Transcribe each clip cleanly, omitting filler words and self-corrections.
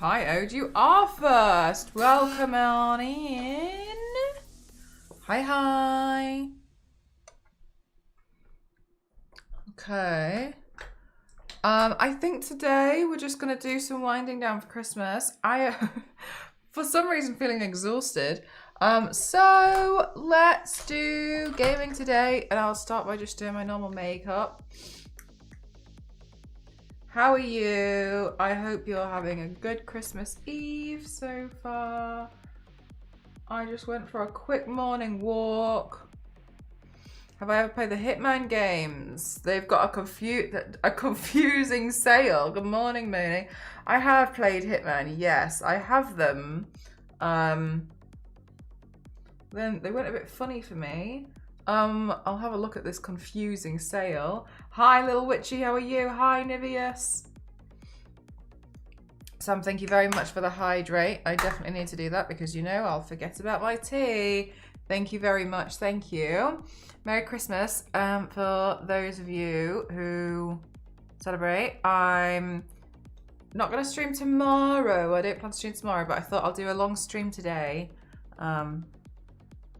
Hi, Ode, you are first. Welcome on in. Hi. Okay. I think today we're just gonna do some winding down for Christmas. For some reason, feeling exhausted. So let's do gaming today, and I'll start by just doing my normal makeup. How are you? I hope you're having a good Christmas Eve so far. I just went for a quick morning walk. Have I ever played the Hitman games? They've got a confusing sale. Good morning, Mooney. I have played Hitman, yes. I have them. Then they went a bit funny for me. I'll have a look at this confusing sale. Hi, Little Witchy, how are you? Hi, Niveus. Sam, thank you very much for the hydrate. I definitely need to do that because, you know, I'll forget about my tea. Thank you very much. Thank you. Merry Christmas for those of you who celebrate. I'm not going to stream tomorrow. I don't plan to stream tomorrow, but I thought I'll do a long stream today.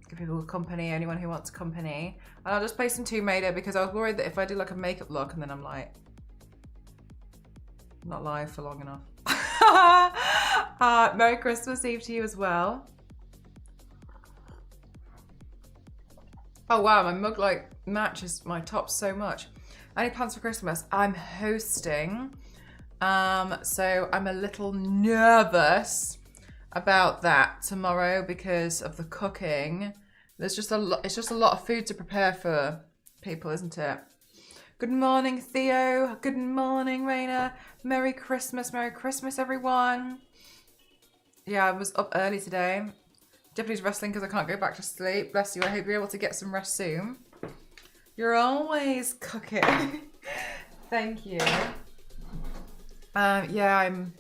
Give people company, anyone who wants company. And I'll just play some Tomb Raider because I was worried that if I do like a makeup look and then I'm like, not live for long enough. Merry Christmas Eve to you as well. Oh wow, my mug like matches my top so much. Any plans for Christmas? I'm hosting. So I'm a little nervous about that tomorrow because of the cooking. There's just a lot. It's just a lot of food to prepare for people, isn't it? Good morning, Theo. Good morning, Raina. Merry Christmas, everyone. Yeah, I was up early today. Japanese wrestling because I can't go back to sleep. Bless you. I hope you're able to get some rest soon. You're always cooking. Thank you. Yeah, I'm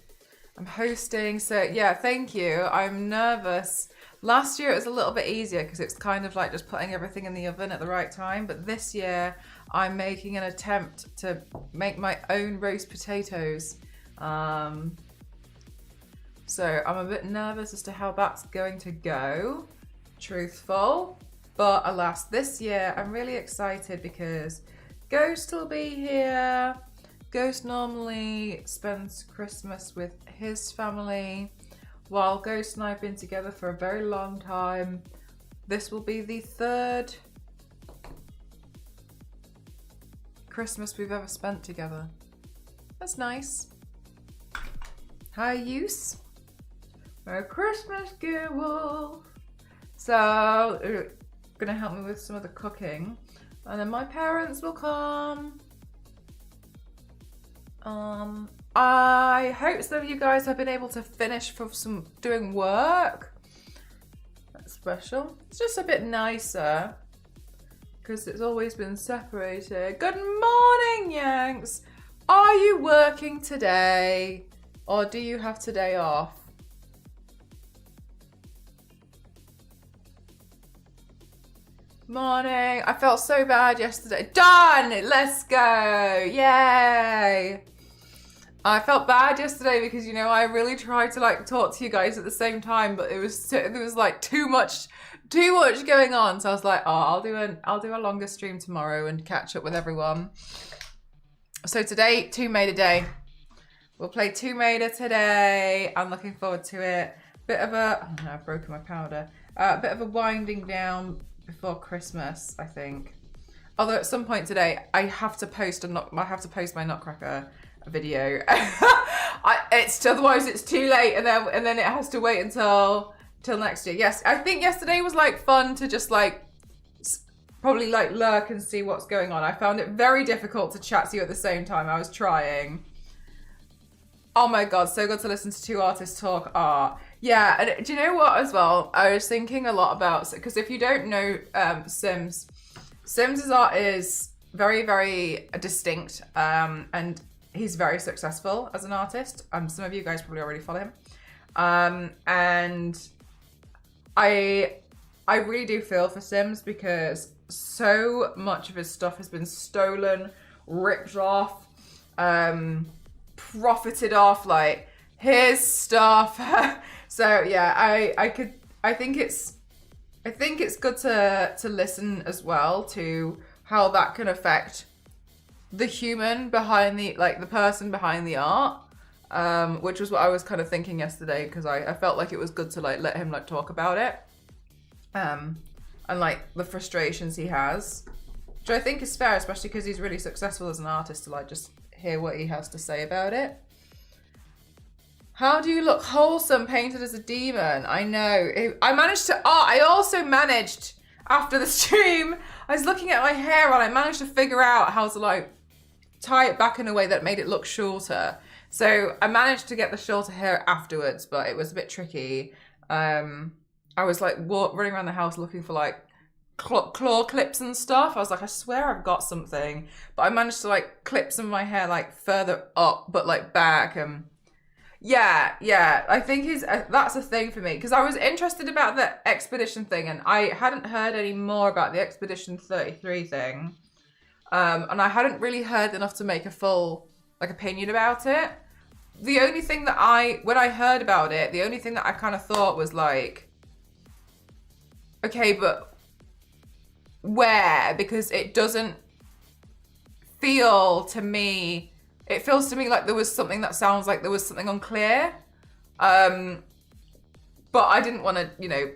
hosting, so yeah, thank you. I'm nervous. Last year it was a little bit easier because it's kind of like just putting everything in the oven at the right time, but this year I'm making an attempt to make my own roast potatoes. So I'm a bit nervous as to how that's going to go, truthful, but alas, this year I'm really excited because Ghost will be here. Ghost normally spends Christmas with his family, while Ghost and I have been together for a very long time. This will be the third Christmas we've ever spent together. That's nice. Hi, Use. Merry Christmas, Gear Wolf. So, gonna help me with some of the cooking, and then my parents will come. I hope some of you guys have been able to finish for some doing work. That's special. It's just a bit nicer because it's always been separated. Good morning, Yanks. Are you working today or do you have today off? Morning. I felt so bad yesterday. Done! Let's go! Yay! I felt bad yesterday because, you know, I really tried to like talk to you guys at the same time, but there was like too much going on. So I was like, oh, I'll do a longer stream tomorrow and catch up with everyone. So today, Tomb Raider day. We'll play Tomb Raider today. I'm looking forward to it. Bit of a, oh no, I've broken my powder. Bit of a winding down before Christmas, I think. Although at some point today, I have to post my Nutcracker video. Otherwise it's too late, and then it has to wait until next year. Yes, I think yesterday was like fun to just like probably like lurk and see what's going on. I found it very difficult to chat to you at the same time. I was trying. Oh my god, so good to listen to two artists talk art. Yeah, and do you know what as well? I was thinking a lot about, because if you don't know Sims's art is very, very distinct, and he's very successful as an artist. Some of you guys probably already follow him. And I really do feel for Sims because so much of his stuff has been stolen, ripped off, profited off. Like, his stuff. So yeah, I think it's good to listen as well to how that can affect the human behind the person behind the art, which was what I was kind of thinking yesterday, because I felt like it was good to like let him like talk about it, and like the frustrations he has, which I think is fair, especially because he's really successful as an artist, to like just hear what he has to say about it. How do you look wholesome painted as a demon? I know. I also managed, after the stream, I was looking at my hair and I managed to figure out how to like tie it back in a way that made it look shorter. So I managed to get the shorter hair afterwards, but it was a bit tricky. I was like running around the house looking for like claw clips and stuff. I was like, I swear I've got something. But I managed to like clip some of my hair like further up, but like back. Yeah, I think that's a thing for me, because I was interested about the Expedition thing and I hadn't heard any more about the Expedition 33 thing, and I hadn't really heard enough to make a full like opinion about it. The only thing that when I heard about it, the only thing that I kind of thought was like, okay, but where? Because it doesn't feel to me. It feels to me like there was something that sounds like there was something unclear. But I didn't want to, you know,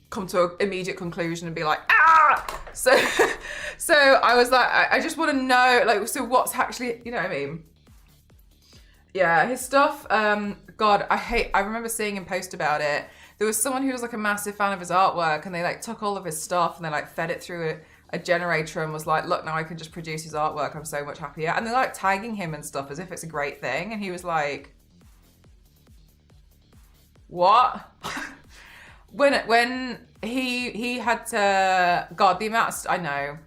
come to an immediate conclusion and be like, ah! So I was like, I just want to know, like, so what's actually, you know what I mean? Yeah, his stuff, God, I remember seeing him post about it. There was someone who was like a massive fan of his artwork, and they like took all of his stuff and they like fed it through a generator and was like, look, now I can just produce his artwork. I'm so much happier. And they're like tagging him and stuff as if it's a great thing. And he was like, what? when he had to, God, the amount of, I know.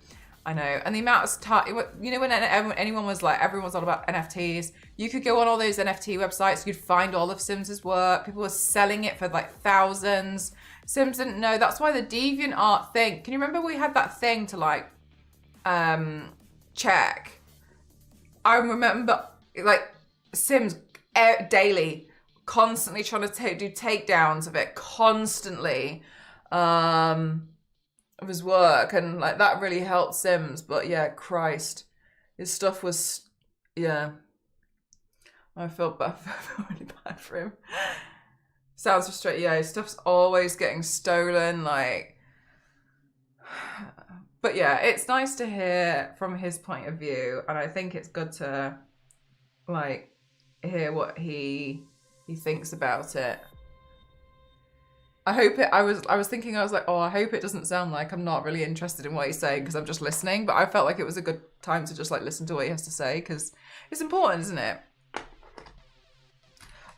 And the amount of time, you know, when anyone was like, everyone's all about NFTs, you could go on all those NFT websites, you'd find all of Sims's work. People were selling it for like thousands. Sims didn't know. That's why the DeviantArt thing. Can you remember we had that thing to like check? I remember like Sims daily, constantly trying to do takedowns of it, constantly, of his work, and like that really helped Sims. But yeah, Christ, his stuff was, yeah. I feel really bad for him. Sounds frustrating. Yeah, his stuff's always getting stolen, like. But yeah, it's nice to hear from his point of view, and I think it's good to like hear what he thinks about it. I hope it. I was thinking. I was like, oh, I hope it doesn't sound like I'm not really interested in what he's saying because I'm just listening. But I felt like it was a good time to just like listen to what he has to say, because it's important, isn't it?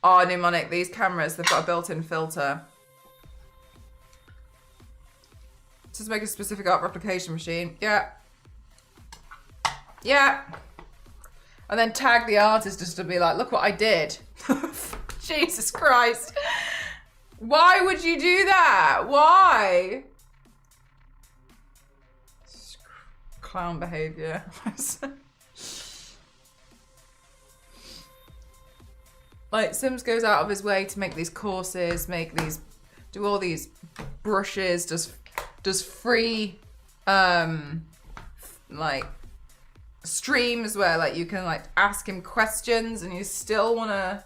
Oh, Mnemonic, these cameras, they've got a built-in filter. Just make a specific art replication machine. Yeah. Yeah. And then tag the artist just to be like, look what I did. Jesus Christ. Why would you do that? Why? Clown behavior. Like, Sims goes out of his way to make these courses, do all these brushes, does free, like, streams where, like, you can, like, ask him questions and you still want to,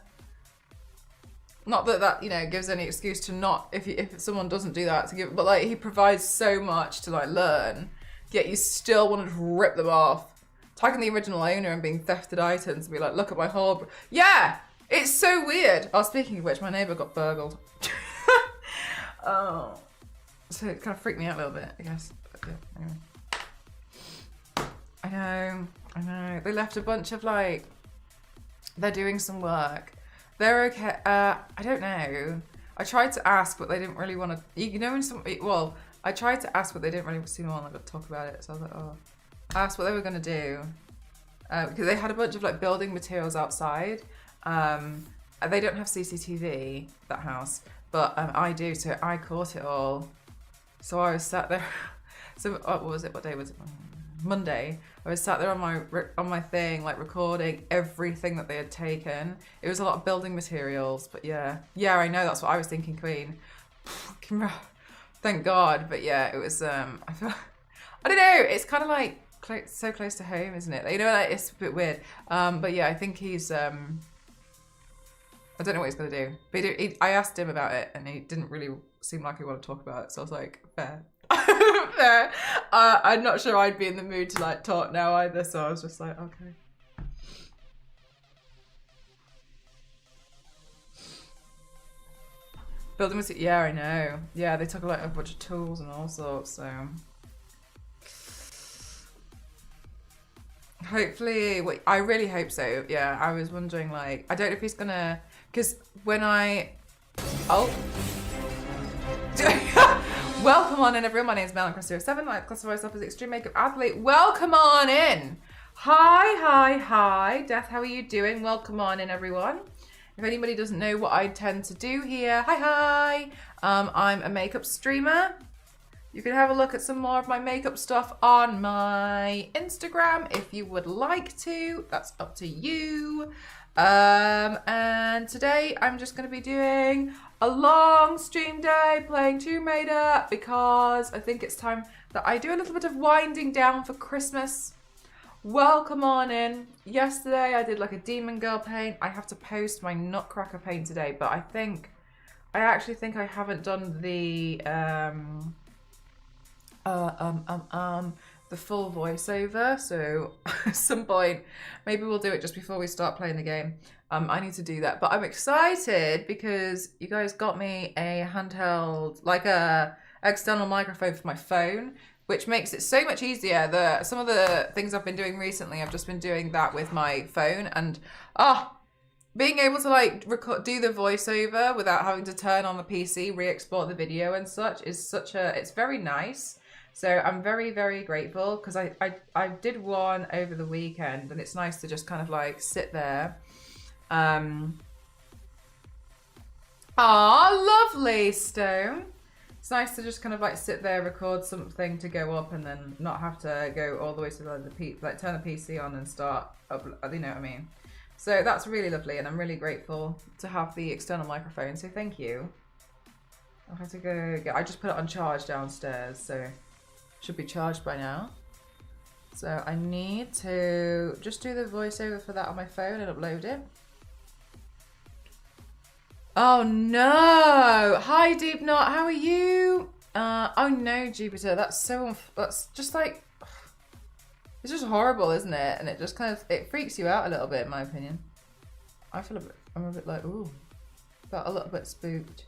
not that, you know, gives any excuse to not, if someone doesn't do that, to give, but, like, he provides so much to, like, learn, yet you still want to rip them off. Tagging the original owner and being thefted items and be like, look at my whole, yeah! It's so weird. Oh, speaking of which, my neighbour got burgled. Oh. So it kind of freaked me out a little bit, I guess. But yeah, anyway. I know. They left a bunch of like, they're doing some work. They're okay. I don't know. I tried to ask, but they didn't really want to, you know, when I tried to ask, but they didn't really seem to want to talk about it. So I was like, oh. I asked what they were going to do. Because they had a bunch of like building materials outside. They don't have CCTV, that house, but I do, so I caught it all. So I was sat there. So what was it? What day was it? Monday, I was sat there on my thing, like recording everything that they had taken. It was a lot of building materials, but yeah, I know, that's what I was thinking, Queen. Thank God, but yeah, it was. I don't know. It's kind of like so close to home, isn't it? You know, like, it's a bit weird. But yeah, I think he's. I don't know what he's gonna do, but I asked him about it, and he didn't really seem like he wanted to talk about it. So I was like, fair. Fair. I'm not sure I'd be in the mood to like talk now either, so I was just like, okay. Building was, yeah, I know. Yeah, they took like a bunch of tools and all sorts, so hopefully, I really hope so. Yeah, I was wondering, like, I don't know if he's gonna, because when welcome on in, everyone. My name is Mel Cross07. I classify myself as extreme makeup athlete. Welcome on in. Hi. Death, how are you doing? Welcome on in, everyone. If anybody doesn't know what I tend to do here, hi. I'm a makeup streamer. You can have a look at some more of my makeup stuff on my Instagram if you would like to. That's up to you. And today I'm just going to be doing a long stream day playing Tomb Raider because I think it's time that I do a little bit of winding down for Christmas. Welcome on in. Yesterday I did like a demon girl paint. I have to post my nutcracker paint today, but I actually think I haven't done the full voiceover, so at some point maybe we'll do it just before we start playing the game. I need to do that, but I'm excited because you guys got me a handheld, like a external microphone for my phone, which makes it so much easier. Some of the things I've been doing recently, I've just been doing that with my phone, and being able to like do the voiceover without having to turn on the PC, re-export the video and such is it's very nice. So I'm very, very grateful because I did one over the weekend, and it's nice to just kind of like sit there. Lovely, Stone. It's nice to just kind of like sit there, record something to go up, and then not have to go all the way to like turn the PC on and start up, you know what I mean? So that's really lovely, and I'm really grateful to have the external microphone, so thank you. I'll have to go I just put it on charge downstairs, so should be charged by now. So I need to just do the voiceover for that on my phone and upload it. Oh no! Hi Deep Knot, how are you? Oh no, Jupiter, that's just like, it's just horrible, isn't it? And it just kind of, it freaks you out a little bit, in my opinion. I'm a bit like, ooh, felt a little bit spooked.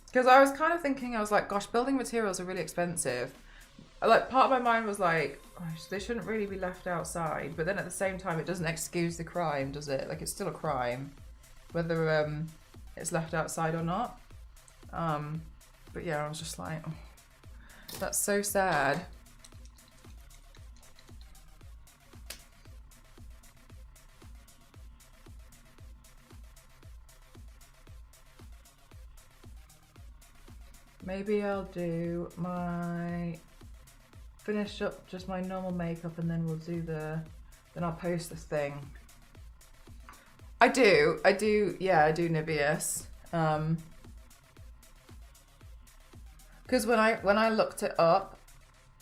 Because I was kind of thinking, I was like, gosh, building materials are really expensive. Like, part of my mind was like, gosh, they shouldn't really be left outside. But then at the same time, it doesn't excuse the crime, does it? Like, it's still a crime, whether it's left outside or not. But yeah, I was just like, oh, that's so sad. Maybe I'll do finish up just my normal makeup, and then we'll do then I'll post this thing. I do, yeah, I do Nibius. Because when I looked it up,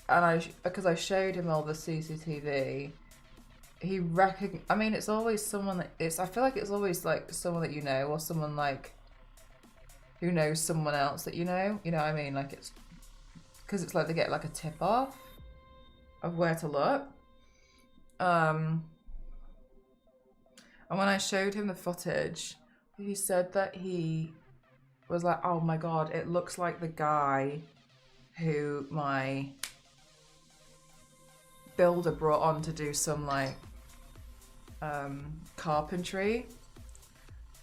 and because I showed him all the CCTV, he I mean, it's always someone that I feel like it's always like someone that you know, or someone like who knows someone else that you know what I mean? Like, it's because it's like they get like a tip off of where to look. And when I showed him the footage, he said that he was like, oh my God, it looks like the guy who my builder brought on to do some like carpentry.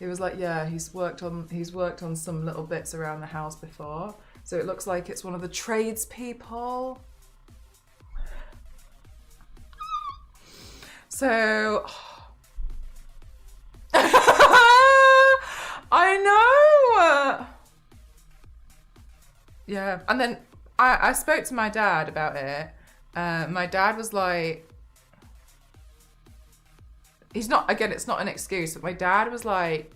He was like, yeah, he's worked on some little bits around the house before, so it looks like it's one of the tradespeople. So I know. Yeah, and then I spoke to my dad about it. My dad was like, he's not, again, it's not an excuse, but my dad was like,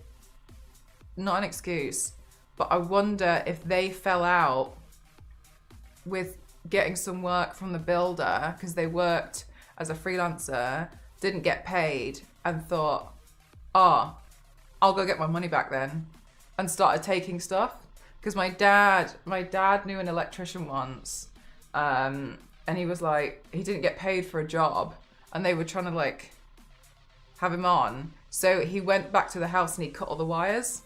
not an excuse, but I wonder if they fell out with getting some work from the builder because they worked as a freelancer, didn't get paid, and thought, oh, I'll go get my money back then, and started taking stuff. Because my dad knew an electrician once, and he was like, he didn't get paid for a job, and they were trying to like have him on. So he went back to the house and he cut all the wires.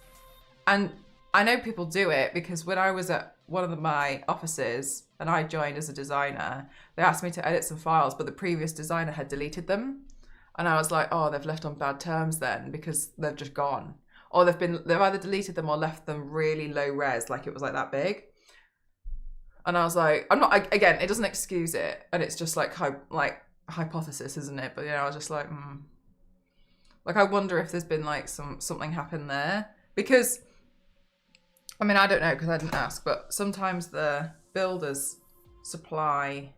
And I know people do it because when I was at one of my offices and I joined as a designer, they asked me to edit some files, but the previous designer had deleted them. And I was like, oh, they've left on bad terms then because they've just gone. Or they've either deleted them or left them really low res, like it was like that big. And I was like, again, it doesn't excuse it. And it's just like hypothesis, isn't it? But I was just like, Like I wonder if there's been like something happened there. Because, I mean, I don't know because I didn't ask, but sometimes the builders supply,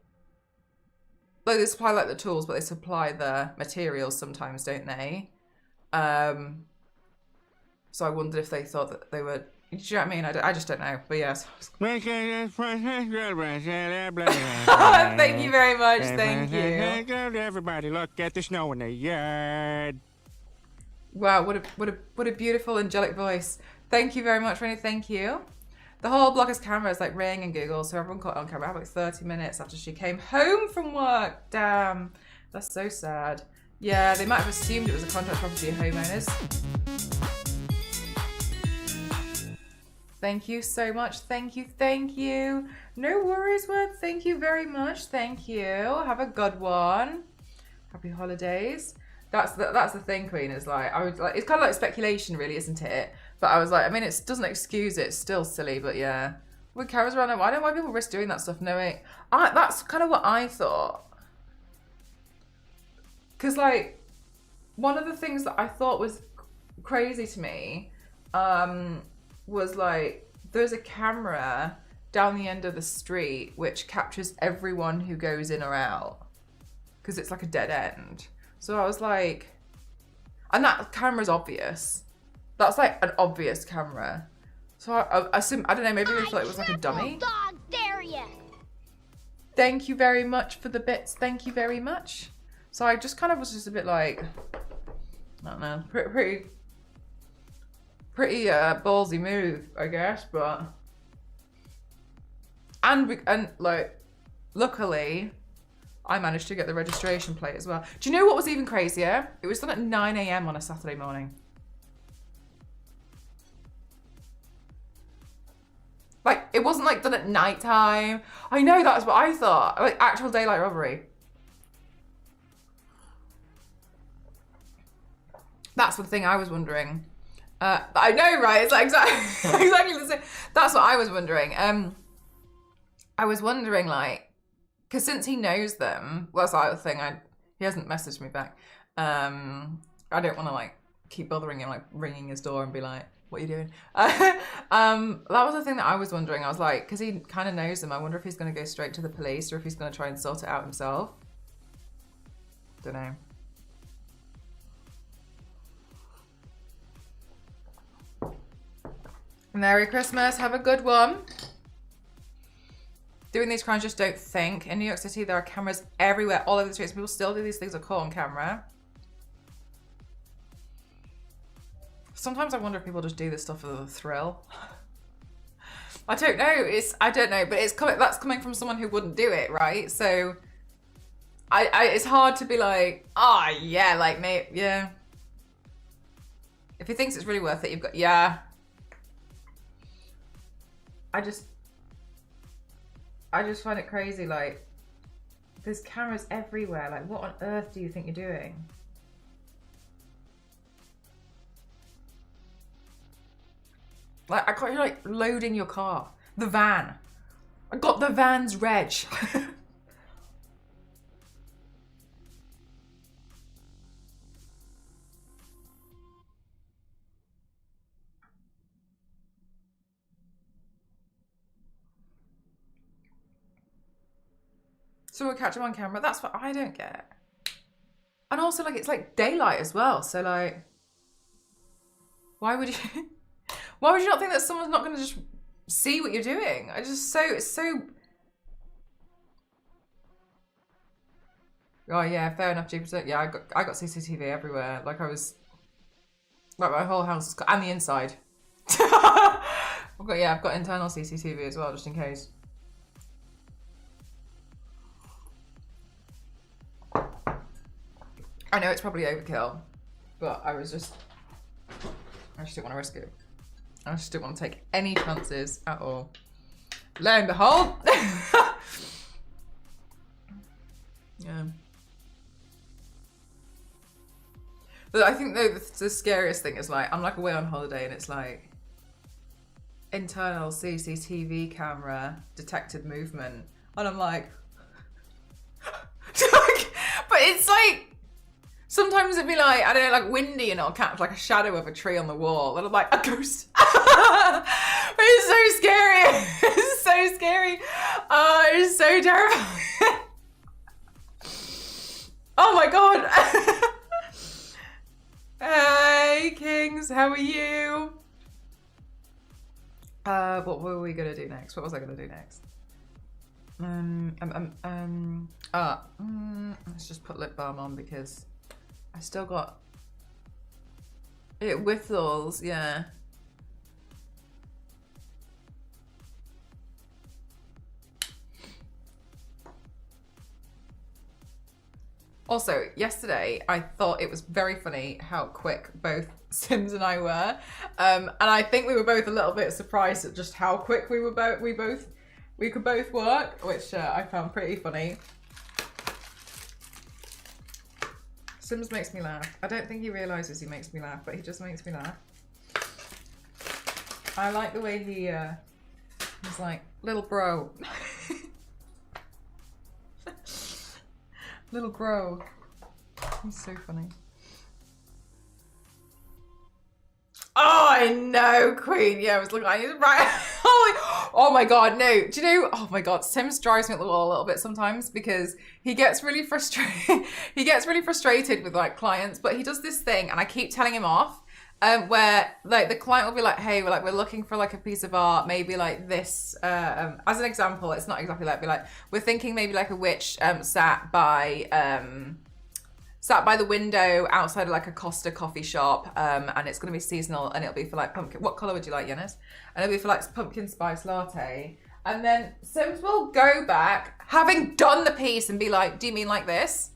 like they supply like the tools, but they supply the materials sometimes, don't they? So I wondered if they thought that they were, do you know what I mean? I just don't know, but yes. Thank you very much, thank you. Everybody look at the snow in the yard. Wow, what a beautiful angelic voice. Thank you very much, Rennie, thank you. The whole blogger's camera is like ring and Google, so everyone caught it on camera. I had like 30 minutes after she came home from work. Damn, that's so sad. Yeah, they might have assumed it was a contract property of homeowners. Thank you so much. Thank you. No worries, Word. Thank you very much. Thank you. Have a good one. Happy holidays. That's the thing, Queen, is like, I would like, it's kind of like speculation really, isn't it? But I was like, I mean, it doesn't excuse it. It's still silly, but yeah. With cameras around, I don't know why people risk doing that stuff. No, wait. That's kind of what I thought. Because like, one of the things that I thought was crazy to me, was like, there's a camera down the end of the street which captures everyone who goes in or out because it's like a dead end. So I was like, and that camera's obvious. That's like an obvious camera. So I assume, I don't know, maybe they thought it was like a dummy. Dog, dare ya. Thank you very much for the bits. Thank you very much. So I just kind of was just a bit like, I don't know, pretty ballsy move, I guess, but and like luckily I managed to get the registration plate as well. Do you know what was even crazier? It was done at 9 AM on a Saturday morning. Like it wasn't like done at night time. I know, that's what I thought. Like actual daylight robbery. That's the thing I was wondering. I know, right? It's like exactly the same. That's what I was wondering. I was wondering, like, because since he knows them, well, that's the other thing. He hasn't messaged me back. I don't want to like keep bothering him, like ringing his door and be like, "What are you doing?" That was the thing that I was wondering. I was like, because he kind of knows them. I wonder if he's going to go straight to the police or if he's going to try and sort it out himself. Don't know. Merry Christmas, have a good one. Doing these crimes, just don't think. In New York City, there are cameras everywhere, all over the streets. People still do these things, are caught on camera. Sometimes I wonder if people just do this stuff for the thrill. I don't know, I don't know, but that's coming from someone who wouldn't do it, right? So, it's hard to be like, oh yeah, like mate, yeah. If he thinks it's really worth it, you've got, yeah. I just find it crazy, like, there's cameras everywhere. Like, what on earth do you think you're doing? Like, I can't hear, like, loading your car. The van. I got the van's reg. Someone catch him on camera. That's what I don't get. And also, like, it's like daylight as well. So, like, why would you not think that someone's not going to just see what you're doing? It's so. Oh yeah, fair enough, Jupiter. Yeah, I got CCTV everywhere. Like I was, like my whole house and the inside. I've got internal CCTV as well, just in case. I know it's probably overkill, but I just didn't want to risk it. I just didn't want to take any chances at all. Lo and behold. Yeah. But I think though the scariest thing is like, I'm like away on holiday and it's like internal CCTV camera detected movement. And I'm like, but it's like, sometimes it'd be like, I don't know, like windy and it'll catch like a shadow of a tree on the wall. And I'm like, a ghost. It's so scary. It's so scary. Oh, it's so terrifying. Oh my God. Hey, Kings, how are you? What were we gonna do next? What was I gonna do next? Let's just put lip balm on because I still got it whistles, yeah. Also, yesterday, I thought it was very funny how quick both Sims and I were. And I think we were both a little bit surprised at just how quick we could both work, which I found pretty funny. Sims makes me laugh. I don't think he realizes he makes me laugh, but he just makes me laugh. I like the way he's like, little bro. Little bro. He's so funny. Oh, I know, Queen. Yeah, I was looking like he's right. Oh my God, no. Do you know? Oh my God, Sims drives me up the wall a little bit sometimes because he gets really frustrated. He gets really frustrated with like clients, but he does this thing, and I keep telling him off. Where like the client will be like, hey, we're looking for like a piece of art, maybe like this, as an example, it's not exactly like, be like, we're thinking maybe like a witch sat by the window outside of like a Costa coffee shop, and it's gonna be seasonal, and it'll be for like pumpkin. What color would you like, Yanis? And it'll be for like pumpkin spice latte. And then Sims will go back, having done the piece, and be like, do you mean like this?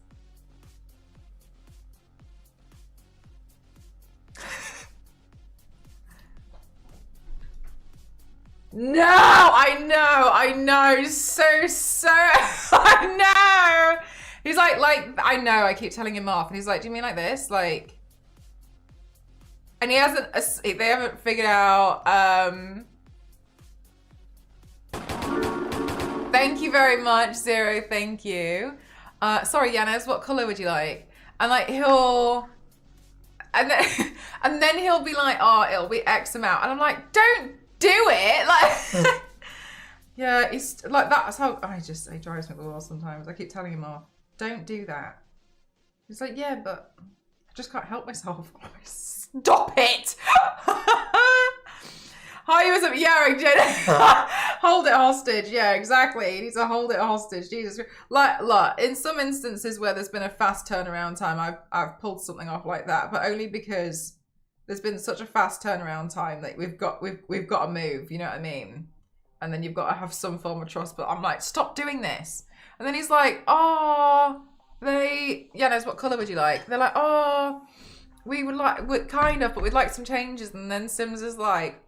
No, I know, so, I know. He's like, I know, I keep telling him off, and he's like, do you mean like this? Like, and he hasn't, they haven't figured out, thank you very much, Zero, thank you. Sorry, Yanis, what color would you like? And like, and then he'll be like, oh, it'll be X amount. And I'm like, don't do it, like. Yeah, he's like, that's how he drives me up the wall sometimes. I keep telling him off, don't do that. He's like, yeah, but I just can't help myself. Oh, stop it. Hi, what's up? Yeah, Jen. Hold it hostage. Yeah, exactly. You need to hold it hostage. Jesus. Like, in some instances where there's been a fast turnaround time, I've pulled something off like that, but only because there's been such a fast turnaround time that we've got to move, you know what I mean? And then you've got to have some form of trust, but I'm like, stop doing this. And then he's like, oh, Yanis, what colour would you like? They're like, oh, we're kind of, but we'd like some changes. And then Sims is like,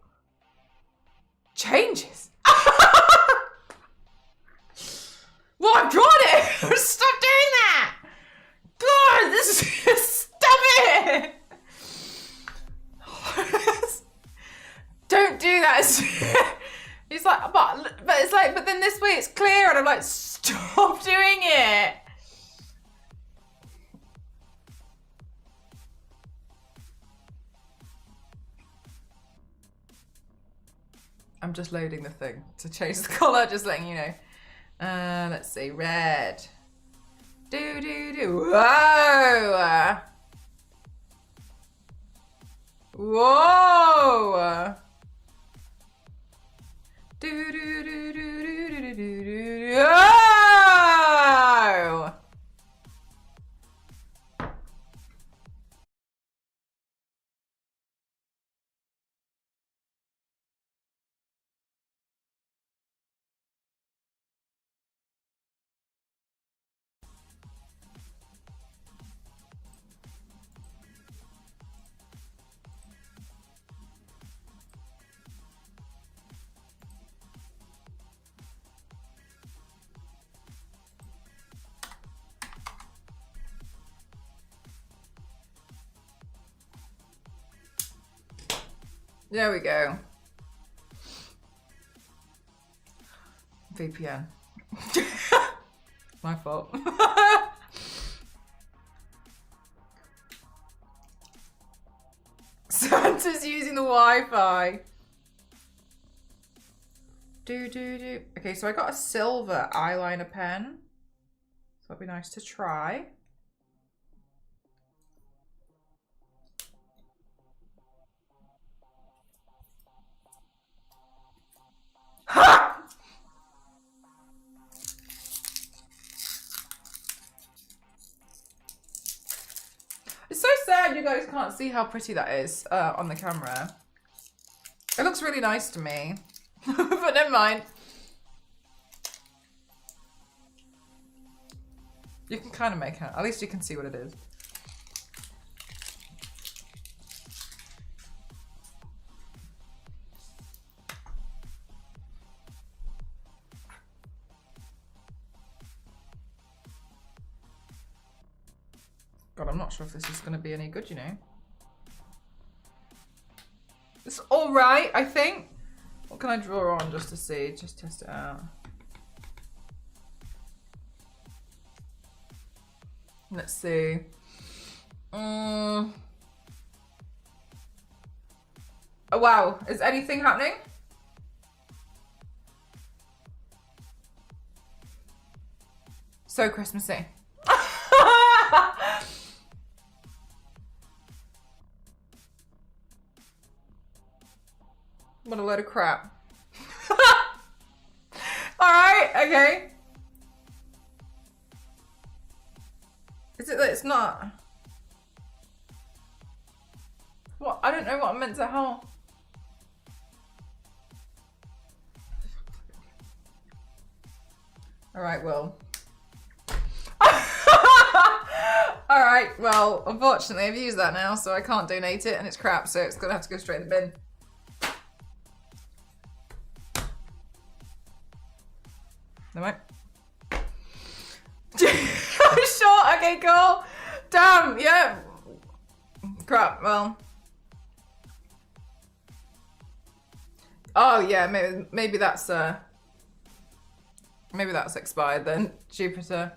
changes? Well, I've drawn it. Stop doing that. God, this is, stop it. Don't do that. He's like, but it's like, but then this way it's clear, and I'm like, stop doing it. I'm just loading the thing to change the colour, just letting you know. Let's see, red. Whoa! Whoa! Oh! There we go. VPN. My fault. Santa's using the Wi-Fi. Okay, so I got a silver eyeliner pen. So that'd be nice to try. Ha! It's so sad you guys can't see how pretty that is on the camera. It looks really nice to me. But never mind. You can kind of make it. At least you can see what it is. God, I'm not sure if this is going to be any good, you know. It's all right, I think. What can I draw on just to see? Just test it out. Let's see. Oh, wow. Is anything happening? So Christmassy. What a load of crap. Alright, okay. Is it that it's not? What? I don't know what I'm meant to hold. Alright, well. Alright, well, unfortunately I've used that now, so I can't donate it and it's crap, so it's gonna have to go straight in the bin. No way. Short, okay, cool. Damn, yeah. Crap, well. Oh yeah, maybe that's expired then, Jupiter.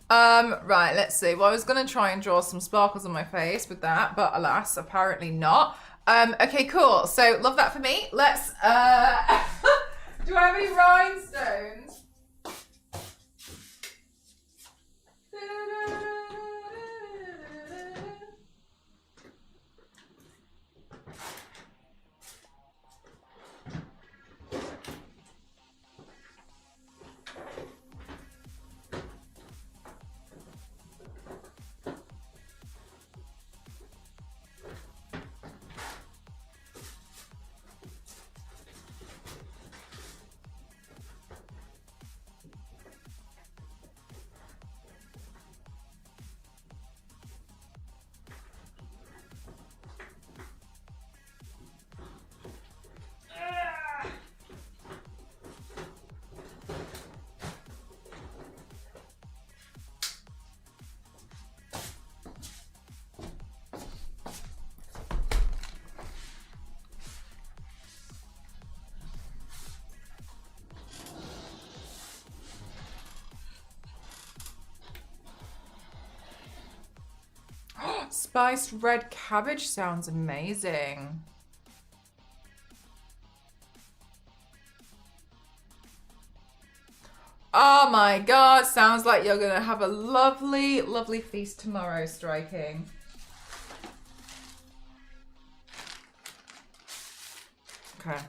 Right, let's see. Well, I was gonna try and draw some sparkles on my face with that, but alas, apparently not. Okay, cool. So love that for me. Let's do I have any rhinestones? Spiced red cabbage sounds amazing. Oh my god, sounds like you're gonna have a lovely, lovely feast tomorrow, Striking. Okay.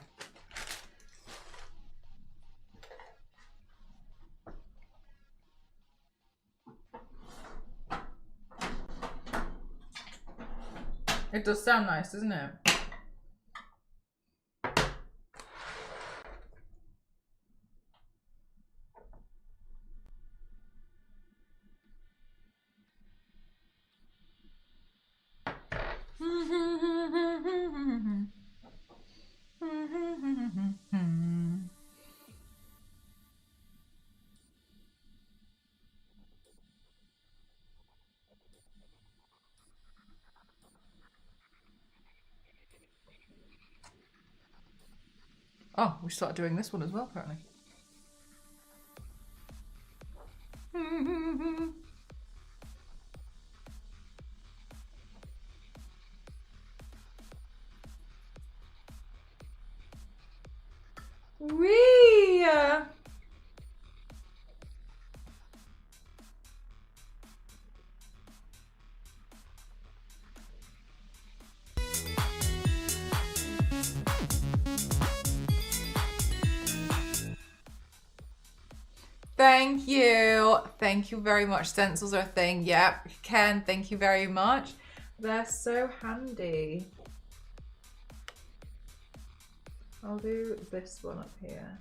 It does sound nice, doesn't it? Oh, we started doing this one as well, apparently. Wee! Thank you. Thank you very much. Stencils are a thing. Yep. Ken, thank you very much. They're so handy. I'll do this one up here.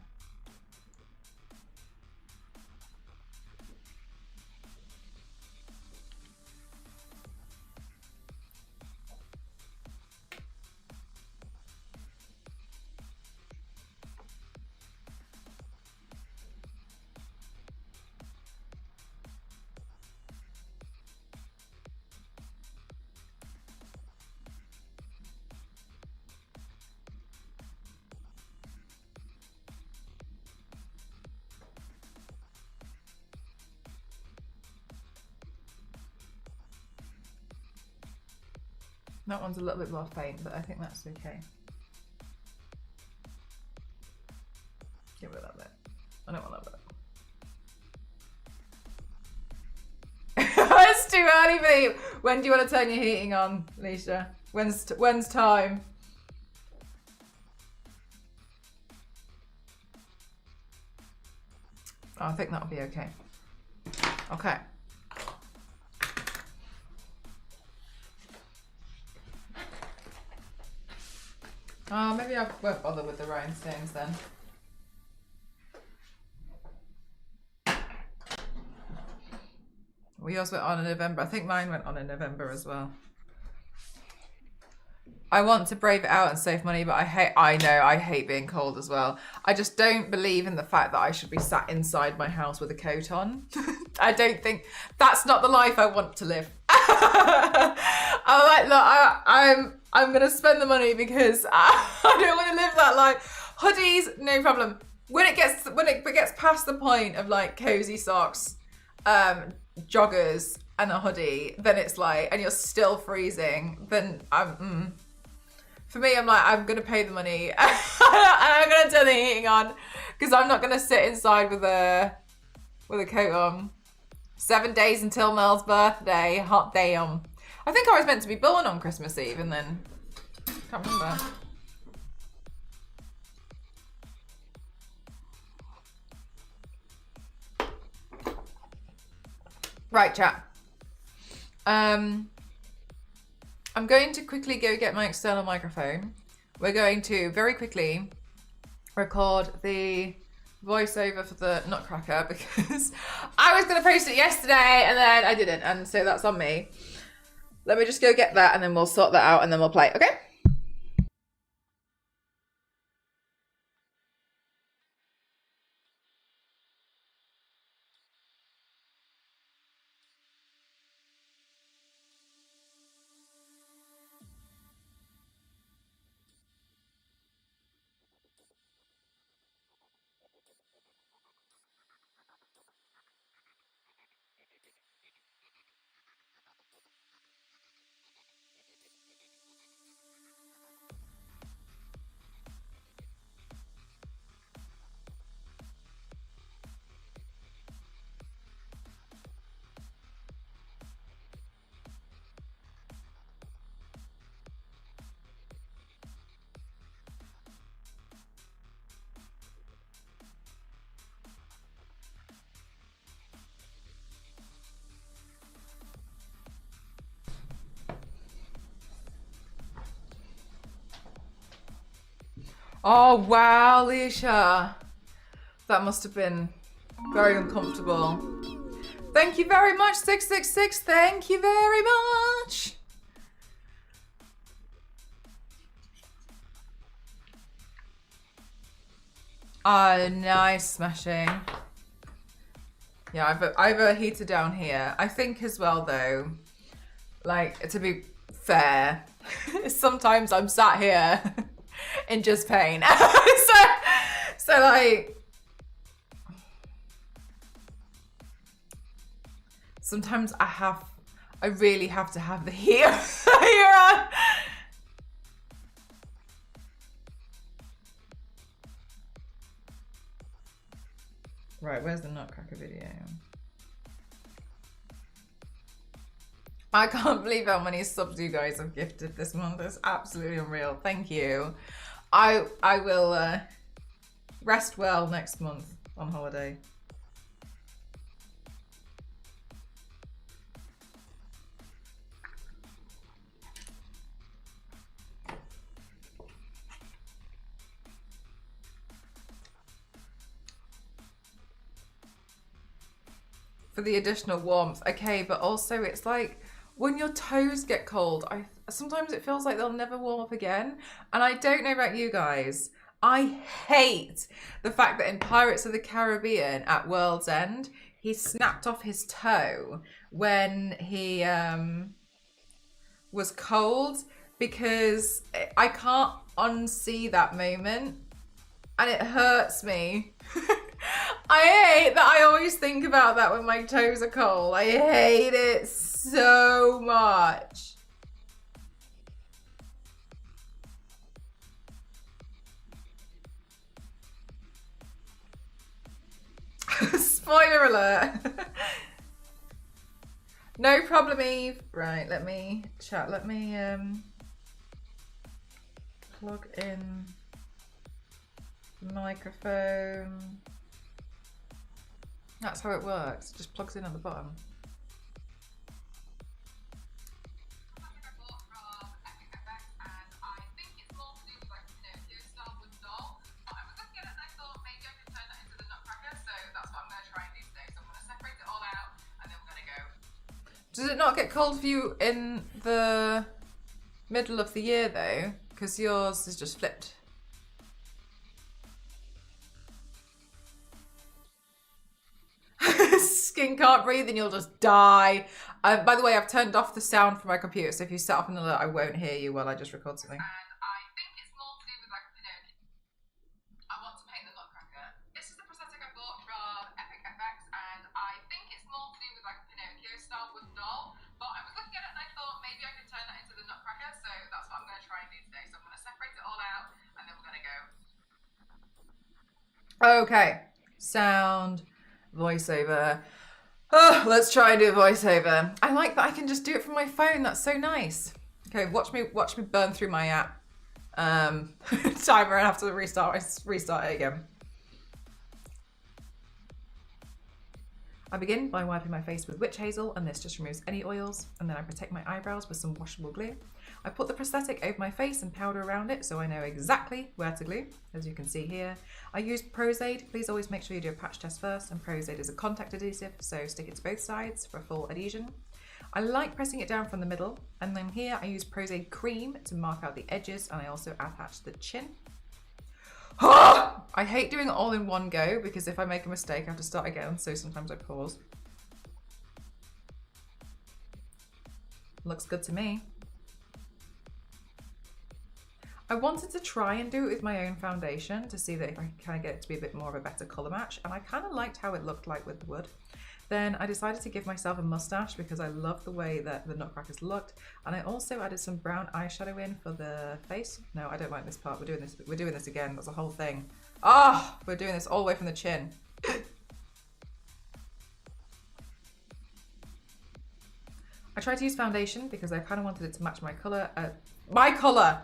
That one's a little bit more faint, but I think that's okay. Get rid of that bit. I don't want that bit. It's too early for you. When do you want to turn your heating on, Leisha? When's time? Oh, I think that'll be okay. Okay. Oh, maybe I won't bother with the rhinestones then. Yours went on in November. I think mine went on in November as well. I want to brave it out and save money, but I hate being cold as well. I just don't believe in the fact that I should be sat inside my house with a coat on. I don't think that's not the life I want to live. I'm like, look, I'm gonna spend the money because I don't want to live that life. Hoodies, no problem. When it gets past the point of like cozy socks, joggers and a hoodie, then it's like, and you're still freezing, then for me, I'm like, I'm gonna pay the money and I'm gonna turn the heating on because I'm not gonna sit inside with a coat on. 7 days until Mel's birthday, hot damn. I think I was meant to be born on Christmas Eve and then, can't remember. Right, chat. I'm going to quickly go get my external microphone. We're going to very quickly record the voiceover for the Nutcracker because I was going to post it yesterday and then I didn't, and so that's on me. Let me just go get that and then we'll sort that out and then we'll play, okay? Oh, wow, Leisha. That must have been very uncomfortable. Thank you very much, 666. Thank you very much. Oh, nice smashing. Yeah, I've a heater down here. I think as well though, like, to be fair, sometimes I'm sat here in just pain. so like, sometimes I really have to have the heater on. Right, where's the Nutcracker video? I can't believe how many subs you guys have gifted this month. It's absolutely unreal. Thank you. I will rest well next month on holiday. For the additional warmth. Okay, but also it's like when your toes get cold, sometimes it feels like they'll never warm up again. And I don't know about you guys. I hate the fact that in Pirates of the Caribbean at World's End, he snapped off his toe when he was cold, because I can't unsee that moment and it hurts me. I hate that I always think about that when my toes are cold. I hate it so much. Spoiler alert. No problem, Eve. Right, let me chat. Let me plug in the microphone. That's how it works. It just plugs in at the bottom. Does it not get cold for you in the middle of the year though? Because yours is just flipped. Skin can't breathe and you'll just die. By the way, I've turned off the sound from my computer, so if you set up an alert, I won't hear you while I just record something. And I think it's more to do with like Pinocchio. I want to paint the Nutcracker. This is the prosthetic I bought from Epic FX, and I think it's more to do with like a Pinocchio style wooden doll. But I was looking at it and I thought maybe I could turn that into the Nutcracker, so that's what I'm going to try and do today. So I'm going to separate it all out, and then we're going to go. Okay, sound. Voiceover. Oh, let's try and do a voiceover. I like that I can just do it from my phone. That's so nice. Okay, watch me burn through my app timer and have to restart it again. I begin by wiping my face with witch hazel, and this just removes any oils, and then I protect my eyebrows with some washable glue. I put the prosthetic over my face and powder around it so I know exactly where to glue, as you can see here. I use Prozaid. Please always make sure you do a patch test first, and Prozaid is a contact adhesive, so stick it to both sides for a full adhesion. I like pressing it down from the middle, and then here I use Prozaid cream to mark out the edges, and I also attach the chin. I hate doing it all in one go because if I make a mistake I have to start again, so sometimes I pause. Looks good to me. I wanted to try and do it with my own foundation to see that if I can kind of get it to be a bit more of a better colour match, and I kind of liked how it looked like with the wood. Then I decided to give myself a mustache because I love the way that the Nutcrackers looked, and I also added some brown eyeshadow in for the face. No, I don't like this part. We're doing this again. That's a whole thing. Ah, we're doing this all the way from the chin. I tried to use foundation because I kind of wanted it to match my colour. My colour.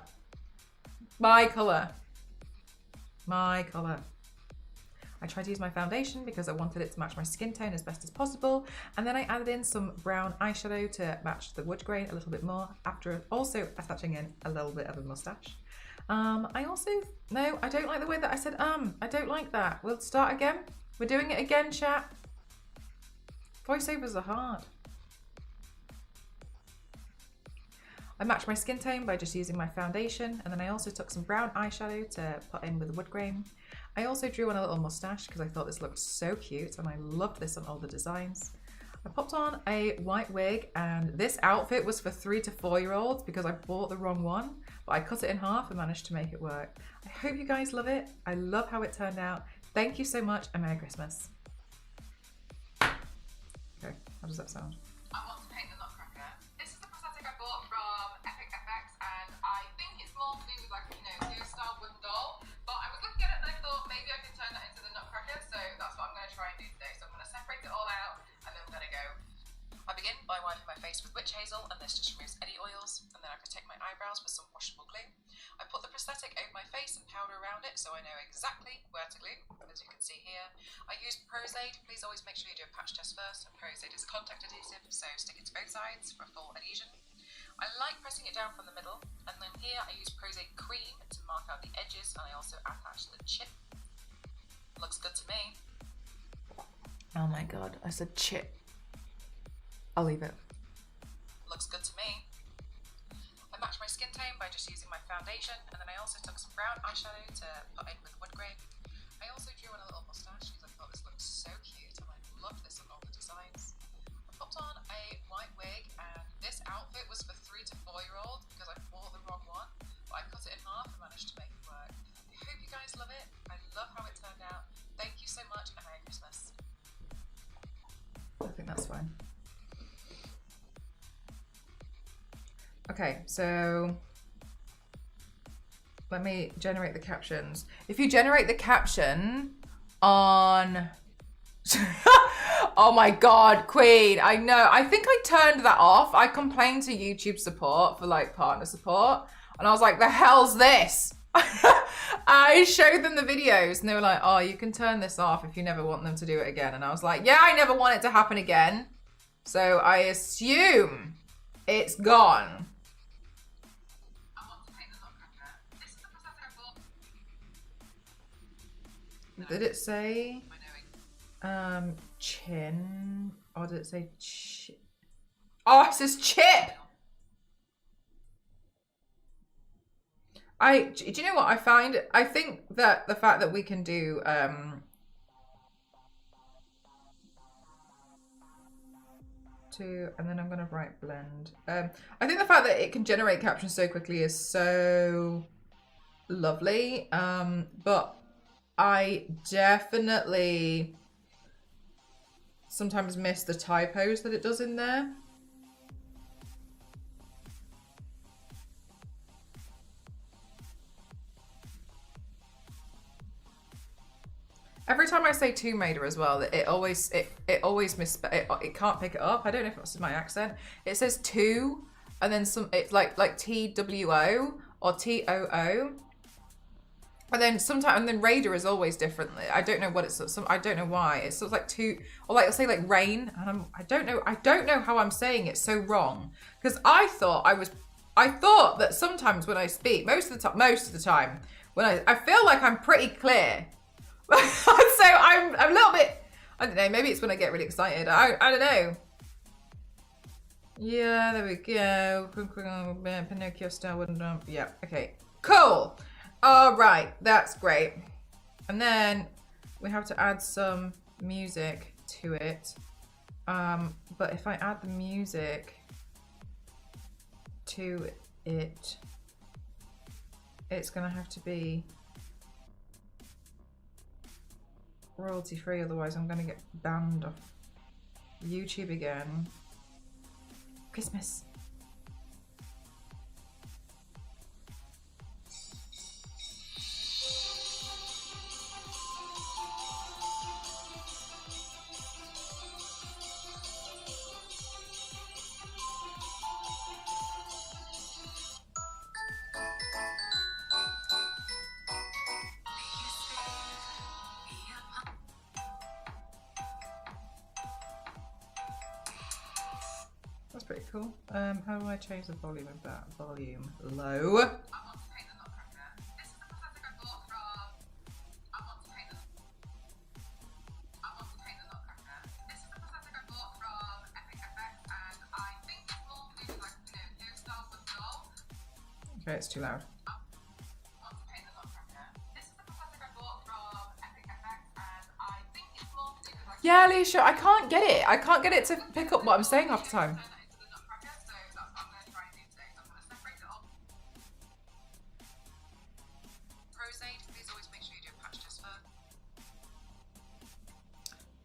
I tried to use my foundation because I wanted it to match my skin tone as best as possible, and then I added in some brown eyeshadow to match the wood grain a little bit more, after also attaching in a little bit of a mustache. I also, no, I don't like the way that I said I don't like that. We'll start again. We're doing it again, chat. Voiceovers are hard. I matched my skin tone by just using my foundation, and then I also took some brown eyeshadow to put in with the wood grain. I also drew on a little mustache because I thought this looked so cute, and I loved this on all the designs. I popped on a white wig, and this outfit was for 3 to 4-year-olds because I bought the wrong one, but I cut it in half and managed to make it work. I hope you guys love it. I love how it turned out. Thank you so much, and Merry Christmas. Okay, how does that sound? I want to paint the Nutcracker. This is the prosthetic I bought from Epic FX, and I think it's more to do with like, you know, style wooden doll. But I was looking at it and I thought maybe I can turn that into the Nutcracker, so that's what I'm going to try and do today. So I'm going to separate it all out, and then we're going to go. I begin by wiping my face with witch hazel, and this just removes any oils, and then I protect my eyebrows with some washable glue. I put the prosthetic over my face and powder around it so I know exactly where to glue, as you can see here. I use Prozaid. Please always make sure you do a patch test first, and Prozaid is contact adhesive, so stick it to both sides for a full adhesion. I like pressing it down from the middle, and then here I use Prozaid cream to mark out the edges, and I also attach the chip. Looks good to me. Oh my god, I said chip. I'll leave it. Looks good to me. I matched my skin tone by just using my foundation, and then I also took some brown eyeshadow to put in with wood grain. I also drew on a little mustache because I thought this looked so cute, and I loved this on all the designs. I popped on a white wig, and this outfit was for 3 to 4-year-olds because I bought the wrong one, but I cut it in half and managed to make it work. I hope you guys love it. I love how it turned out. Thank you so much, and Merry Christmas. I think that's fine. Okay, so let me generate the captions. If you generate the caption on... Oh my god, Queen, I know. I think I turned that off. I complained to YouTube support for like partner support, and I was like, the hell's this? I showed them the videos and they were like, oh, you can turn this off if you never want them to do it again. And I was like, yeah, I never want it to happen again. So I assume it's gone. Did it say chin, or did it say oh, it says chip. Do you know what I think that the fact that we can do and then I'm gonna write blend. I think the fact that it can generate captions so quickly is so lovely, but I definitely sometimes miss the typos that it does in there. Every time I say Tomb Raider as well, it always it can't pick it up. I don't know if it's my accent. It says two, and then some. It's like TWO or TOO. And then sometimes, and then Raider is always different. I don't know what it's. I don't know why. It's sort of like two, or like, let's say like rain. And I don't know how I'm saying it so wrong, because I thought that sometimes when I speak, most of the time when I feel like I'm pretty clear. So I'm a little bit, I don't know, maybe it's when I get really excited. I don't know. Yeah, there we go. Pinocchio style wooden dump. Yeah, okay. Cool. All right, that's great. And then we have to add some music to it. But if I add the music to it, it's gonna have to be royalty free, otherwise I'm gonna get banned off YouTube again. Christmas. That's pretty cool. How do I change the volume of that? Volume low. I want to paint the Nutcracker. Okay, it's too loud. Want to paint the nutcracker? This is the prosthetic I bought from Epic FX, and I think it's more to do with like. Yeah, Alicia, I can't get it. I can't get it to pick up what I'm saying half the time. Turn that into the nutcracker, so that's what I'm going to try and do today. So I'm going to separate it off. Rosade, please always make sure you do a patch test first.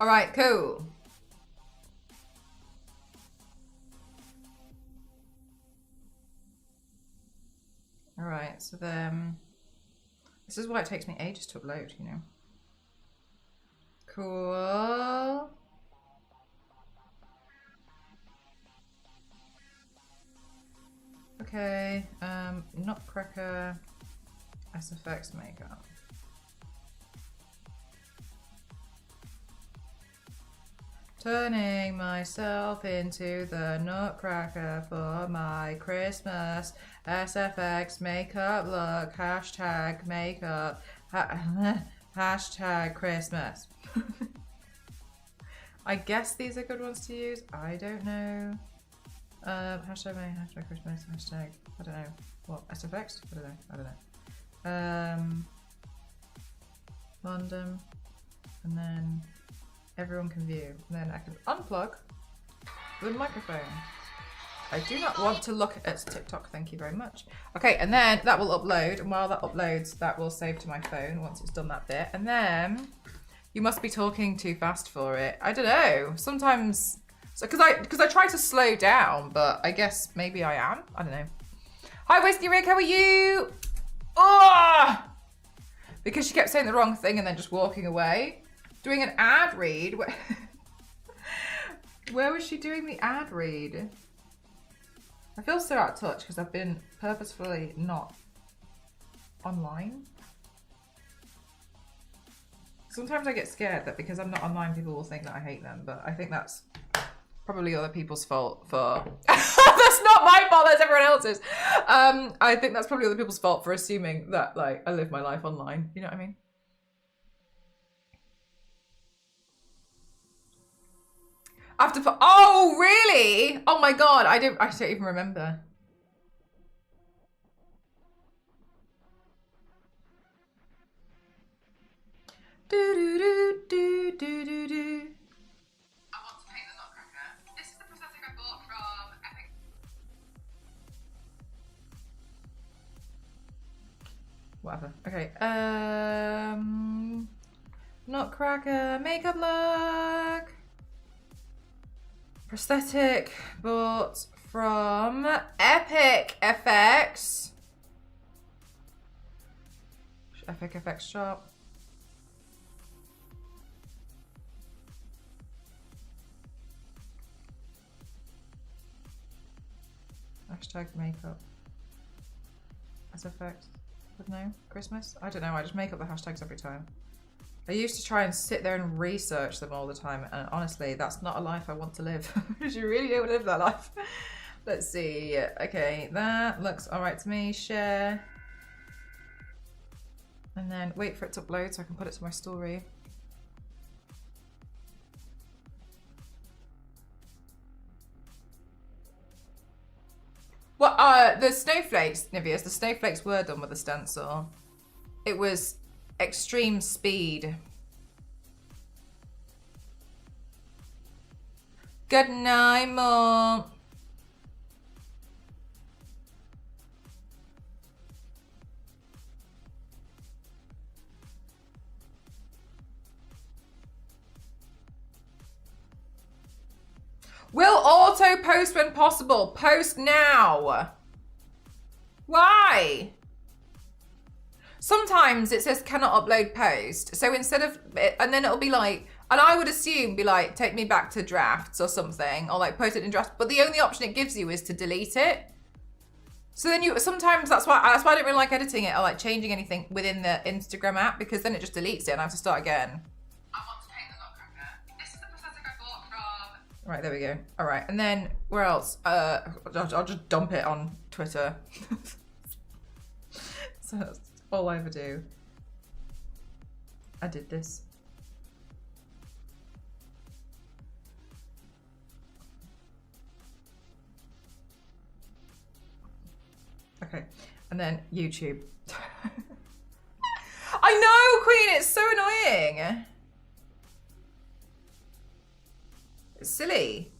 All right, cool. All right, so then this is why it takes me ages to upload, you know. Cool. Okay, Nutcracker, SFX makeup. Turning myself into the Nutcracker for my Christmas SFX makeup look. Hashtag makeup. Hashtag Christmas. I guess these are good ones to use. I don't know. Hashtag May, hashtag Christmas, hashtag, I don't know. What, SFX? I don't know. Random. And then everyone can view. And then I can unplug the microphone. I do not want to look at TikTok, thank you very much. Okay, and then that will upload, and while that uploads, that will save to my phone once it's done that bit. And then you must be talking too fast for it. I don't know. Sometimes, so because I try to slow down, but I guess maybe I am. I don't know. Hi, Whiskey Rick, how are you? Oh! Because she kept saying the wrong thing and then just walking away. Doing an ad read. Where was she doing the ad read? I feel so out of touch because I've been purposefully not online. Sometimes I get scared that because I'm not online, people will think that I hate them, but I think that's probably other people's fault for... That's not my fault, that's everyone else's. I think that's probably other people's fault for assuming that, like, I live my life online. You know what I mean? After... Oh, really? Oh my God, I don't even remember. Do do do do do do do. I want to paint the nutcracker. This is the prosthetic I bought from Epic. Whatever. Okay. Nutcracker makeup look. Prosthetic bought from Epic FX. Epic FX shop. Hashtag makeup. SFX. No? Christmas? I don't know, I just make up the hashtags every time. I used to try and sit there and research them all the time, and honestly, that's not a life I want to live. Because you really don't want to live that life. Let's see. Okay, that looks alright to me. Share. And then wait for it to upload so I can put it to my story. Well, the snowflakes, Niveus, the snowflakes were done with a stencil. It was extreme speed. Good night, Mom. Will auto post when possible. Post now. Why? Sometimes it says cannot upload post. So instead of, and then it'll be like, and I would assume be like, take me back to drafts or something, or like post it in drafts. But the only option it gives you is to delete it. So then you, sometimes that's why I don't really like editing it or like changing anything within the Instagram app, because then it just deletes it and I have to start again. I want to paint the nutcracker. This is the prosthetic I bought from... Right, there we go. All right, and then where else? I'll just dump it on Twitter. So that's all I ever do. I did this. Okay, And then YouTube. I know, Queen, it's so annoying. It's silly.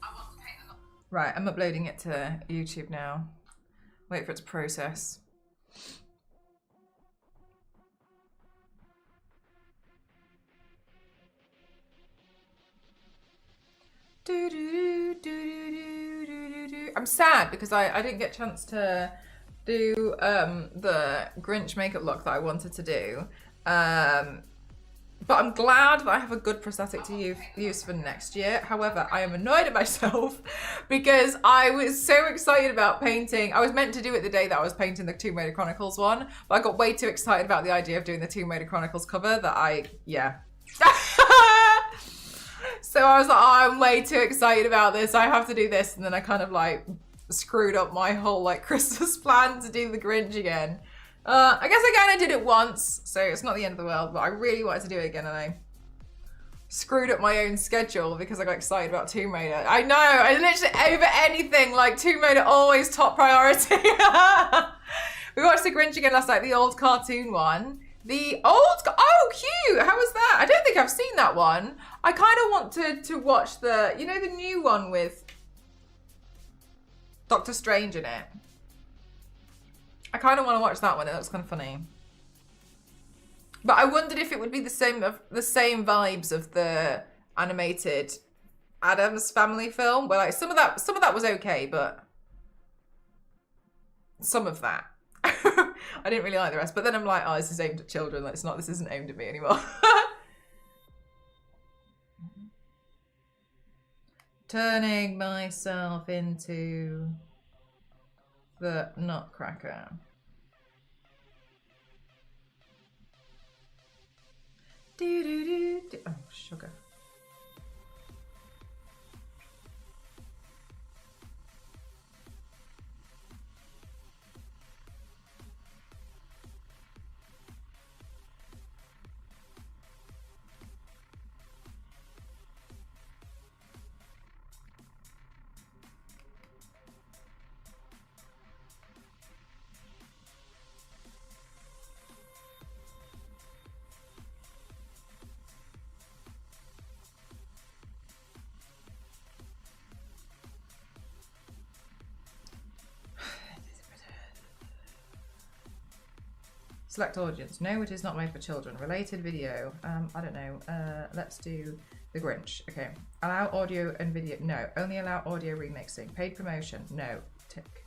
I want to paint the Right, I'm uploading it to YouTube now. Wait for it to process. I'm sad because I didn't get a chance to do the Grinch makeup look that I wanted to do. But I'm glad that I have a good prosthetic to use for next year. However, I am annoyed at myself because I was so excited about painting. I was meant to do it the day that I was painting the Tomb Raider Chronicles one, but I got way too excited about the idea of doing the Tomb Raider Chronicles cover that yeah. So I was like, oh, I'm way too excited about this. I have to do this. And then I kind of like screwed up my whole like Christmas plan to do the Grinch again. I guess again I did it once, so it's not the end of the world, but I really wanted to do it again and I screwed up my own schedule because I got excited about Tomb Raider. I know, I literally over anything, like Tomb Raider always top priority. We watched the Grinch again last night, the old cartoon one. Oh cute, how was that? I don't think I've seen that one. I kind of want to watch the, you know, the new one with Doctor Strange in it. I kind of want to watch that one. It looks kind of funny. But I wondered if it would be the same vibes of the animated Addams Family film, where like some of that was okay, but some of that I didn't really like the rest. But then I'm like, oh, this is aimed at children. Like, this isn't aimed at me anymore. Turning myself into the Nutcracker. Oh, sugar. Select audience. No, it is not made for children. Related video. I don't know. Let's do the Grinch. Okay. Allow audio and video. No. Only allow audio remixing. Paid promotion. No. Tick.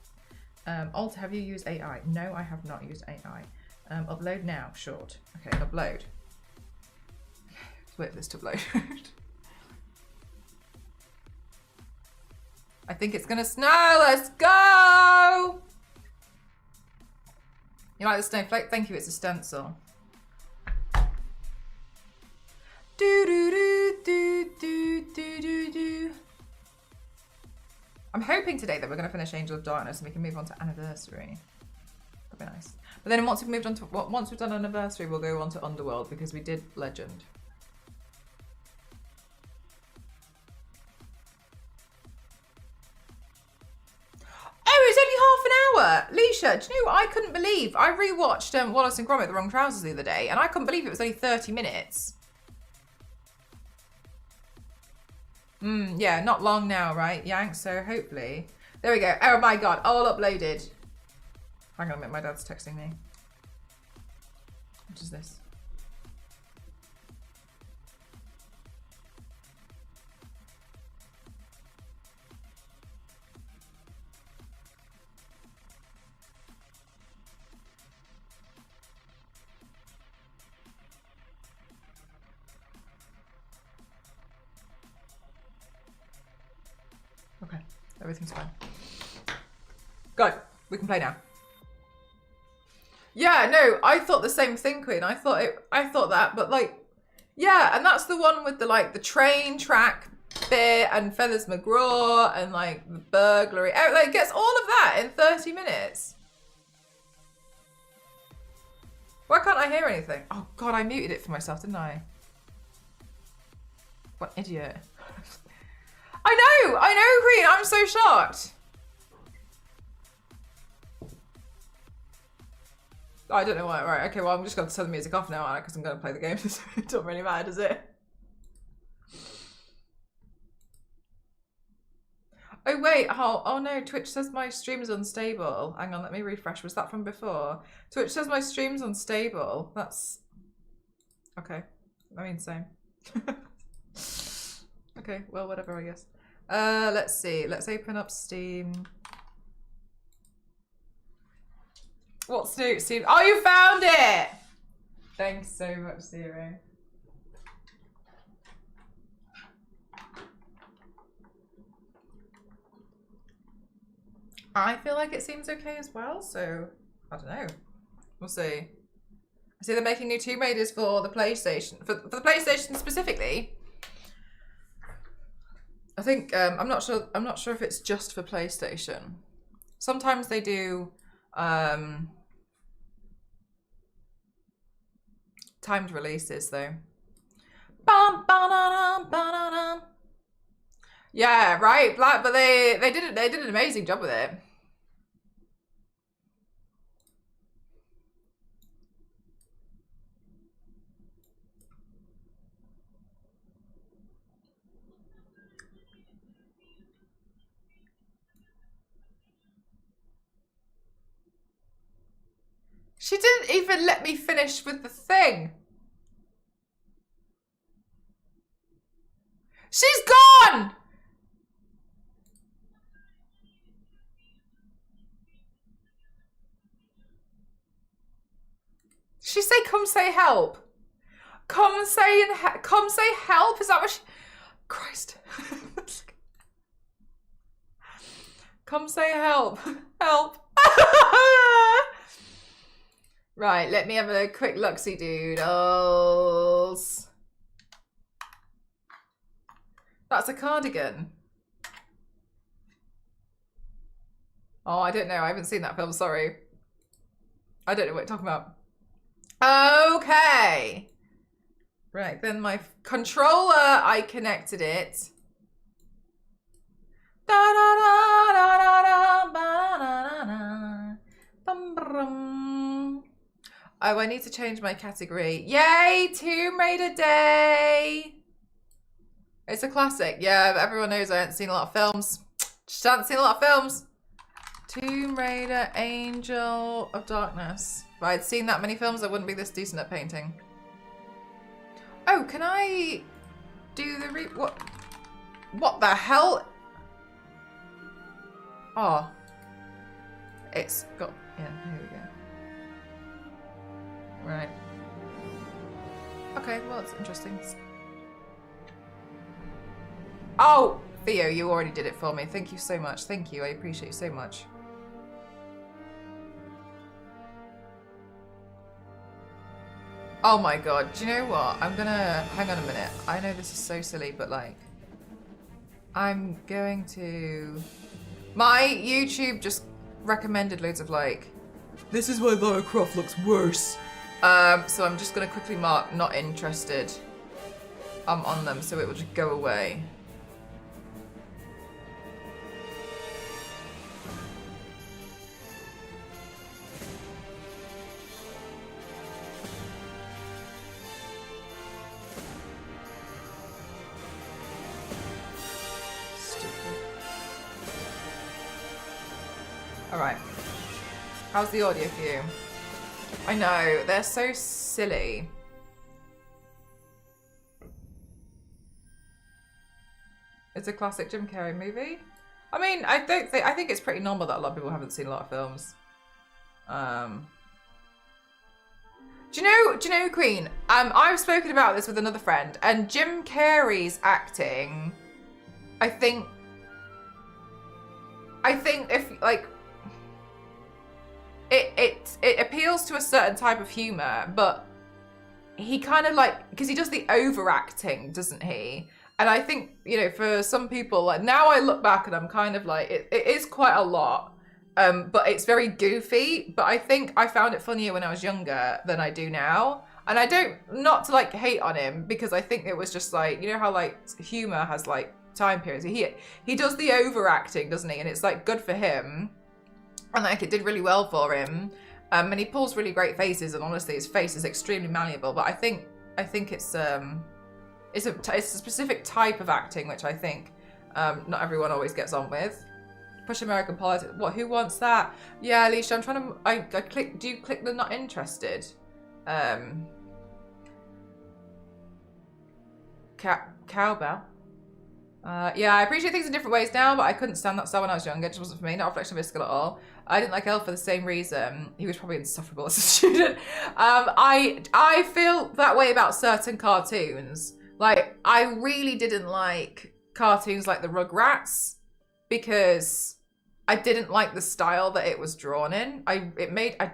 Alter, have you used AI? No, I have not used AI. Upload now. Short. Okay, upload. Let's wait for this to upload. I think it's gonna snow. Let's go! You like the snowflake? Thank you, it's a stencil. Do do do do do do do do. I'm hoping today that we're going to finish Angel of Darkness and we can move on to Anniversary. That'd be nice. But then once we've done Anniversary, we'll go on to Underworld because we did Legend. Oh, it's only half an hour! Leisha, do you know what I couldn't believe? I rewatched Wallace and Gromit: The Wrong Trousers the other day, and I couldn't believe it was only 30 minutes. Yeah, not long now, right, Yank? So hopefully. There we go. Oh my god, all uploaded. Hang on a minute, my dad's texting me. What is this? Okay, everything's fine. Good, we can play now. Yeah, no, I thought the same thing, Queen. I thought that, but like, yeah, and that's the one with the like the train track bit and Feathers McGraw and like the burglary. Like, it gets all of that in 30 minutes. Why can't I hear anything? Oh god, I muted it for myself, didn't I? What an idiot. I know, Queen. I'm so shocked. I don't know why. Right, okay, well, I'm just going to turn the music off now, because I'm going to play the game. So it doesn't really matter, does it? Oh, wait. Oh, no. Twitch says my stream's unstable. Hang on, let me refresh. Was that from before? Twitch says my stream's unstable. That's... Okay. I mean, same. Okay, well, whatever, I guess. Let's see. Let's open up Steam. What's new, Steam? Oh, you found it! Thanks so much, Zero. I feel like it seems okay as well, so I don't know. We'll see. I see they're making new Tomb Raiders for the PlayStation. For the PlayStation specifically. I think I'm not sure if it's just for PlayStation. Sometimes they do timed releases though. Yeah, right, Black, but they did an amazing job with it. She didn't even let me finish with the thing. She's gone! She say, "Come say help." Come say help. Is that what she? Christ. Come say help. Help. Right, let me have a quick look-see doodles. That's a cardigan. Oh, I don't know. I haven't seen that film. Sorry. I don't know what you're talking about. Okay. Right, then my controller, I connected it. Da da da da da da ba da da bum bum. Oh, I need to change my category. Yay, Tomb Raider Day! It's a classic. Yeah, but everyone knows I haven't seen a lot of films. Just haven't seen a lot of films. Tomb Raider, Angel of Darkness. If I'd seen that many films, I wouldn't be this decent at painting. Oh, can I do the what the hell? Oh. It's got, yeah, here we go. Right. Okay, well, it's interesting. Oh, Theo, you already did it for me. Thank you so much. Thank you. I appreciate you so much. Oh my god. Do you know what? I'm gonna... Hang on a minute. I know this is so silly, but like... I'm going to... My YouTube just recommended loads of like... This is why Lara Croft looks worse. So I'm just gonna quickly mark not interested on them so it will just go away. Alright. How's the audio for you? I know, they're so silly. It's a classic Jim Carrey movie. I mean, I think it's pretty normal that a lot of people haven't seen a lot of films. Do you know, Queen? I've spoken about this with another friend, and Jim Carrey's acting, I think if like it appeals to a certain type of humor, but he kind of like, because he does the overacting, doesn't he? And I think, you know, for some people, like now I look back and I'm kind of like, it is quite a lot, but it's very goofy. But I think I found it funnier when I was younger than I do now. And I don't, not to like hate on him, because I think it was just like, you know how like humor has like time periods. He does the overacting, doesn't he? And it's like good for him. And like it did really well for him. And he pulls really great faces, and honestly, his face is extremely malleable. But I think it's a specific type of acting, which I think not everyone always gets on with. Push American politics. What? Who wants that? Yeah, Alicia, I'm trying to. I click. Do you click the not interested? Cowbell. Yeah, I appreciate things in different ways now, but I couldn't stand that style when I was younger. It just wasn't for me. Not a reflection of Iskall at all. I didn't like Elle for the same reason. He was probably insufferable as a student. I feel that way about certain cartoons. Like, I really didn't like cartoons like the Rugrats because I didn't like the style that it was drawn in. I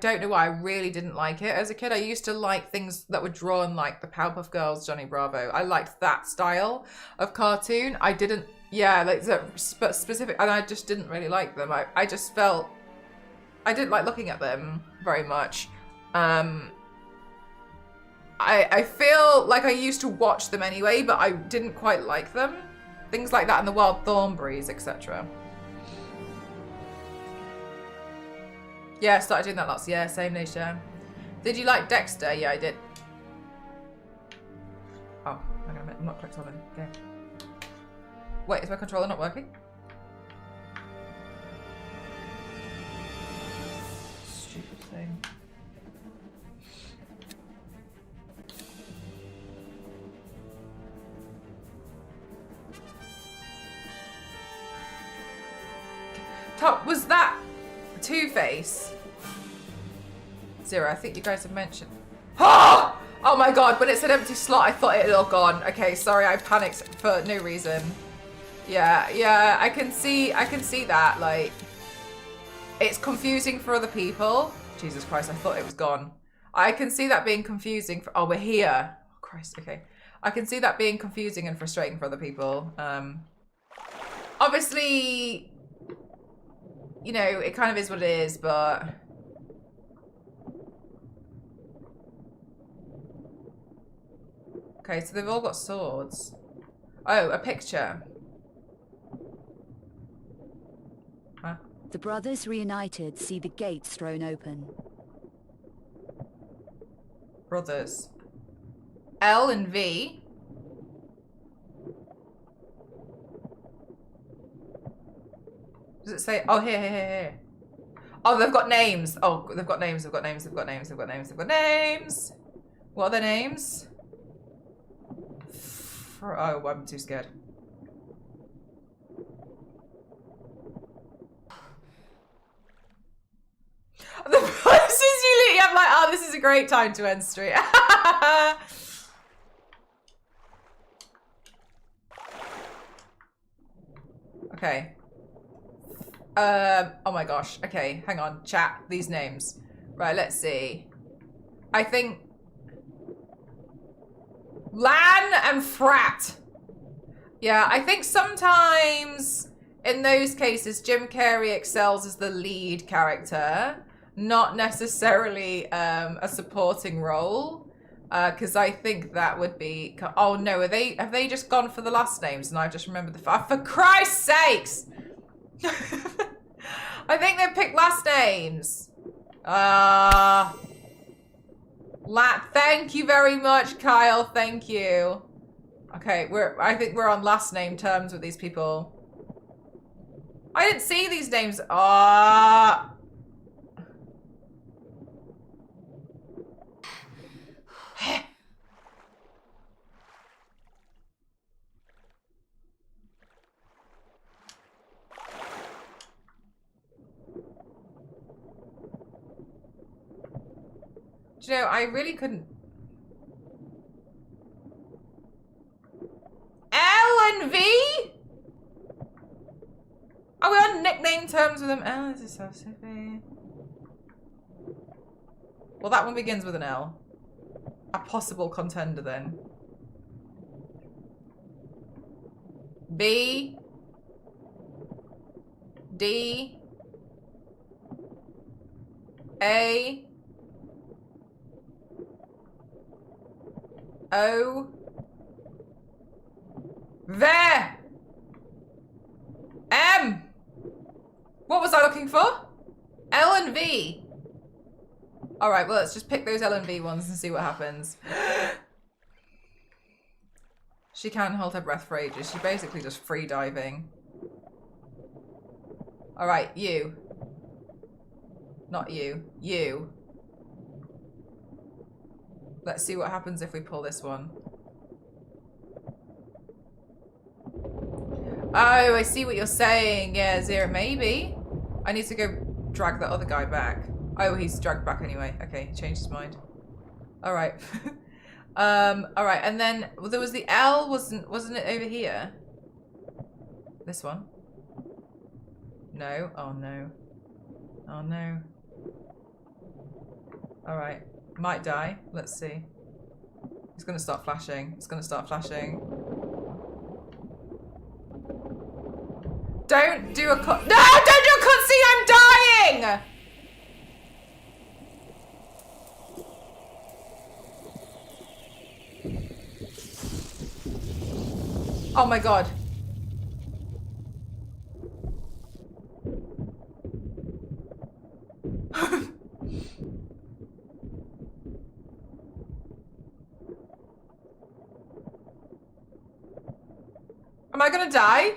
don't know why, I really didn't like it as a kid. I used to like things that were drawn like the Powerpuff Girls, Johnny Bravo. I liked that style of cartoon. I didn't, yeah, like specific, and I just didn't really like them. I just felt, I didn't like looking at them very much. I feel like I used to watch them anyway, but I didn't quite like them. Things like that and the Wild Thornberrys, etc. Yeah, I started doing that lots. Yeah, same, Nisha. Did you like Dexter? Yeah, I did. Oh, hang on a minute. I'm not clicked on it. Okay. Wait, is my controller not working? Stupid thing. Top, was that Two-Face? Zero, I think you guys have mentioned. Oh! Oh my god, when it said empty slot, I thought it had all gone. Okay, sorry, I panicked for no reason. Yeah, I can see that, like, it's confusing for other people. Jesus Christ, I thought it was gone. I can see that being confusing for, oh, we're here. Oh Christ, okay. I can see that being confusing and frustrating for other people. Obviously, you know, it kind of is what it is, but... Okay, so they've all got swords. Oh, a picture. Huh? The brothers reunited see the gates thrown open. Brothers. L and V. Does it say? Oh, here. Oh, they've got names. Oh, they've got names. What are their names? Oh, I'm too scared. The prices you leave, I'm like, oh, this is a great time to end stream. Okay. Oh my gosh. Okay, hang on. Chat these names. Right, let's see. I think Lan and Frat. Yeah, I think sometimes in those cases Jim Carrey excels as the lead character, not necessarily a supporting role. Because I think that would be... Oh no, have they just gone for the last names and I've just remembered the... For Christ's sakes! I think they've picked last names. Thank you very much, Kyle. Thank you. Okay, I think we're on last name terms with these people. I didn't see these names. Do you know, I really couldn't. L and V? Are we on nickname terms with them? Oh, this is so stupid. Well, that one begins with an L. A possible contender then. B. D. A. O. There. M. What was I looking for? L and V. All right, well, let's just pick those L&B ones and see what happens. She can hold her breath for ages. She's basically just free diving. All right, you. Not you. You. Let's see what happens if we pull this one. Oh, I see what you're saying. Yeah, Zero, maybe. I need to go drag that other guy back. Oh, he's dragged back anyway. Okay, he changed his mind. All right. All right, and then well, there was the L, wasn't it over here? This one? No. Oh no. Oh no. All right. Might die. Let's see. It's gonna start flashing. It's gonna start flashing. Don't do a cut. No! Don't do a cutscene! I'm dying! Oh my god. Am I gonna die?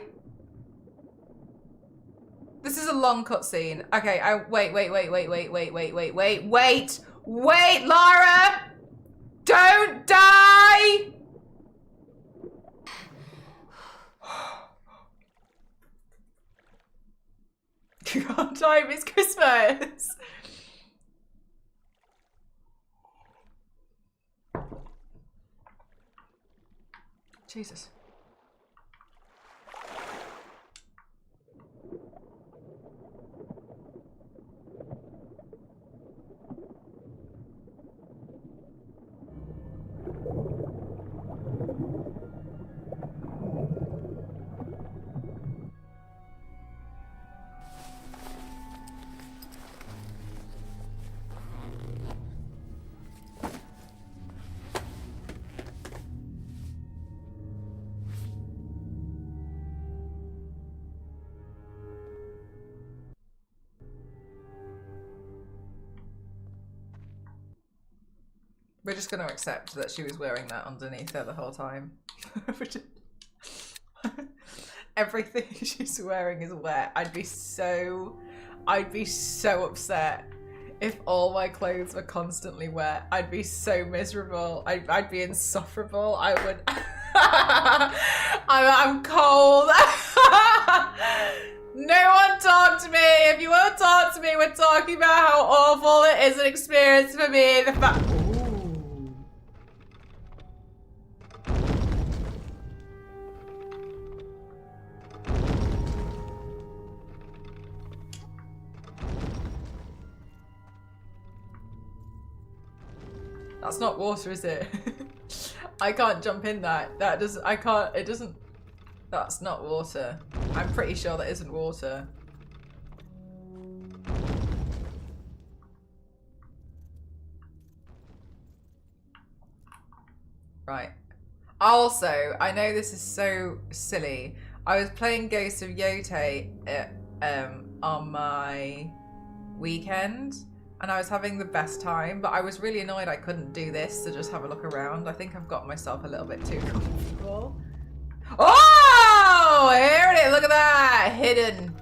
This is a long cutscene. Okay, wait, Lara! Don't die! You can't die, it's Christmas! Jesus. We're just going to accept that she was wearing that underneath her the whole time. Everything she's wearing is wet. I'd be so upset if all my clothes were constantly wet. I'd be so miserable. I'd be insufferable. I would. I'm cold. No one talk to me. If you won't talk to me, we're talking about how awful it is an experience for me. The fact. That's not water, is it? I can't jump in that. That doesn't, I can't, it doesn't, that's not water. I'm pretty sure that isn't water. Right. Also, I know this is so silly. I was playing Ghost of Yote on my weekend. And I was having the best time, but I was really annoyed I couldn't do this to just have a look around. I think I've got myself a little bit too comfortable. Oh! Here it is. Look at that. Hidden.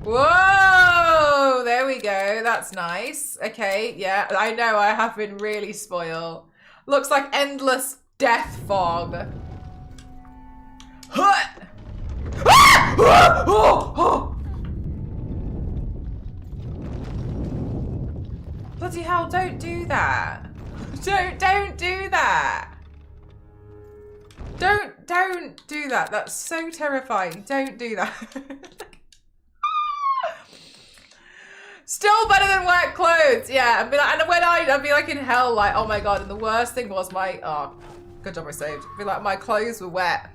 Whoa! There we go. That's nice. Okay, yeah. I know I have been really spoiled. Looks like endless death fog. Ah! Oh! Bloody hell, don't do that. Don't do that. Don't do that. That's so terrifying. Don't do that. Still better than wet clothes. Yeah, I'd be like, and when I'd be like in hell, like, oh my god, and the worst thing was oh, good job I saved. I'd be like, my clothes were wet.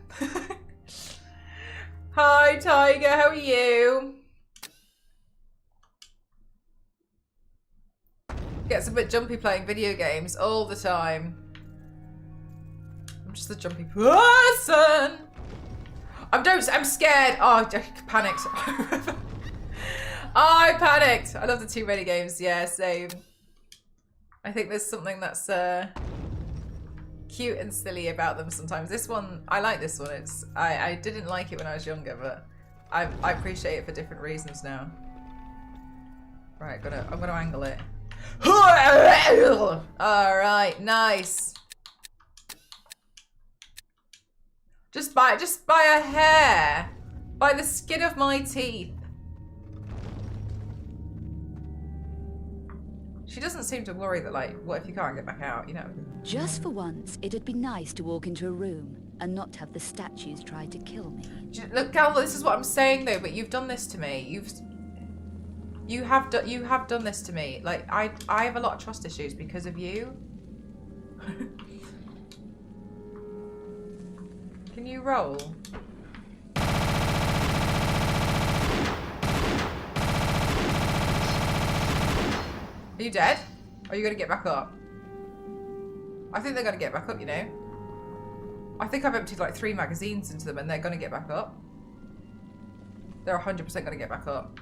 Hi, Tiger, how are you? Gets a bit jumpy playing video games all the time. I'm just a jumpy person. I'm scared. Oh, I panicked. I panicked. I love the too many games. Yeah, same. I think there's something that's cute and silly about them sometimes. This one, I like this one. I didn't like it when I was younger, but I appreciate it for different reasons now. Right, I'm gonna angle it. All right, nice. Just by a hair, by the skin of my teeth. She doesn't seem to worry that, like, what if you can't get back out, you know? Just for once, it'd be nice to walk into a room and not have the statues try to kill me. Look, Gal, this is what I'm saying though, but you've done this to me. You have done this to me. Like, I have a lot of trust issues because of you. Can you roll? Are you dead? Or are you gonna get back up? I think they're gonna get back up, you know. I think I've emptied like 3 magazines into them and they're gonna get back up. They're 100% gonna get back up.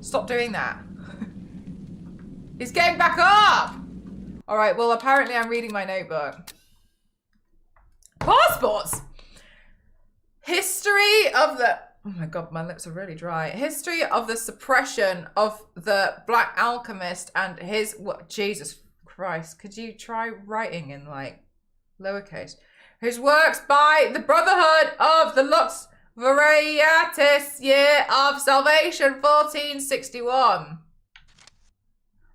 Stop doing that. He's getting back up! Alright, well apparently I'm reading my notebook. Passports! History of the... Oh my god, my lips are really dry. History of the suppression of the Black Alchemist and his... What? Jesus Christ. Could you try writing in, like, lowercase? His works by the Brotherhood of the Lux Variatis, Year of Salvation, 1461.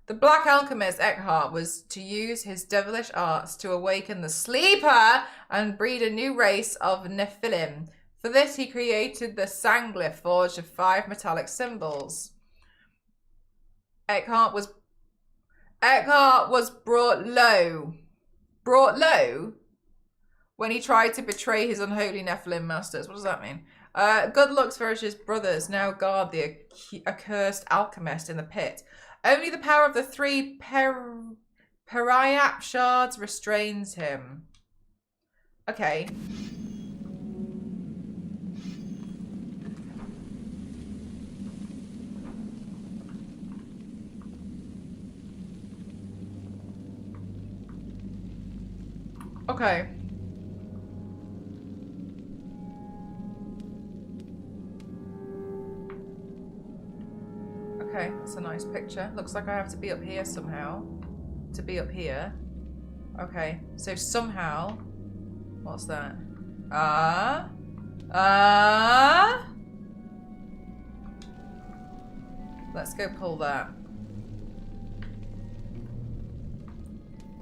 The Black Alchemist Eckhart was to use his devilish arts to awaken the sleeper and breed a new race of Nephilim. For this, he created the Sanglyph forged of 5 metallic symbols. Eckhart was brought low when he tried to betray his unholy Nephilim masters. What does that mean? Good Lux Verish's brothers now guard the accursed alchemist in the pit. Only the power of the 3 Periap shards restrains him. Okay. Okay. Okay, that's a nice picture. Looks like I have to be up here somehow. To be up here. Okay, so somehow... What's that? Let's go pull that.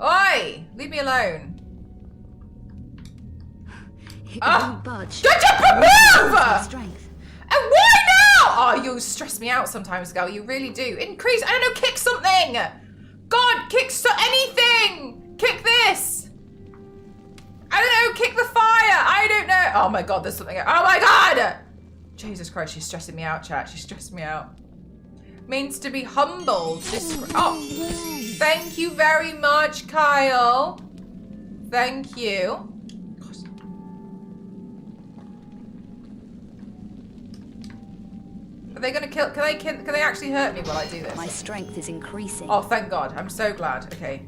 Oi! Leave me alone. It won't budge. Good job, move! Strength. And why now? Oh, you stress me out sometimes, Gal. You really do. Increase. I don't know. Kick something. God, kick anything. Kick this. I don't know. Kick the fire. I don't know. Oh my God, there's something. Oh my God. Jesus Christ, she's stressing me out, chat. She's stressing me out. Means to be humbled. Oh, thank you very much, Kyle. Thank you. Are they gonna kill? Can they actually hurt me while I do this? My strength is increasing. Oh, thank God! I'm so glad. Okay,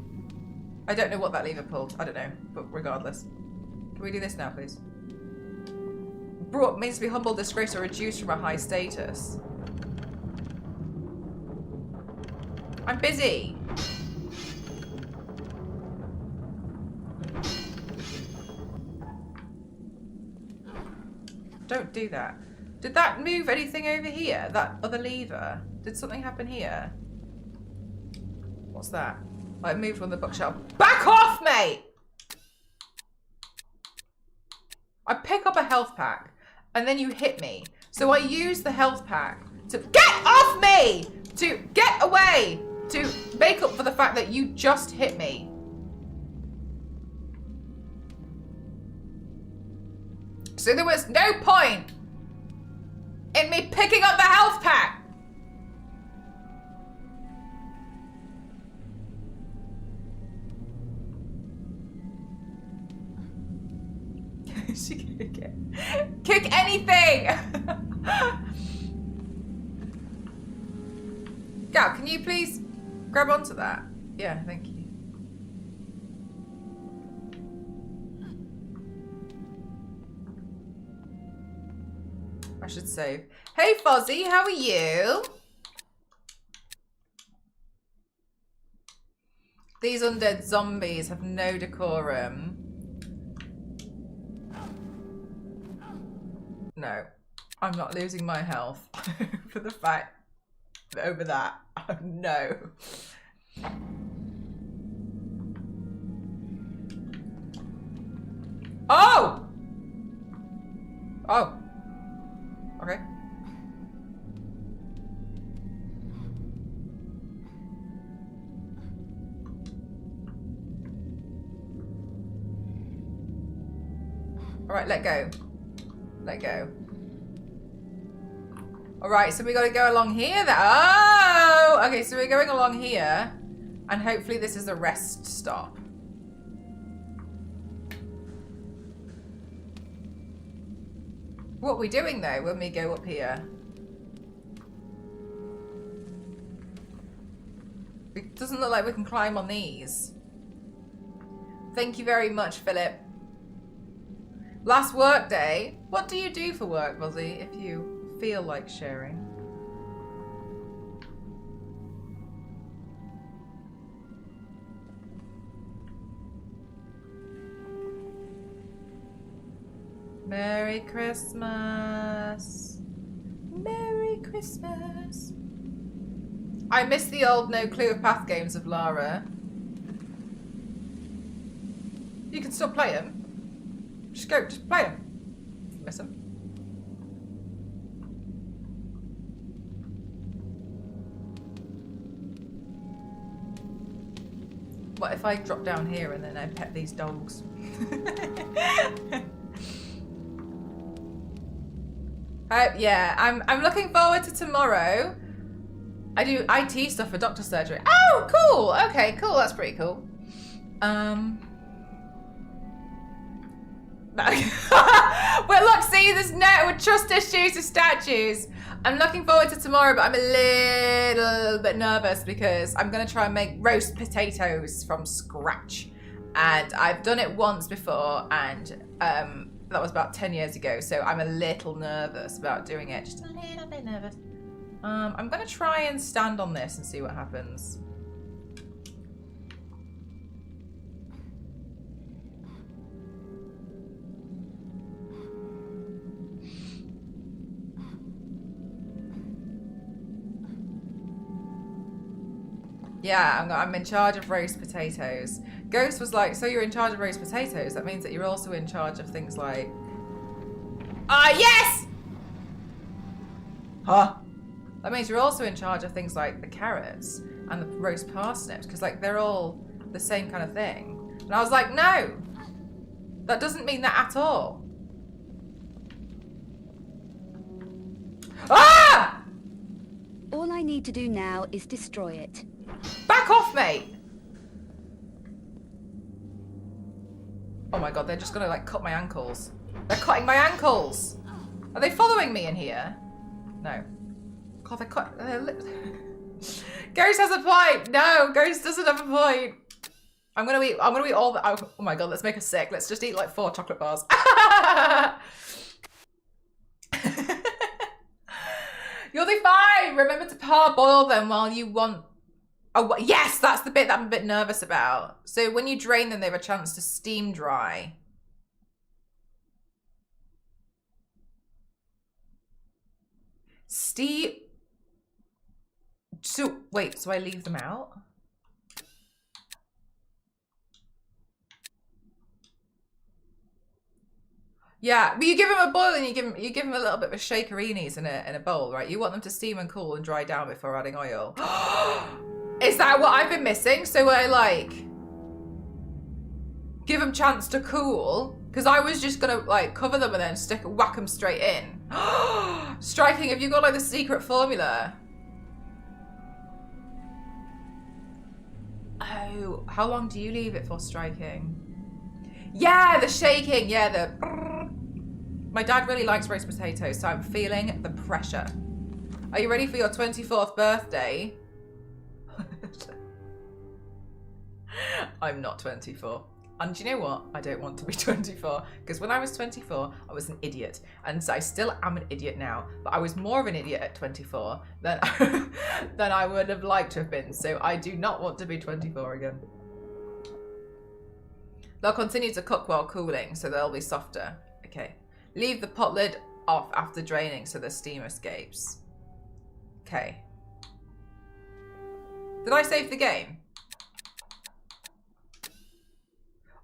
I don't know what that lever pulled. I don't know, but regardless, can we do this now, please? Brought means to be humbled, disgraced, or reduced from a high status. I'm busy. Don't do that. Did that move anything over here? That other lever? Did something happen here? What's that? Oh, it moved on the bookshelf. Back off, mate! I pick up a health pack and then you hit me. So I use the health pack to get off me! To get away! To make up for the fact that you just hit me. So there was no point in me picking up the health pack. She can kick anything! Gal, can you please grab onto that? Yeah, thank you. I should save. Hey Fozzie, how are you? These undead zombies have no decorum. No, I'm not losing my health for the fact that over that. Oh, no. Oh! Oh. Okay. All right, let go. Let go. All right, so we got to go along here. Oh, okay, so we're going along here, and hopefully this is a rest stop. What are we doing though when we go up here? It doesn't look like we can climb on these. Thank you very much, Philip. Last work day. What do you do for work, Buzzy, if you feel like sharing? Merry Christmas. Merry Christmas. I miss the old No Clue of Path games of Lara. You can still play them. Just play them. Miss them. What if I drop down here and then I pet these dogs? Yeah, I'm looking forward to tomorrow. I do IT stuff for doctor surgery. Oh, cool. Okay, cool. That's pretty cool. Well, look, see, there's no trust issues with statues. I'm looking forward to tomorrow, but I'm a little bit nervous because I'm going to try and make roast potatoes from scratch. And I've done it once before, and that was about 10 years ago, so I'm a little nervous about doing it. Just a little bit nervous. I'm going to try and stand on this and see what happens. Yeah, I'm in charge of roast potatoes. Ghost was like, so you're in charge of roast potatoes? That means that you're also in charge of things like... yes! Huh? That means you're also in charge of things like the carrots and the roast parsnips, because like they're all the same kind of thing. And I was like, no! That doesn't mean that at all. Ah! All I need to do now is destroy it. Back off, mate! Oh my god, they're just gonna like cut my ankles. They're cutting my ankles! Are they following me in here? No. God, they're cut. Ghost has a point! No, Ghost doesn't have a point. I'm gonna eat all the. Oh my god, let's make us sick. Let's just eat like 4 chocolate bars. You'll be fine! Remember to parboil them while you want. Oh, yes, that's the bit that I'm a bit nervous about. So when you drain them, they have a chance to steam dry. So, wait, so I leave them out? Yeah, but you give them a boil and you give them a little bit of a shakerinis in a bowl, right? You want them to steam and cool and dry down before adding oil. Is that what I've been missing? So I like give them chance to cool, because I was just gonna like cover them and then whack them straight in. Striking, have you got like the secret formula? Oh, how long do you leave it for striking? Yeah, the shaking. Yeah, the My dad really likes roast potatoes, so I'm feeling the pressure. Are you ready for your 24th birthday? I'm not 24. And do you know what? I don't want to be 24. Because when I was 24, I was an idiot. And so I still am an idiot now. But I was more of an idiot at 24 than, than I would have liked to have been. So I do not want to be 24 again. They'll continue to cook while cooling, so they'll be softer. Okay. Leave the pot lid off after draining so the steam escapes. Okay. Did I save the game?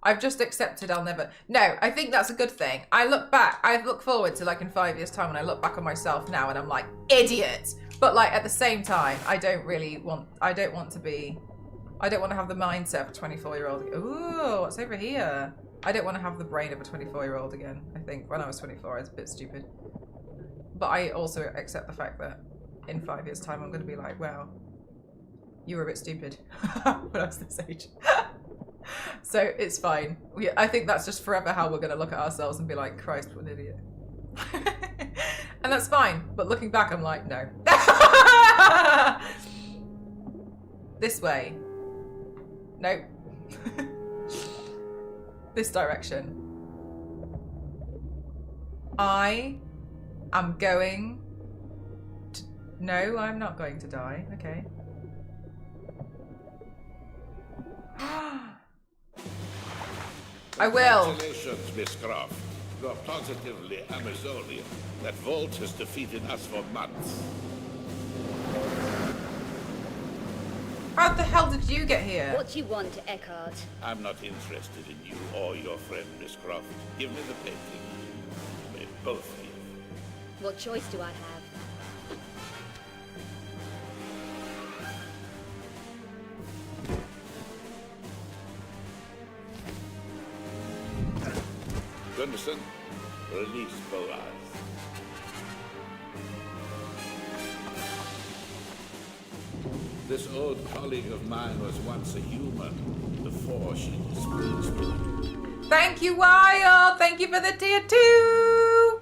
I've just accepted I'll never... No, I think that's a good thing. I look back, I look forward to like in 5 years' time when I look back on myself now and I'm like, idiot! But like at the same time, I don't want to have the mindset of a 24-year-old. Ooh, what's over here? I don't want to have the brain of a 24-year-old again. I think when I was 24, I was a bit stupid. But I also accept the fact that in 5 years' time, I'm going to be like, wow, you were a bit stupid when I was this age. So it's fine. I think that's just forever how we're going to look at ourselves and be like, Christ, what an idiot. And that's fine. But looking back, I'm like, no. This way. Nope. This direction. I am going to... No, I'm not going to die. Okay. I will. Congratulations, Miss Croft. You're positively Amazonian. That vault has defeated us for months. How the hell did you get here? What do you want, Eckhart? I'm not interested in you or your friend, Miss Croft. Give me the painting. May both leave. What choice do I have? Gunderson, release Boaz. This old colleague of mine was once a human before she displeased me. Thank you, Wild. Thank you for the tier 2.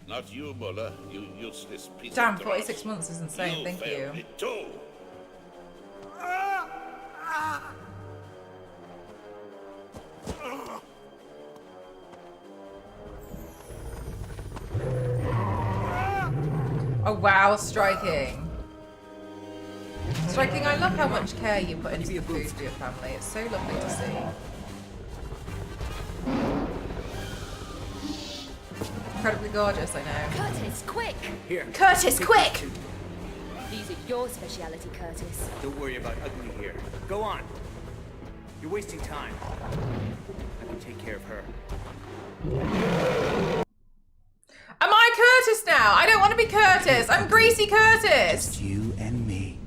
Not you, Muller. You useless piece Damn, of trash. 46 months is insane. Thank you. failed me too. Oh wow, striking. Striking, I love how much care you put into the food for your family. It's so lovely to see. Incredibly gorgeous, I know. Curtis, quick! Here. Curtis, Take quick! these two. These are your speciality, Curtis. Don't worry about ugly here. Go on. You're wasting time. I can take care of her. Am I Curtis now? I don't want to be Curtis. I'm Greasy Curtis. Just you and me.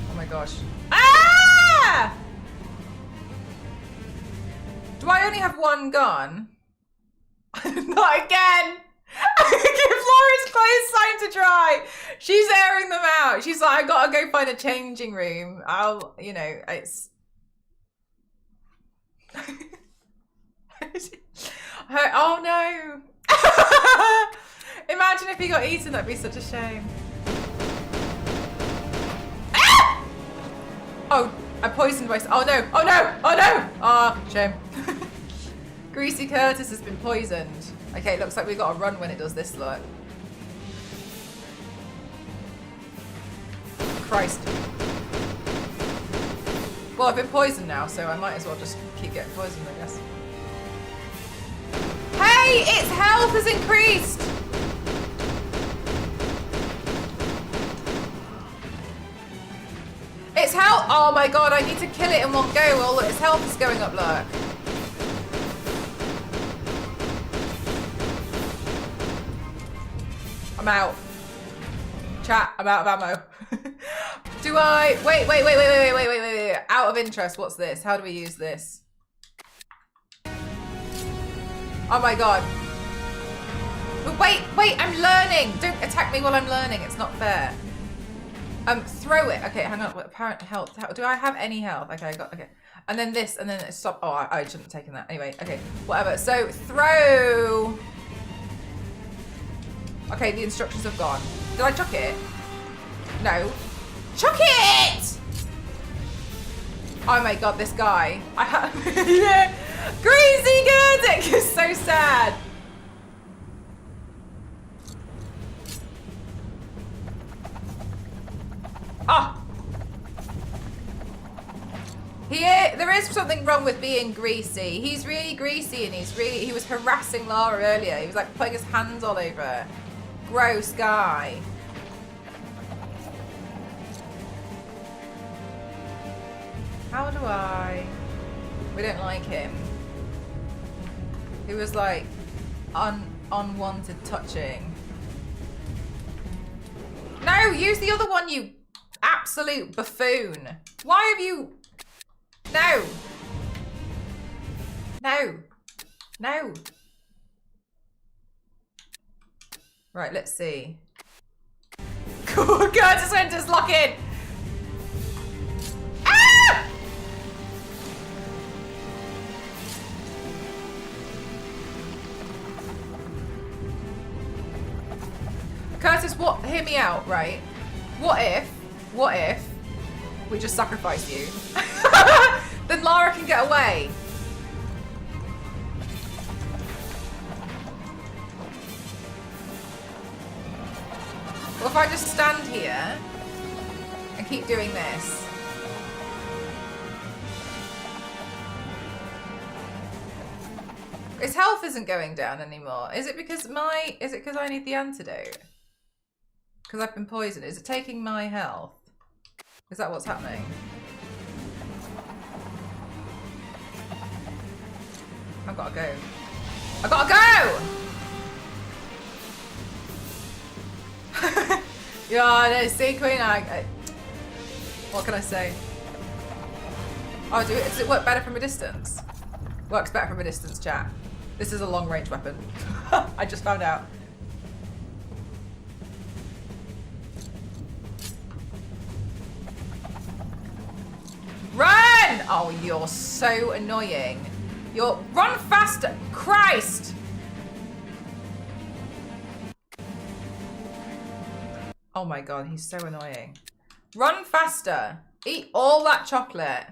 Oh my gosh. Ah! Do I only have one gun? Not again. Give Laura's clothes time to dry. She's airing them out. She's like, I gotta go find a changing room. I'll, you know, it's... Oh no. Imagine if he got eaten, that'd be such a shame. Ah! Oh, I poisoned myself. Oh no, oh no, oh no. Ah, shame. Greasy Curtis has been poisoned. Okay, looks like we've got to run when it does this look. Christ. Well, I've been poisoned now, so I might as well just keep getting poisoned, I guess. Hey, its health has increased! Its health, oh my god, I need to kill it in one go. All its health is going up, look. I'm out. Chat, I'm out of ammo. Do I... Wait. Out of interest, what's this? How do we use this? Oh my god. But wait, I'm learning. Don't attack me while I'm learning. It's not fair. Throw it. Okay, hang on. Apparent health. Do I have any health? Okay, I got. Okay, and then this, and then it stop. Oh, I shouldn't have taken that. Anyway, okay, whatever. So throw. Okay, the instructions have gone. Did I chuck it? No. Chuck it! Oh my god, this guy. I have. Yeah. Greasy Gerdic is so sad. Ah! There is something wrong with being greasy. He's really greasy and he was harassing Lara earlier. He was like putting his hands all over her. Gross guy. How do I... We don't like him. He was like unwanted touching. No, use the other one, you absolute buffoon. Why have you... No. No. No. Right, let's see. Cool, Curtis went to lock in. Ah! Curtis, what? Hear me out, right? What if we just sacrifice you? Then Lara can get away. Well, if I just stand here and keep doing this. His health isn't going down anymore. Is it because I need the antidote? Because I've been poisoned. Is it taking my health? Is that what's happening? I've got to go. I gotta go! Yeah, no, see, Queen, what can I say? Oh, does it work better from a distance? Works better from a distance, chat. This is a long-range weapon. I just found out. Run! Oh, you're so annoying. Run faster! Christ! Oh my god, he's so annoying. Run faster! Eat all that chocolate.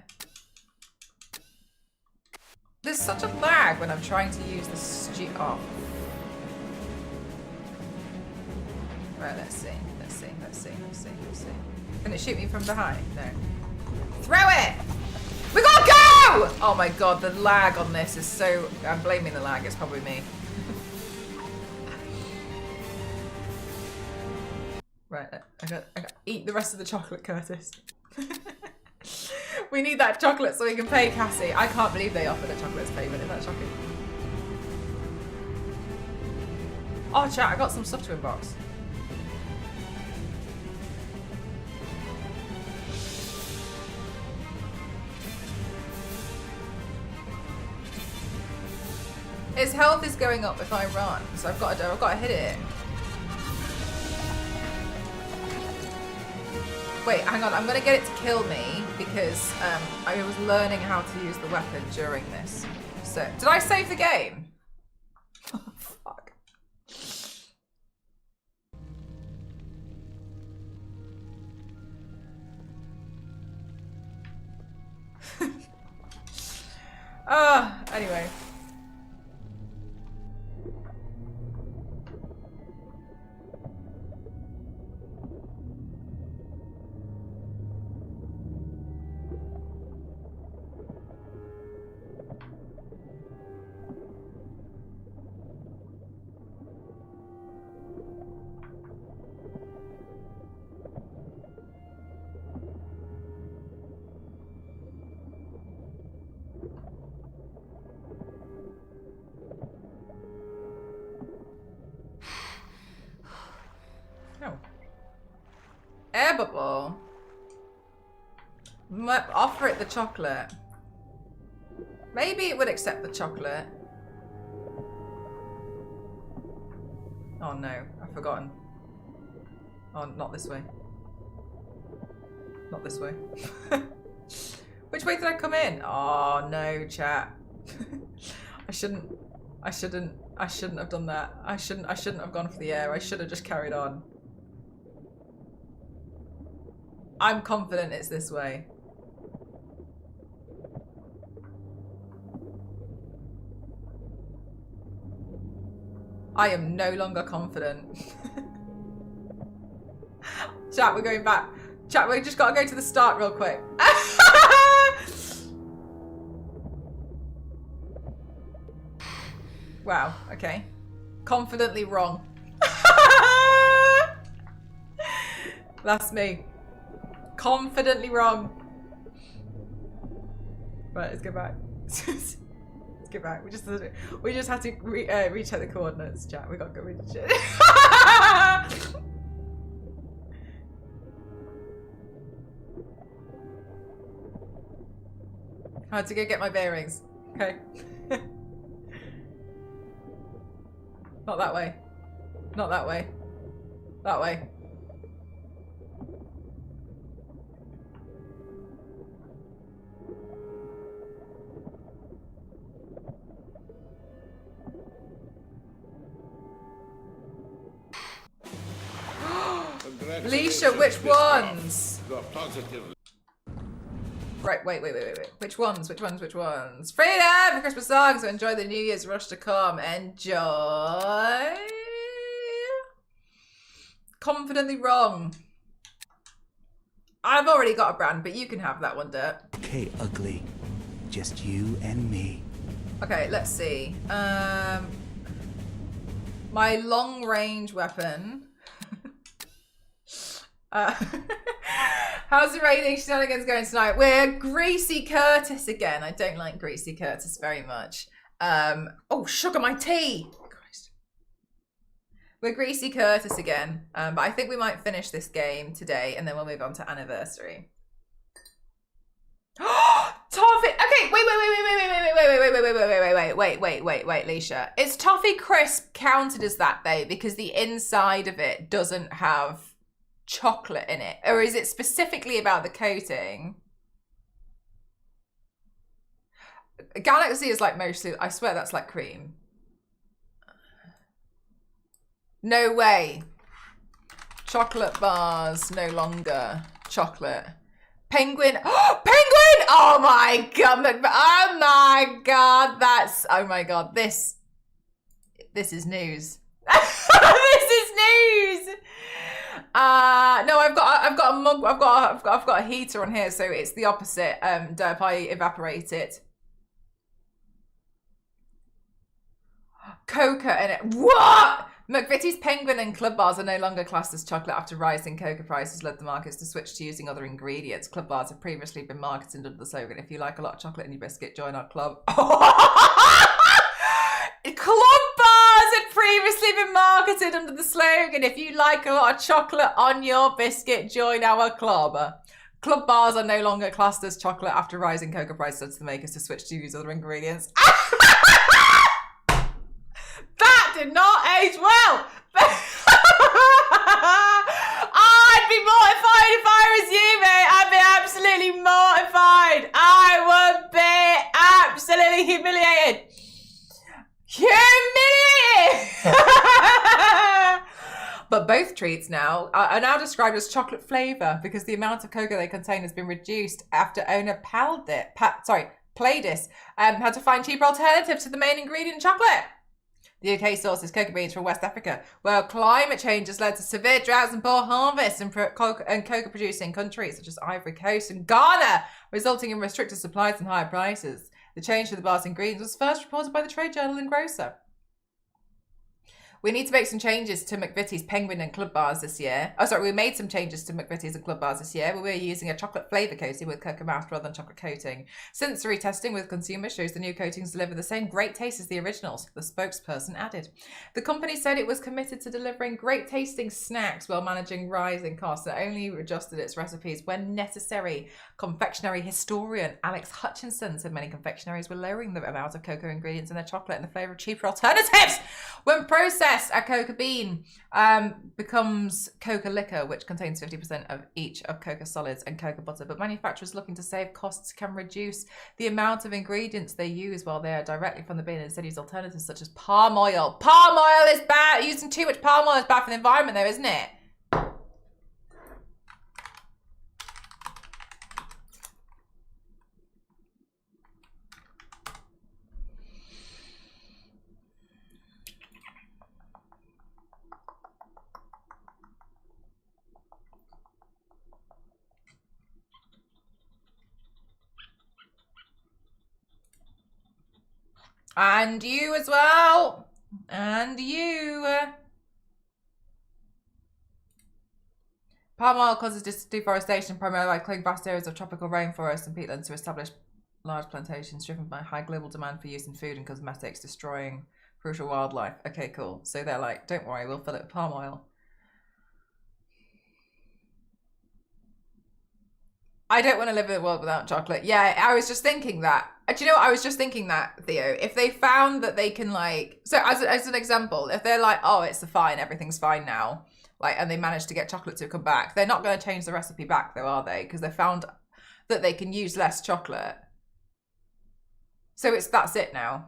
There's such a lag when I'm trying to use the oh. Right, let's see. Can it shoot me from behind? No. Throw it! We gotta go! Oh my god, the lag on this is so... I'm blaming the lag, it's probably me. Right, I got eat the rest of the chocolate, Curtis. We need that chocolate so we can pay Cassie. I can't believe they offered a chocolate as payment. Isn't that shocking? Oh, chat, I got some stuff to unbox. His health is going up if I run, so I've got to hit it. Wait, hang on. I'm gonna get it to kill me because I was learning how to use the weapon during this. So, did I save the game? Oh, fuck. Anyway. Air bubble. Offer it the chocolate. Maybe it would accept the chocolate. Oh no, I've forgotten. Oh, not this way. Not this way. Which way did I come in? Oh no, chat. I shouldn't have done that. I shouldn't have gone for the air. I should have just carried on. I'm confident it's this way. I am no longer confident. Chat, we're going back. Chat, we just gotta go to the start real quick. Wow, okay. Confidently wrong. That's me. Confidently wrong. Right, let's go back. Let's go back. We just had to recheck the coordinates, chat. We gotta go recheck. I had to go get my bearings. Okay. Not that way. Not that way. That way. Leisha, which ones? You're positively. Right, wait. Which ones? Freedom for Christmas songs, so enjoy the New Year's rush to come. Enjoy. Confidently wrong. I've already got a brand, but you can have that one, Dirt. Okay, ugly. Just you and me. Okay, let's see. My long range weapon. How's the raiding shenanigans going tonight? We're Greasy Curtis again. I don't like Greasy Curtis very much. Oh, sugar my tea. Christ. We're Greasy Curtis again. But I think we might finish this game today and then we'll move on to anniversary. Toffee. Okay, wait, Leisha. Is Toffee Crisp counted as that though? Because the inside of it doesn't have chocolate in it, or is it specifically about the coating? Galaxy is like mostly, I swear that's like cream. No way. Chocolate bars, no longer chocolate. Penguin. Oh, penguin! Oh my god. Oh my god. That's, oh my god. This is news. This is news. No, I've got a mug. I've got a heater on here, so it's the opposite. Derp, I evaporate it. Coca in it. What? McVitie's Penguin and Club Bars are no longer classed as chocolate after rising cocoa prices led the markets to switch to using other ingredients. Club Bars have previously been marketed under the slogan, "If you like a lot of chocolate in your biscuit, join our club." Club Bars had previously been marketed under the slogan, "If you like a lot of chocolate on your biscuit, join our club." Club Bars are no longer classed as chocolate after rising cocoa prices led the makers to switch to use other ingredients. That did not age well. I'd be mortified if I was you, mate. I'd be absolutely mortified. I would be absolutely humiliated. But both treats now are now described as chocolate flavour because the amount of cocoa they contain has been reduced after owner Playdis had to find cheaper alternatives to the main ingredient chocolate. The UK sources cocoa beans from West Africa, where climate change has led to severe droughts and poor harvests in cocoa-producing countries such as Ivory Coast and Ghana, resulting in restricted supplies and higher prices. The change to the bar's ingredients was first reported by the Trade Journal Engrosser. We need to make some changes to McVitie's Penguin and Club Bars this year. We made some changes to McVitie's and Club Bars this year, where we're using a chocolate flavour coating with cocoa mask rather than chocolate coating. Sensory testing with consumers shows the new coatings deliver the same great taste as the originals, the spokesperson added. The company said it was committed to delivering great tasting snacks while managing rising costs and only adjusted its recipes when necessary. Confectionery historian Alex Hutchinson said many confectioneries were lowering the amount of cocoa ingredients in their chocolate in the favour of cheaper alternatives when processed Yes, a coca bean becomes coca liquor, which contains 50% of each of coca solids and coca butter. But manufacturers looking to save costs can reduce the amount of ingredients they use while they are directly from the bean and instead use alternatives such as palm oil. Palm oil is bad. Using too much palm oil is bad for the environment, though, isn't it? And you as well. And you. Palm oil causes deforestation primarily by clearing vast areas of tropical rainforests and peatlands to establish large plantations driven by high global demand for use in food and cosmetics, destroying crucial wildlife. Okay, cool. So they're like, don't worry, we'll fill it with palm oil. I don't want to live in a world without chocolate. Yeah, I was just thinking that. Do you know what? I was just thinking that, Theo. If they found that they can like... So as an example, if they're like, oh, it's fine, everything's fine now, like, and they manage to get chocolate to come back, they're not going to change the recipe back though, are they? Because they found that they can use less chocolate. So that's it now.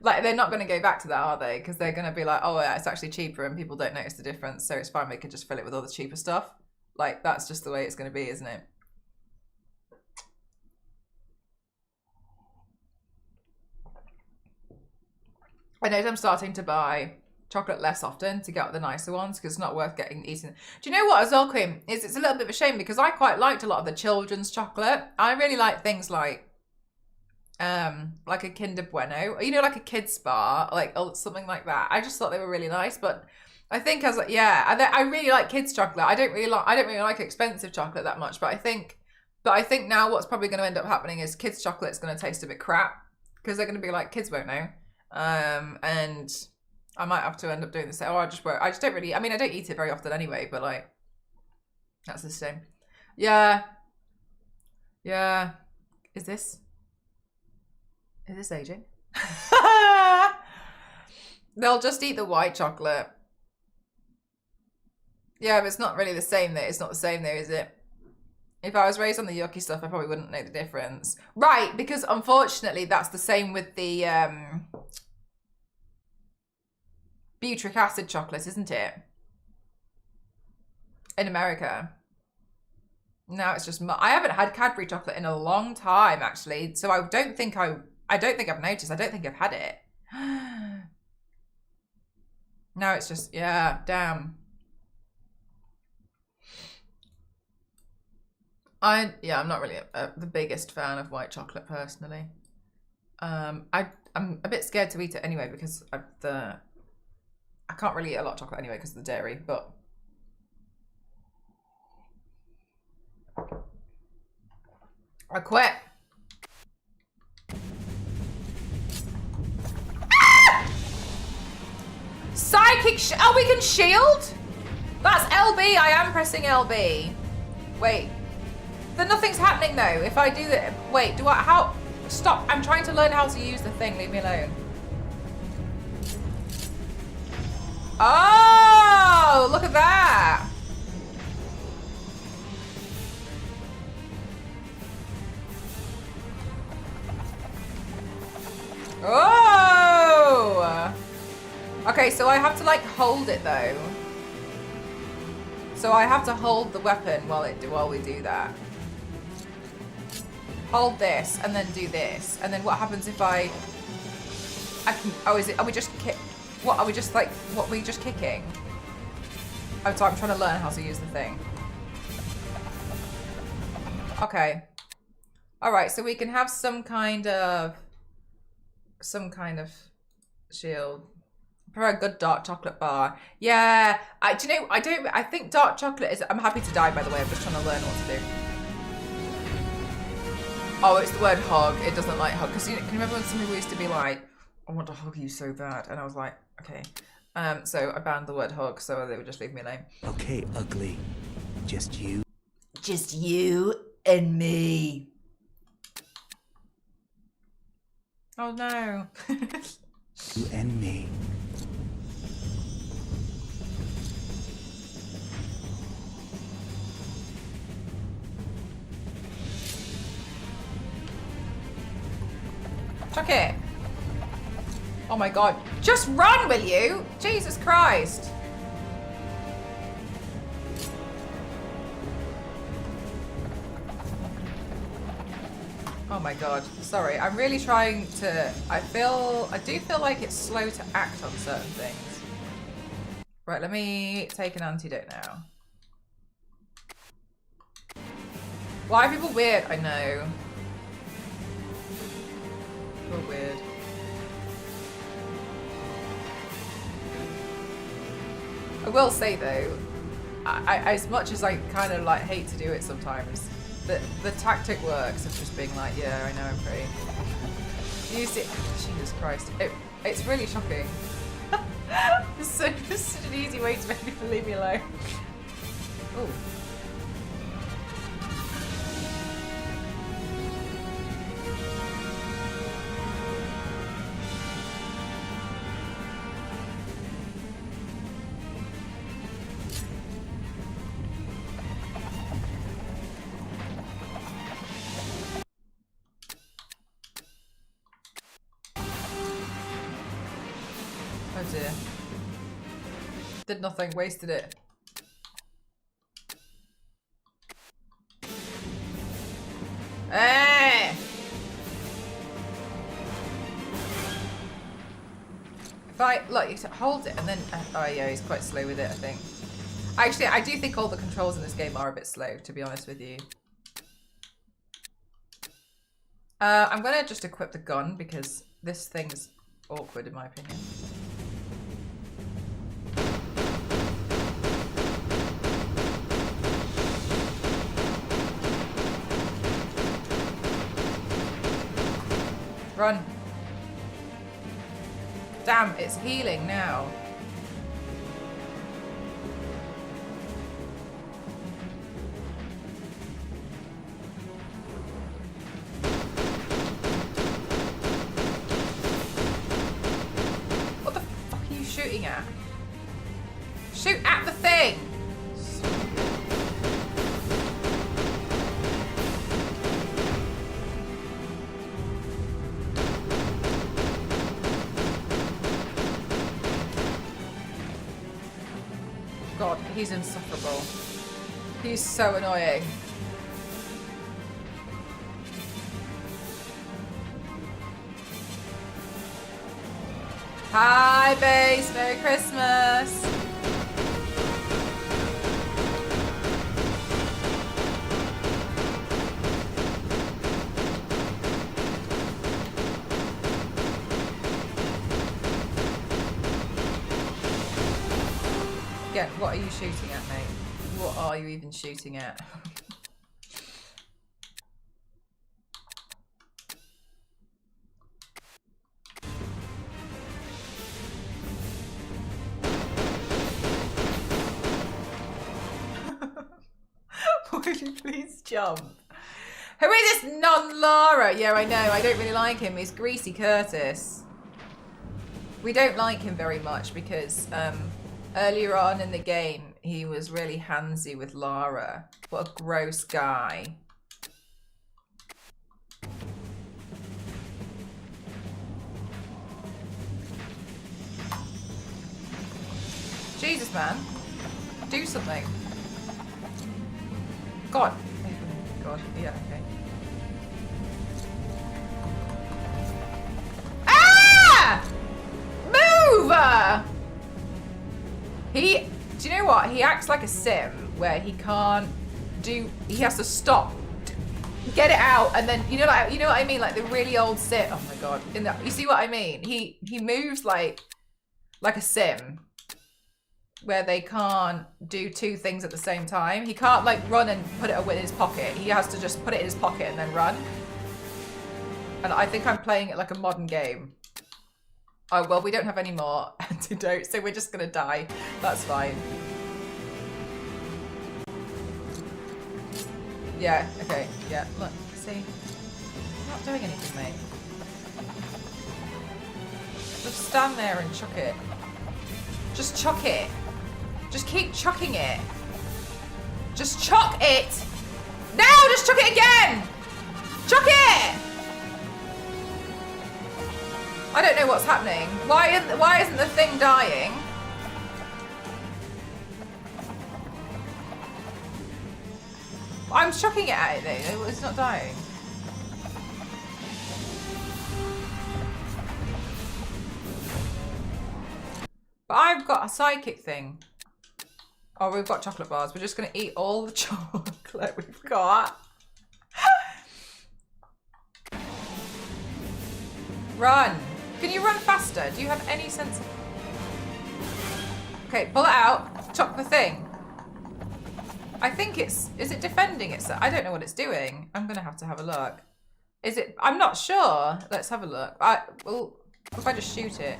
Like, they're not going to go back to that, are they? Because they're going to be like, oh, yeah, it's actually cheaper and people don't notice the difference, so it's fine, we can just fill it with all the cheaper stuff. Like, that's just the way it's going to be, isn't it? I know I'm starting to buy chocolate less often to get the nicer ones because it's not worth eating. Do you know what as well, Queen? It's a little bit of a shame because I quite liked a lot of the children's chocolate. I really like things like a Kinder Bueno, you know, like a Kids Bar, like something like that. I just thought they were really nice, but I think I really like kids chocolate. I don't really like expensive chocolate that much, but I think now what's probably going to end up happening is kids chocolate's going to taste a bit crap because they're going to be like, kids won't know, and I might have to end up doing the same. I just don't really. I mean, I don't eat it very often anyway, but like, that's the same. Yeah. Is this aging? They'll just eat the white chocolate. Yeah, but it's not really the same though. It's not the same though, is it? If I was raised on the yucky stuff, I probably wouldn't know the difference. Right, because unfortunately that's the same with the butyric acid chocolate, isn't it? In America. Now it's just... I haven't had Cadbury chocolate in a long time, actually. So I don't think I've noticed. I don't think I've had it. Now it's just... Yeah, damn. I'm not really the biggest fan of white chocolate personally. I'm a bit scared to eat it anyway because of I can't really eat a lot of chocolate anyway because of the dairy, but I quit. Ah! Psychic oh, we can shield? That's LB. I am pressing LB. Wait. Then nothing's happening though. If I do that, wait, how? Stop, I'm trying to learn how to use the thing, leave me alone. Oh, look at that. Oh. Okay, so I have to like hold it though. So I have to hold the weapon while we do that. Hold this and then do this, and then what happens if I can? Oh, are we just what are we just like? What were we just kicking? Oh, so I'm trying to learn how to use the thing. Okay. All right, so we can have some kind of shield. For a good dark chocolate bar. Yeah. Do you know? I think dark chocolate is. I'm happy to die. By the way, I'm just trying to learn what to do. Oh, it's the word hug. It doesn't like hug. Because can you remember when some people used to be like, I want to hug you so bad? And I was like, okay. So I banned the word hug, so they would just leave me alone. Okay, ugly. Just you. Just you and me. Oh no. You and me. Chuck it. Oh my god. Just run, will you? Jesus Christ. Oh my god. Sorry. I'm really trying to... I do feel like it's slow to act on certain things. Right, let me take an antidote now. Why are people weird? I know. People weird. I will say though, I as much as I kind of like hate to do it sometimes, the tactic works of just being like, yeah, I know I'm free. Use it. Jesus Christ. It's really shocking. It's such an easy way to make people leave me alone. Oh. Oh dear. Did nothing, wasted it. Hey! If I, look, you hold it and then, oh yeah, he's quite slow with it, I think. Actually, I do think all the controls in this game are a bit slow, to be honest with you. I'm gonna just equip the gun because this thing's awkward in my opinion. Run. Damn, it's healing now. What the fuck are you shooting at? Shoot at the thing! God, he's insufferable. He's so annoying. Hi, base. Merry Christmas. Again, what are you shooting at, mate? What are you even shooting at? Would you please jump? Who is this non-Lara? Yeah, I know. I don't really like him. He's Greasy Curtis. We don't like him very much because earlier on in the game, he was really handsy with Lara. What a gross guy. Jesus, man. Do something. God. God, yeah, okay. Ah! Move! Do you know what? He acts like a sim where he can't do, he has to stop, get it out, and then, you know what I mean? Like the really old sim. Oh my God. You see what I mean? He moves like a sim where they can't do two things at the same time. He can't like run and put it away in his pocket. He has to just put it in his pocket and then run. And I think I'm playing it like a modern game. Oh, well, we don't have any more antidotes, so we're just gonna die. That's fine. Yeah, okay, yeah, look, see? I'm not doing anything, mate. Just stand there and chuck it. Just chuck it. Just keep chucking it. Just chuck it! No, just chuck it again! Chuck it! I don't know what's happening. Why isn't the thing dying? I'm chucking it at it though. It's not dying. But I've got a psychic thing. Oh, we've got chocolate bars. We're just going to eat all the chocolate we've got. Run. Can you run faster? Do you have any sense of... Okay, pull it out. Chuck the thing. I think it's... Is it defending itself? I don't know what it's doing. I'm going to have a look. Is it... I'm not sure. Let's have a look. Well, if I just shoot it.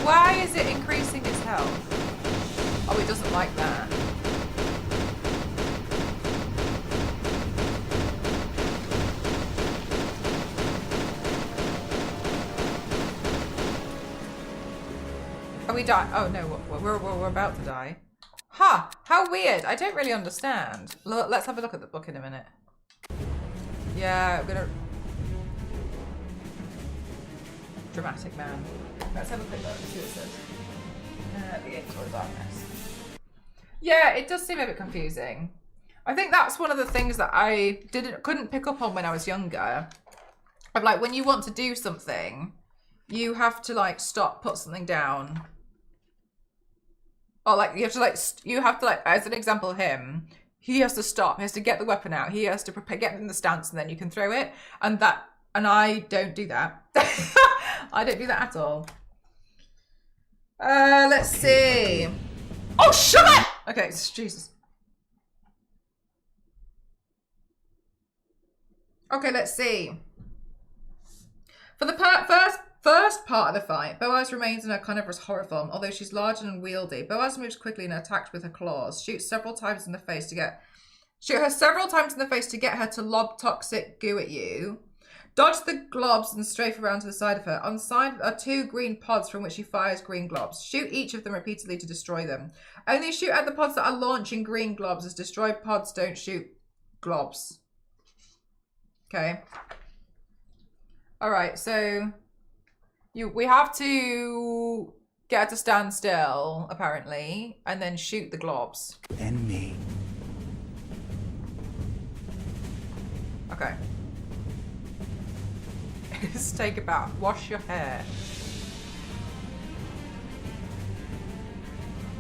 Why is it increasing its health? Oh, it doesn't like that. Are we dying? Oh no, we're about to die. Ha! Huh, how weird. I don't really understand. Look, let's have a look at the book in a minute. Yeah, I'm gonna... Dramatic man. Let's have a quick look and see what it says. The Angel of Darkness. Yeah, it does seem a bit confusing. I think that's one of the things that I couldn't pick up on when I was younger. Of like, when you want to do something, you have to like stop, put something down. Or like, you have to like, as an example, him, he has to stop, he has to get the weapon out, he has to prepare, get in the stance, and then you can throw it. And I don't do that. I don't do that at all. Let's see. Oh, shut up! Okay, Jesus. Okay, let's see. For the first part of the fight, Boaz remains in her carnivorous horror form, although she's large and unwieldy. Boaz moves quickly and attacks with her claws. Shoot her several times in the face to get her to lob toxic goo at you. Dodge the globs and strafe around to the side of her. On the side are 2 green pods from which she fires green globs. Shoot each of them repeatedly to destroy them. Only shoot at the pods that are launching green globs, as destroyed pods don't shoot globs. Okay. Alright, so we have to get her to stand still, apparently, and then shoot the globs. And me. Okay. Just take a bath. Wash your hair.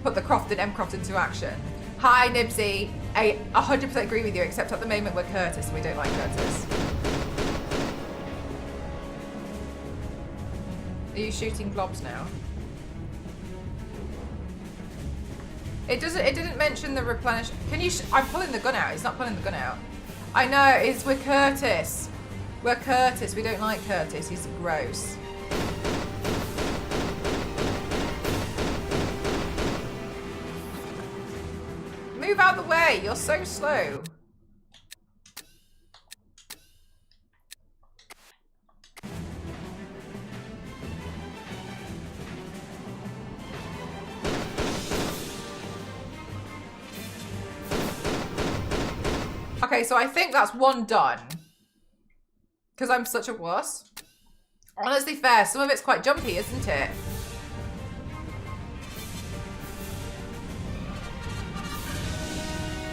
Put the Croft and M-Croft into action. Hi, Nibsy. I 100% agree with you, except at the moment we're Curtis and we don't like Curtis. Are you shooting globs now? It didn't mention the replenish. Can you? I'm pulling the gun out. It's not pulling the gun out. I know. We're Curtis. We're Curtis. We don't like Curtis. He's gross. Move out of the way. You're so slow. Okay, so I think that's one done. Because I'm such a wuss. Honestly fair, some of it's quite jumpy, isn't it?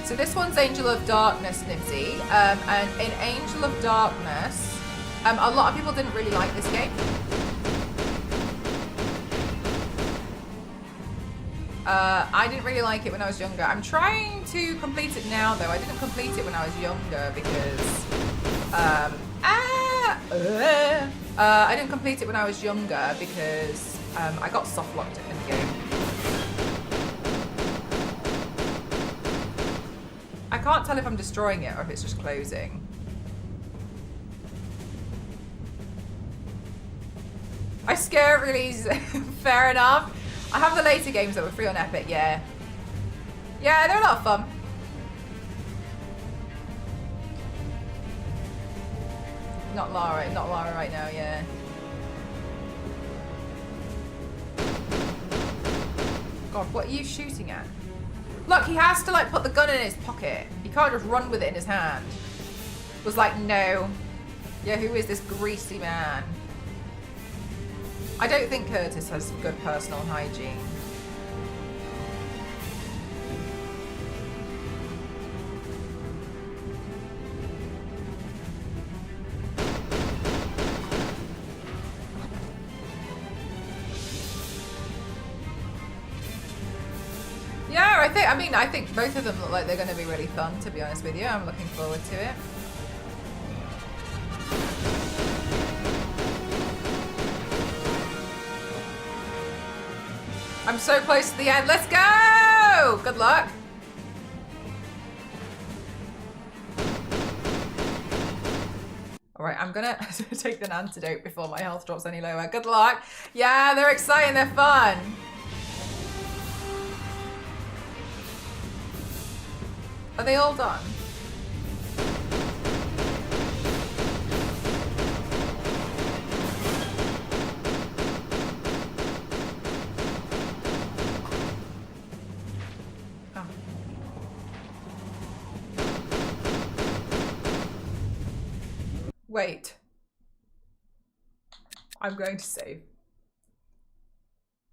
So this one's Angel of Darkness, Nibsy. And in Angel of Darkness, a lot of people didn't really like this game. I didn't really like it when I was younger. I'm trying to complete it now, though. I didn't complete it when I was younger because... I didn't complete it when I was younger because I got soft locked in the game. I can't tell if I'm destroying it or if it's just closing. I scare release. Fair enough. I have the later games that were free on Epic, yeah. Yeah, they're a lot of fun. Not Lara right now, yeah. God, what are you shooting at? Look, he has to like put the gun in his pocket. He can't just run with it in his hand. was like, no. Yeah, who is this greasy man? I don't think Curtis has good personal hygiene. Yeah, I think both of them look like they're going to be really fun, to be honest with you. I'm looking forward to it. I'm so close to the end. Let's go! Good luck. All right, I'm gonna take an antidote before my health drops any lower. Good luck. Yeah, they're exciting. They're fun. Are they all done? Oh. Wait. I'm going to save.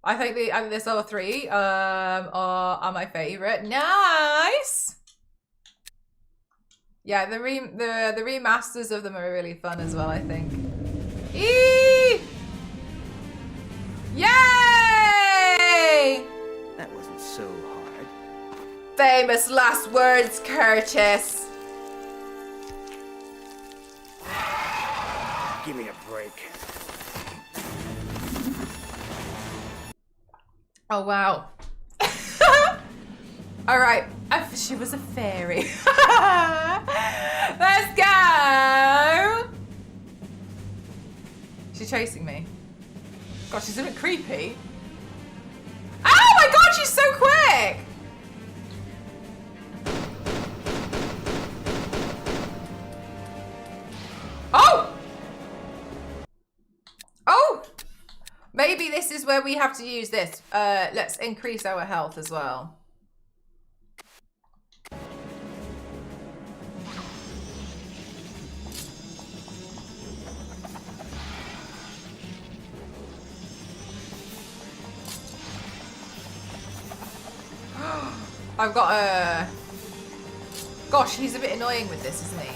I think this other three are my favorite. Nice. Yeah, the remasters of them are really fun as well, I think. Eee! Yay! That wasn't so hard. Famous last words, Curtis. Give me a break. Oh, wow. All right. She was a fairy. Let's go. She's chasing me. God, she's a bit creepy. Oh my God, she's so quick. Oh! Oh! Maybe this is where we have to use this. Let's increase our health as well. I've got a... Gosh, he's a bit annoying with this, isn't he?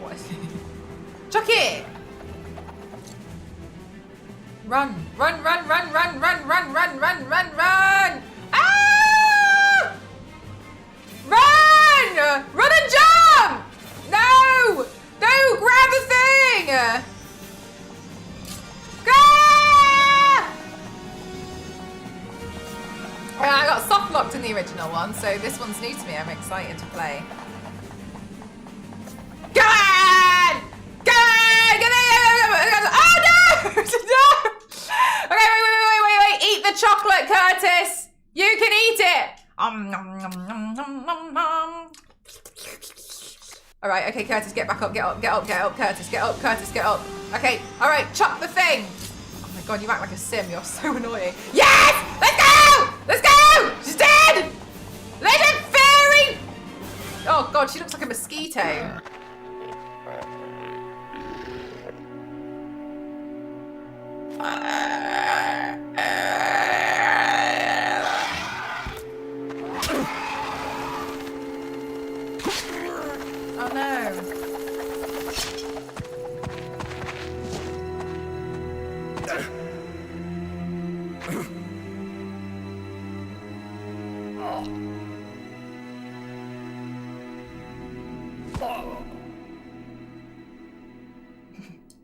What is he? Chuck it! Run! Run, run, run, run, run, run, run, run, run, run! Ah! Run! Run and jump! No! No, grab the thing! I got soft locked in the original one, so this one's new to me. I'm excited to play. Go on! Go on! Get in! Oh no! No! Okay, wait. Eat the chocolate, Curtis. You can eat it. All right, okay, Curtis, get back up, get up, Curtis, get up, Curtis, get up. Okay, all right, chop the thing. Oh my God, you act like a sim. You're so annoying. Yes! Let's go! Let's go! She's dead! Legend fairy! Oh God, she looks like a mosquito. Oh no.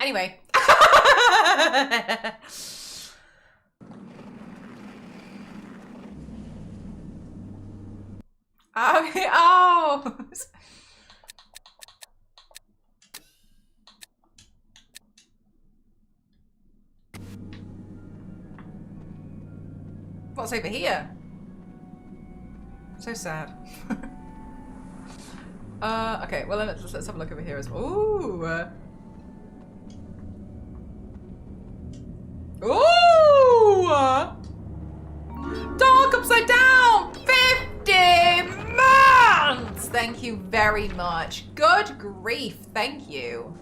Anyway. Oh. What's over here? So sad. Okay, well let's have a look over here as well. Ooh. Ooh! Dark upside down! 50 more! Thank you very much. Good grief. Thank you.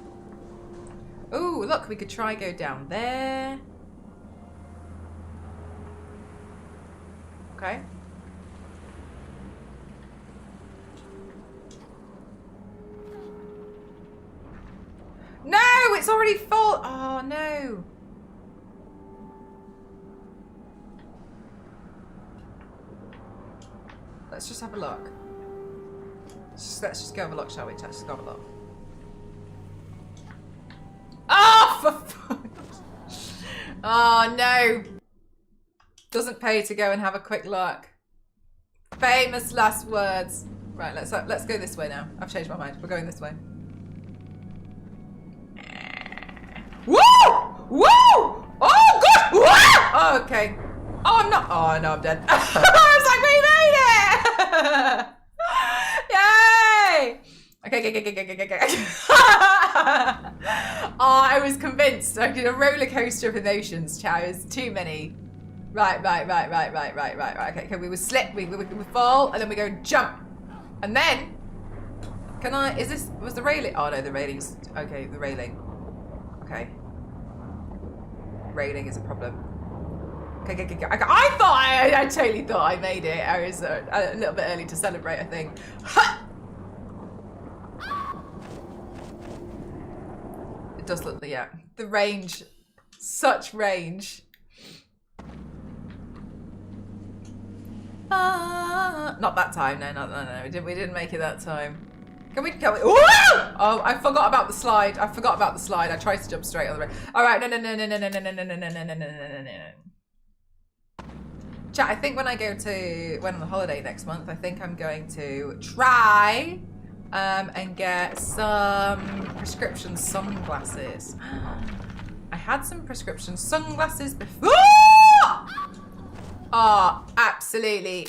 Ooh, look, we could try go down there. Okay. No, it's already full. Oh, no. Let's just have a look. Let's just go have a look, shall we? Let's just go have a look. Oh, for fuck. Oh, no. Doesn't pay to go and have a quick look. Famous last words. Right, let's go this way now. I've changed my mind. We're going this way. Woo! Woo! Oh, God! Woo! Oh, okay. Oh, I'm not. Oh, no, I'm dead. I was like, we made it! Yay! Okay. Oh, I was convinced. I did a roller coaster of emotions, Chow. It was too many. Right. Okay, we would slip, we fall, and then we go jump. And then, was the railing? Oh no, the railing's, okay, the railing. Okay. Railing is a problem. Okay. I totally thought I made it. I was a little bit early to celebrate, I think. Ha! It does look, yeah. The range, such range. Not that time, no. We didn't make it that time. Can we? Ooh! Oh, I forgot about the slide. I tried to jump straight on the road. All right, no. Chat, I think when I on the holiday next month, I think I'm going to try and get some prescription sunglasses. I had some prescription sunglasses before. Oh, absolutely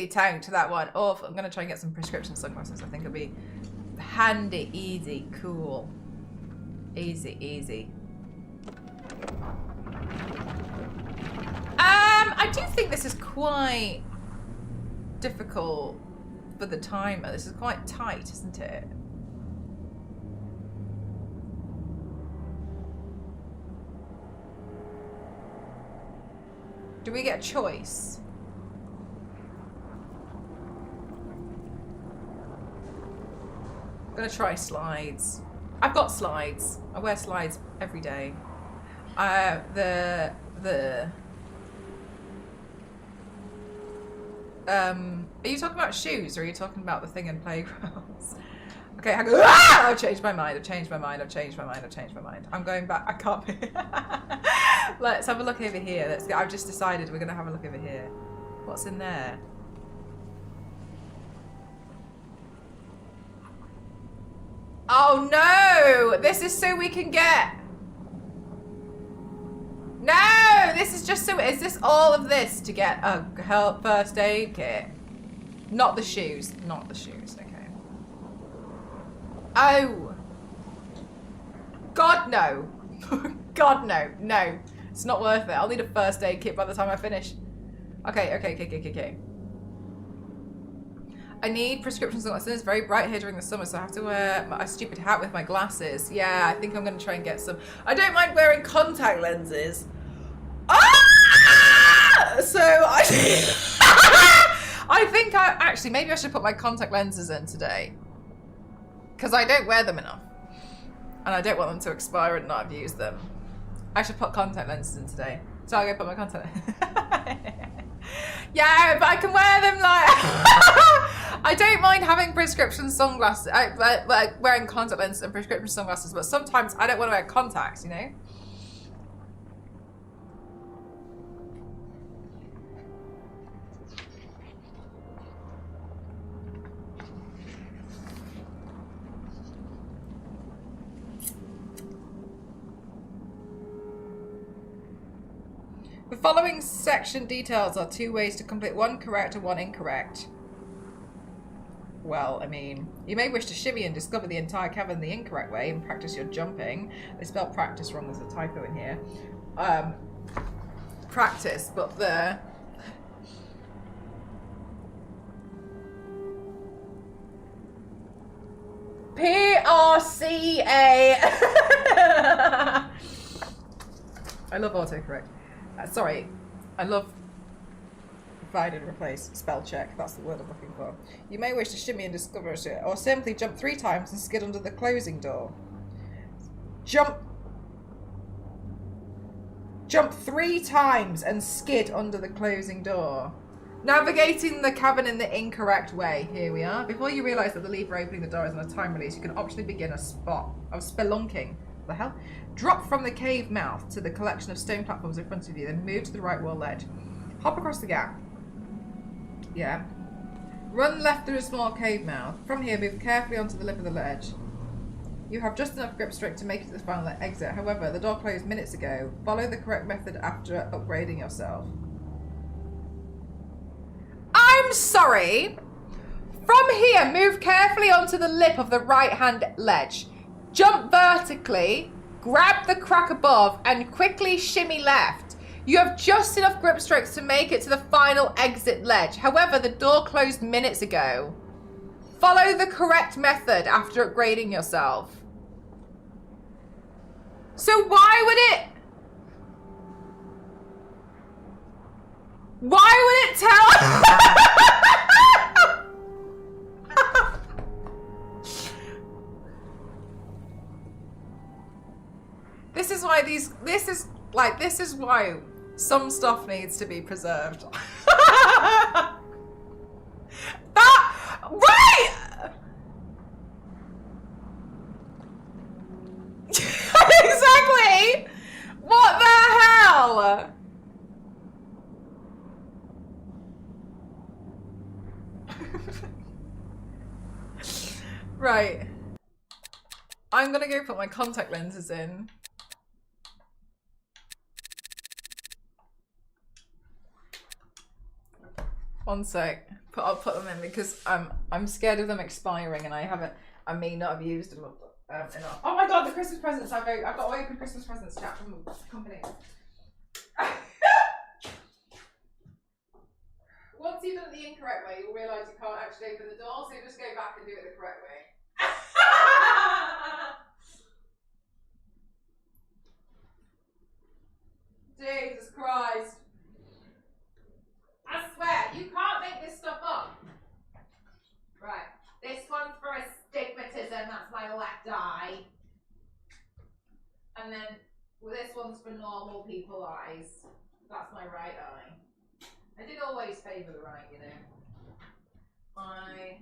tanked that one. Oh, I'm gonna try and get some prescription sunglasses. I think it'll be handy, easy, cool. Easy. I do think this is quite difficult for the timer. This is quite tight, isn't it? Do we get a choice? I'm gonna try slides. I've got slides. I wear slides every day. Are you talking about shoes or are you talking about the thing in playgrounds? Okay, hang on. Ah! I've changed my mind. I'm going back. I can't be. Let's have a look over here. Let's go. I've just decided we're going to have a look over here. What's in there? Oh no! This is so we can get... No! This is just so... Is this all of this to get a first aid kit? Not the shoes. Okay. Oh! God, no. God, no. No. It's not worth it. I'll need a first aid kit by the time I finish. Okay. I need prescription sunglasses. It's very bright here during the summer, so I have to wear a stupid hat with my glasses. Yeah, I think I'm going to try and get some. I don't mind wearing contact lenses. Ah! So I think actually maybe I should put my contact lenses in today because I don't wear them enough, and I don't want them to expire and not have used them. I should put contact lenses in today. So I'll go put my contact. Yeah, but I can wear them like... I don't mind having prescription sunglasses, like wearing contact lenses and prescription sunglasses, but sometimes I don't want to wear contacts, you know? The following section details are 2 ways to complete, 1 correct and 1 incorrect. Well, I mean, you may wish to shimmy and discover the entire cavern the incorrect way and practice your jumping. They spelled practice wrong, there's a typo in here. Practice, but the... C-A. I love autocorrect. Sorry, I love find and replace, spell check, that's the word I'm looking for. You may wish to shimmy and discover it, or simply jump 3 times and skid under the closing door. Jump 3 times and skid under the closing door. Navigating the cavern in the incorrect way. Here we are. Before you realise that the lever opening the door is on a time release, you can optionally begin a spot of spelunking. What the hell? Drop from the cave mouth to the collection of stone platforms in front of you, then move to the right wall ledge. Hop across the gap. Yeah. Run left through a small cave mouth. From here, move carefully onto the lip of the ledge. You have just enough grip strength to make it to the final exit. However, the door closed minutes ago. Follow the correct method after upgrading yourself. I'm sorry. From here, move carefully onto the lip of the right-hand ledge. Jump vertically, grab the crack above, and quickly shimmy left. You have just enough grip strength to make it to the final exit ledge. However, the door closed minutes ago. Follow the correct method after upgrading yourself. So why would it tell? This is why some stuff needs to be preserved. Right! Exactly! What the hell? Right. I'm gonna go put my contact lenses in. One sec. I'll put them in because I'm scared of them expiring, and I may not have used them enough. Oh my god, the Christmas presents! I've got to open Christmas presents, chat, from the company. Once you've done it the incorrect way, you'll realise you can't actually open the door, so you just go back and do it the correct way. Jesus Christ. I swear, you can't make this stuff up. Right, this one's for astigmatism, that's my left eye. And then this one's for normal people eyes, that's my right eye. I did always favour the right, you know. My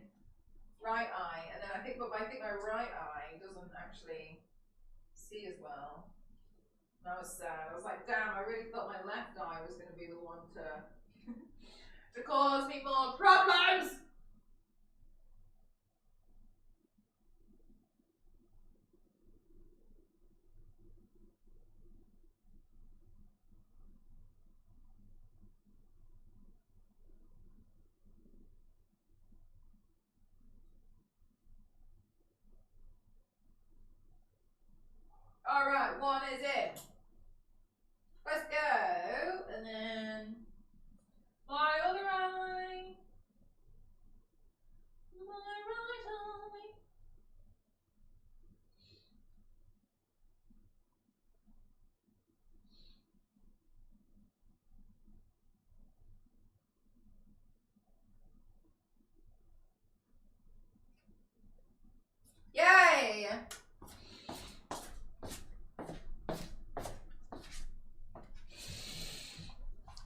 right eye, and then I think my right eye doesn't actually see as well. And I was sad. I was like, damn, I really thought my left eye was going to be the one to cause me more problems. Alright, one is in. Let's go. And then my other eye. My right eye. Yay!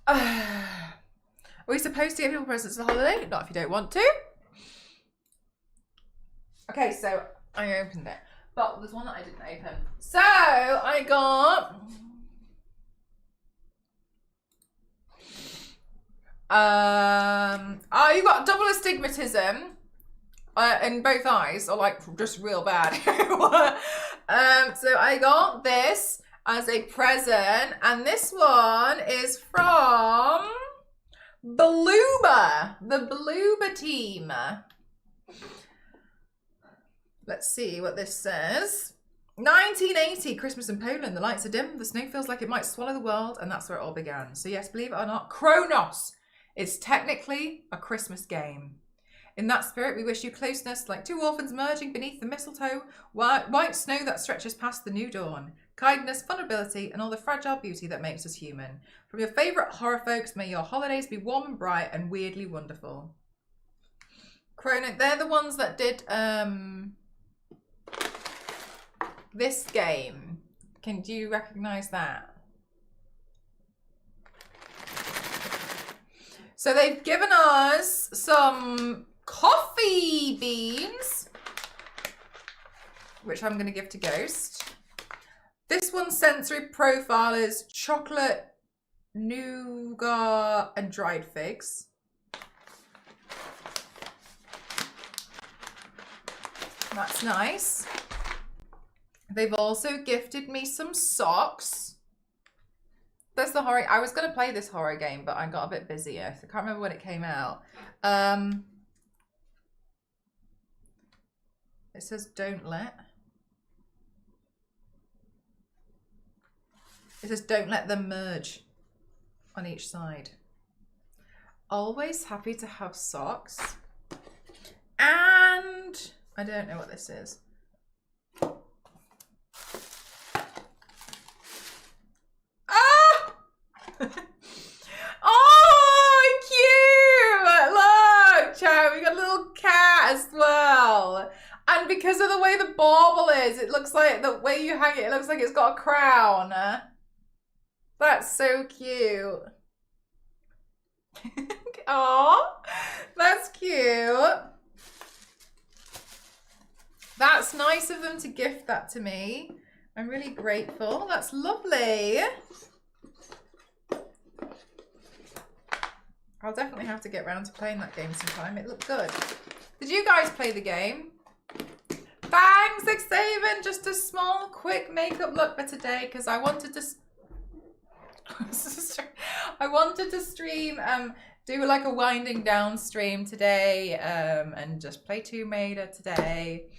Are we supposed to give people presents for the holiday? Not if you don't want to. Okay, so I opened it. But there's one that I didn't open. So I got oh, you got double astigmatism in both eyes, or like just real bad. So I got this as a present, and this one is from Bloober, the Bloober team. Let's see what this says. 1980, Christmas in Poland. The lights are dim, the snow feels like it might swallow the world, and that's where it all began. So yes, believe it or not, Kronos is technically a Christmas game. In that spirit, we wish you closeness like two orphans merging beneath the mistletoe, white snow that stretches past the new dawn, kindness, vulnerability, and all the fragile beauty that makes us human. From your favourite horror folks, may your holidays be warm and bright and weirdly wonderful. Chrono, they're the ones that did this game. Do you recognise that? So they've given us some coffee beans, which I'm going to give to Ghost. This one's sensory profilers, chocolate, nougat, and dried figs. That's nice. They've also gifted me some socks. That's the horror. I was going to play this horror game, but I got a bit busy. I can't remember when it came out. It says don't let. It says don't let them merge on each side. Always happy to have socks. And I don't know what this is. Ah! Oh, cute! Look, chat, we got a little cat as well. And because of the way the bauble is, it looks like the way you hang it, it looks like it's got a crown. That's so cute. Aw, that's cute. That's nice of them to gift that to me. I'm really grateful. That's lovely. I'll definitely have to get around to playing that game sometime. It looked good. Did you guys play the game? Thanks, Xaven. Just a small, quick makeup look for today because I wanted to. I wanted to stream, do like a winding down stream today, and just play Tomb Raider today.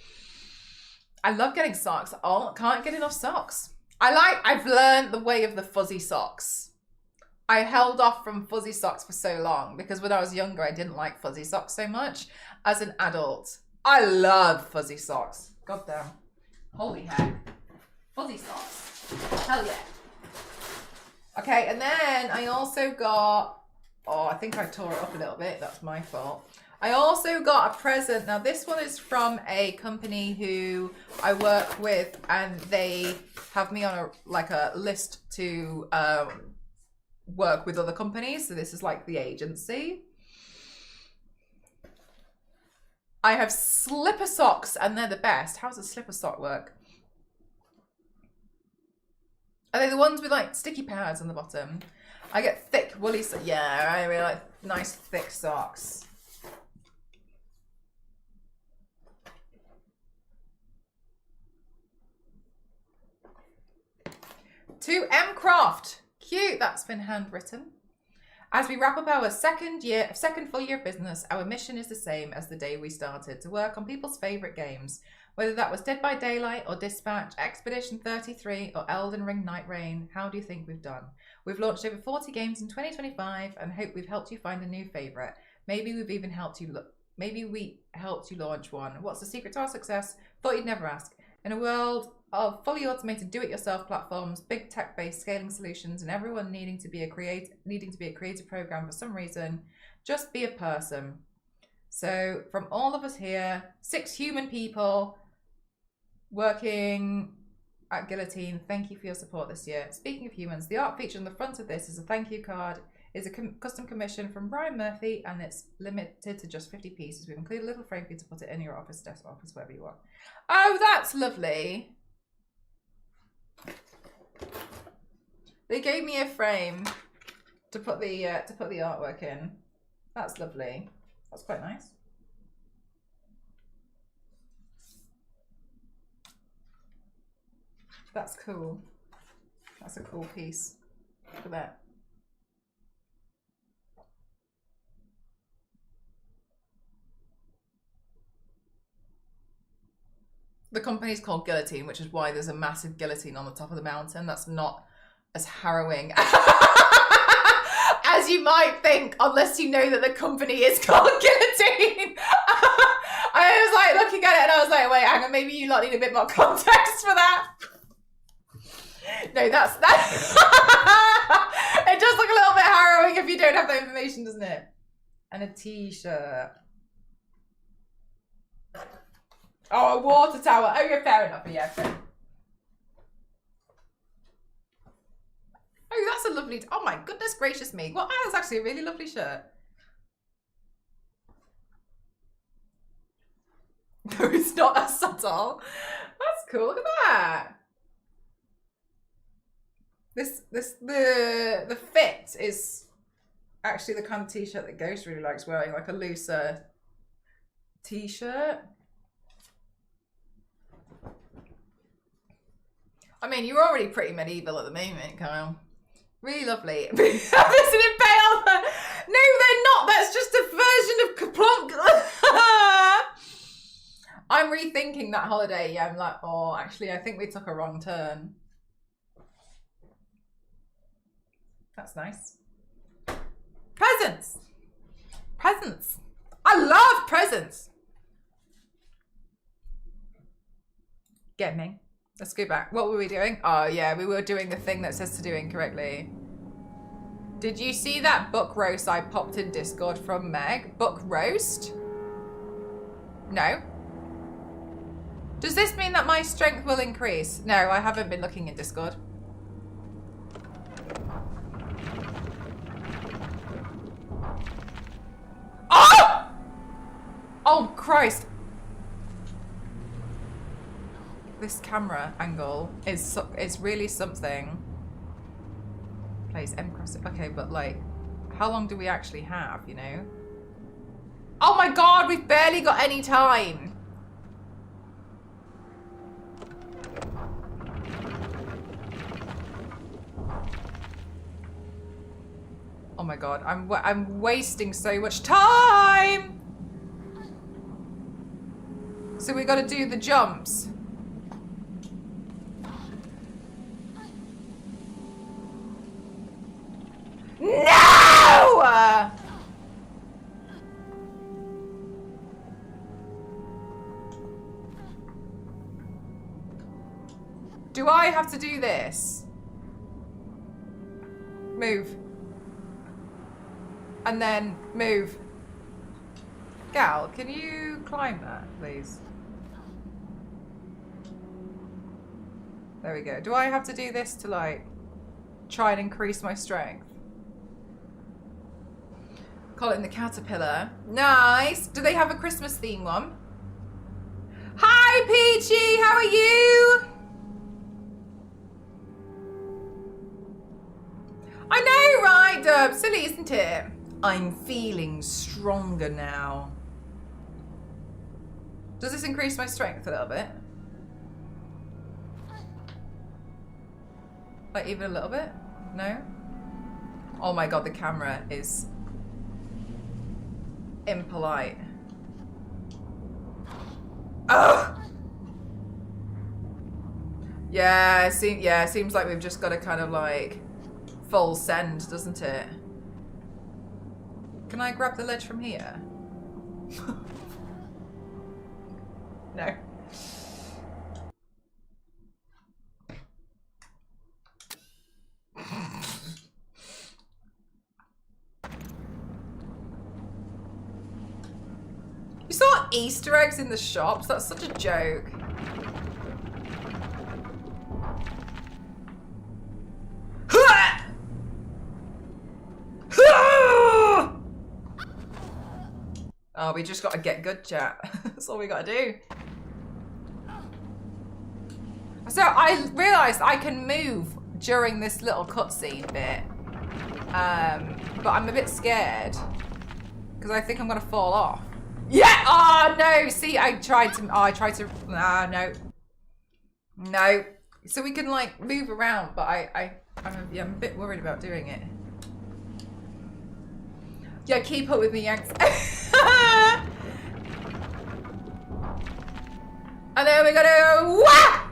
I love getting socks. Oh, can't get enough socks. I've learned the way of the fuzzy socks. I held off from fuzzy socks for so long because when I was younger, I didn't like fuzzy socks so much. As an adult, I love fuzzy socks. God damn. Holy heck. Fuzzy socks. Hell yeah. Okay, and then I also got, oh, I think I tore it up a little bit. That's my fault. I also got a present. Now, this one is from a company who I work with, and they have me on a list to work with other companies. So this is like the agency. I have slipper socks, and they're the best. How does a slipper sock work? Are they the ones with like sticky pads on the bottom? I get thick woolly socks. Yeah, I really like nice thick socks. To M Croft. Cute, that's been handwritten. As we wrap up our second full year of business, our mission is the same as the day we started, to work on people's favourite games. Whether that was Dead by Daylight or Dispatch, Expedition 33 or Elden Ring Night Rain, how do you think we've done? We've launched over 40 games in 2025 and hope we've helped you find a new favourite. Maybe we helped you launch one. What's the secret to our success? Thought you'd never ask. In a world of fully automated do-it-yourself platforms, big tech-based scaling solutions, and everyone needing to be a creative program for some reason, just be a person. So from all of us here, 6 human people working at Guillotine, thank you for your support this year. Speaking of humans, the art featured on the front of this is a thank you card. It's a custom commission from Brian Murphy, and it's limited to just 50 pieces. We've included a little frame for you to put it in your office, desk, office, wherever you want. Oh, that's lovely. They gave me a frame to put the artwork in. That's lovely. That's quite nice. That's cool. That's a cool piece. Look at that. The company's called Guillotine, which is why there's a massive guillotine on the top of the mountain. That's not as harrowing as you might think, unless you know that the company is called Guillotine. maybe you lot need a bit more context for that. No, that's that. It does look a little bit harrowing if you don't have that information, doesn't it? And a t-shirt. Oh, a water tower. Oh, yeah, fair enough. Yeah, fair. Oh, that's a lovely... Oh, my goodness gracious me. Well, that's actually a really lovely shirt. No, it's not that subtle. That's cool. Look at that. The fit is actually the kind of t-shirt that Ghost really likes wearing, like a looser t-shirt. I mean, you're already pretty medieval at the moment, Kyle. Really lovely. Listen in Pale. No, they're not. That's just a version of Kaplunk. I'm rethinking that holiday. Yeah, I'm like, oh, actually, I think we took a wrong turn. That's nice. Presents. Presents. I love presents. Get me. Let's go back. What were we doing? Oh, yeah, we were doing the thing that says to do incorrectly. Did you see that book roast I popped in Discord from Meg? Book roast? No. Does this mean that my strength will increase? No, I haven't been looking in Discord. Oh! Oh, Christ. This camera angle is really something. Plays M cross. Okay, but like, how long do we actually have, you know? Oh my God, we've barely got any time. Oh my God, I'm wasting so much time. So we got to do the jumps. No! Do I have to do this? Move. And then move. Gal, can you climb that, please? There we go. Do I have to do this to, like, try and increase my strength? Call it in the caterpillar. Nice. Do they have a Christmas theme one? Hi, Peachy. How are you? I know, right, Dub? Silly, isn't it? I'm feeling stronger now. Does this increase my strength a little bit? Like even a little bit? No? Oh my God, the camera is impolite. Oh! Yeah, it seems like we've just got to kind of like full send, doesn't it? Can I grab the ledge from here? No. You saw Easter eggs in the shops? That's such a joke. Oh, we just got to get good, chat. That's all we got to do. So I realised I can move during this little cutscene bit. But I'm a bit scared. Because I think I'm going to fall off. Yeah! Oh, no! See, I tried to... Ah, no. No. So we can, like, move around, but I'm a bit worried about doing it. Yeah, keep up with me, Yanks. And then we gotta whack!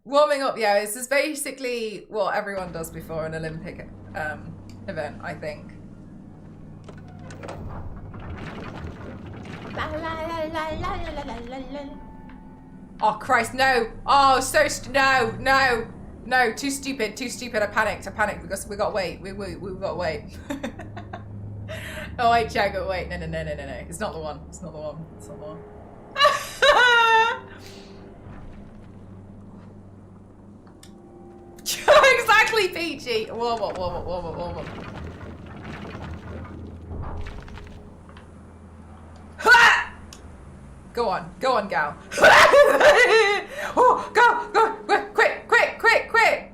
Warming up, yeah, this is basically what everyone does before an Olympic event, I think. Oh Christ, no! Oh, no, no, no! Too stupid, too stupid. I panicked because we got to wait. We got to wait. Oh wait, check it. Wait, no. It's not the one. It's not the one. It's not the one. Exactly, Peachy. Whoa. Go on, gal. Oh, go, quick.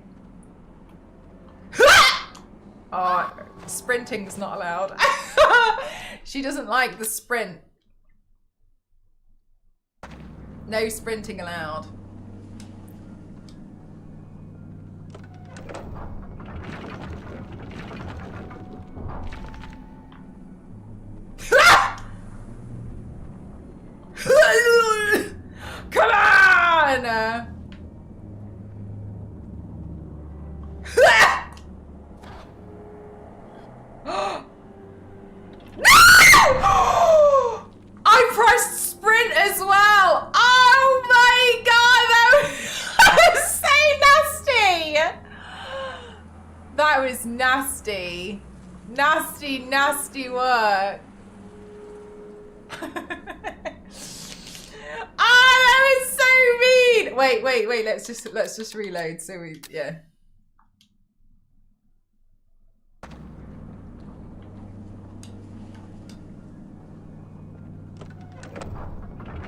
Oh, sprinting's not allowed. She doesn't like the sprint. No sprinting allowed. Come on! No! I pressed sprint as well. Oh my god, that was so nasty. That was nasty. Nasty work. Ah, that was so mean. Wait. Let's just reload. So yeah.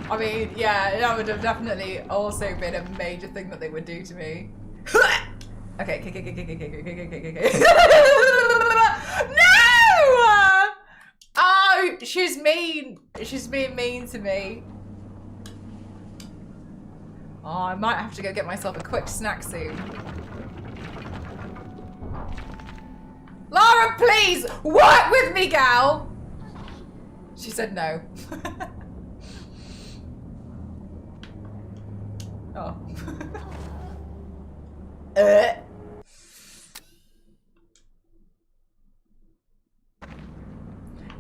I mean, yeah, that would have definitely also been a major thing that they would do to me. Okay. No! Oh, she's mean. She's being mean to me. Oh, I might have to go get myself a quick snack soon. Laura, please, work with me, gal. She said no. Oh.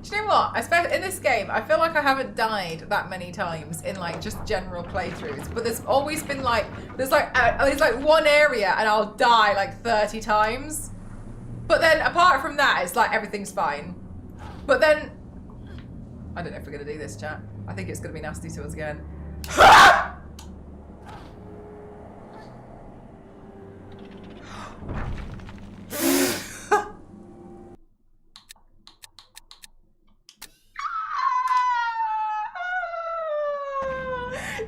Do you know what? Especially in this game, I feel like I haven't died that many times in like just general playthroughs. But there's always been like there's like one area and I'll die like 30 times. But then apart from that, it's like everything's fine. But then I don't know if we're gonna do this, chat. I think it's gonna be nasty to us again.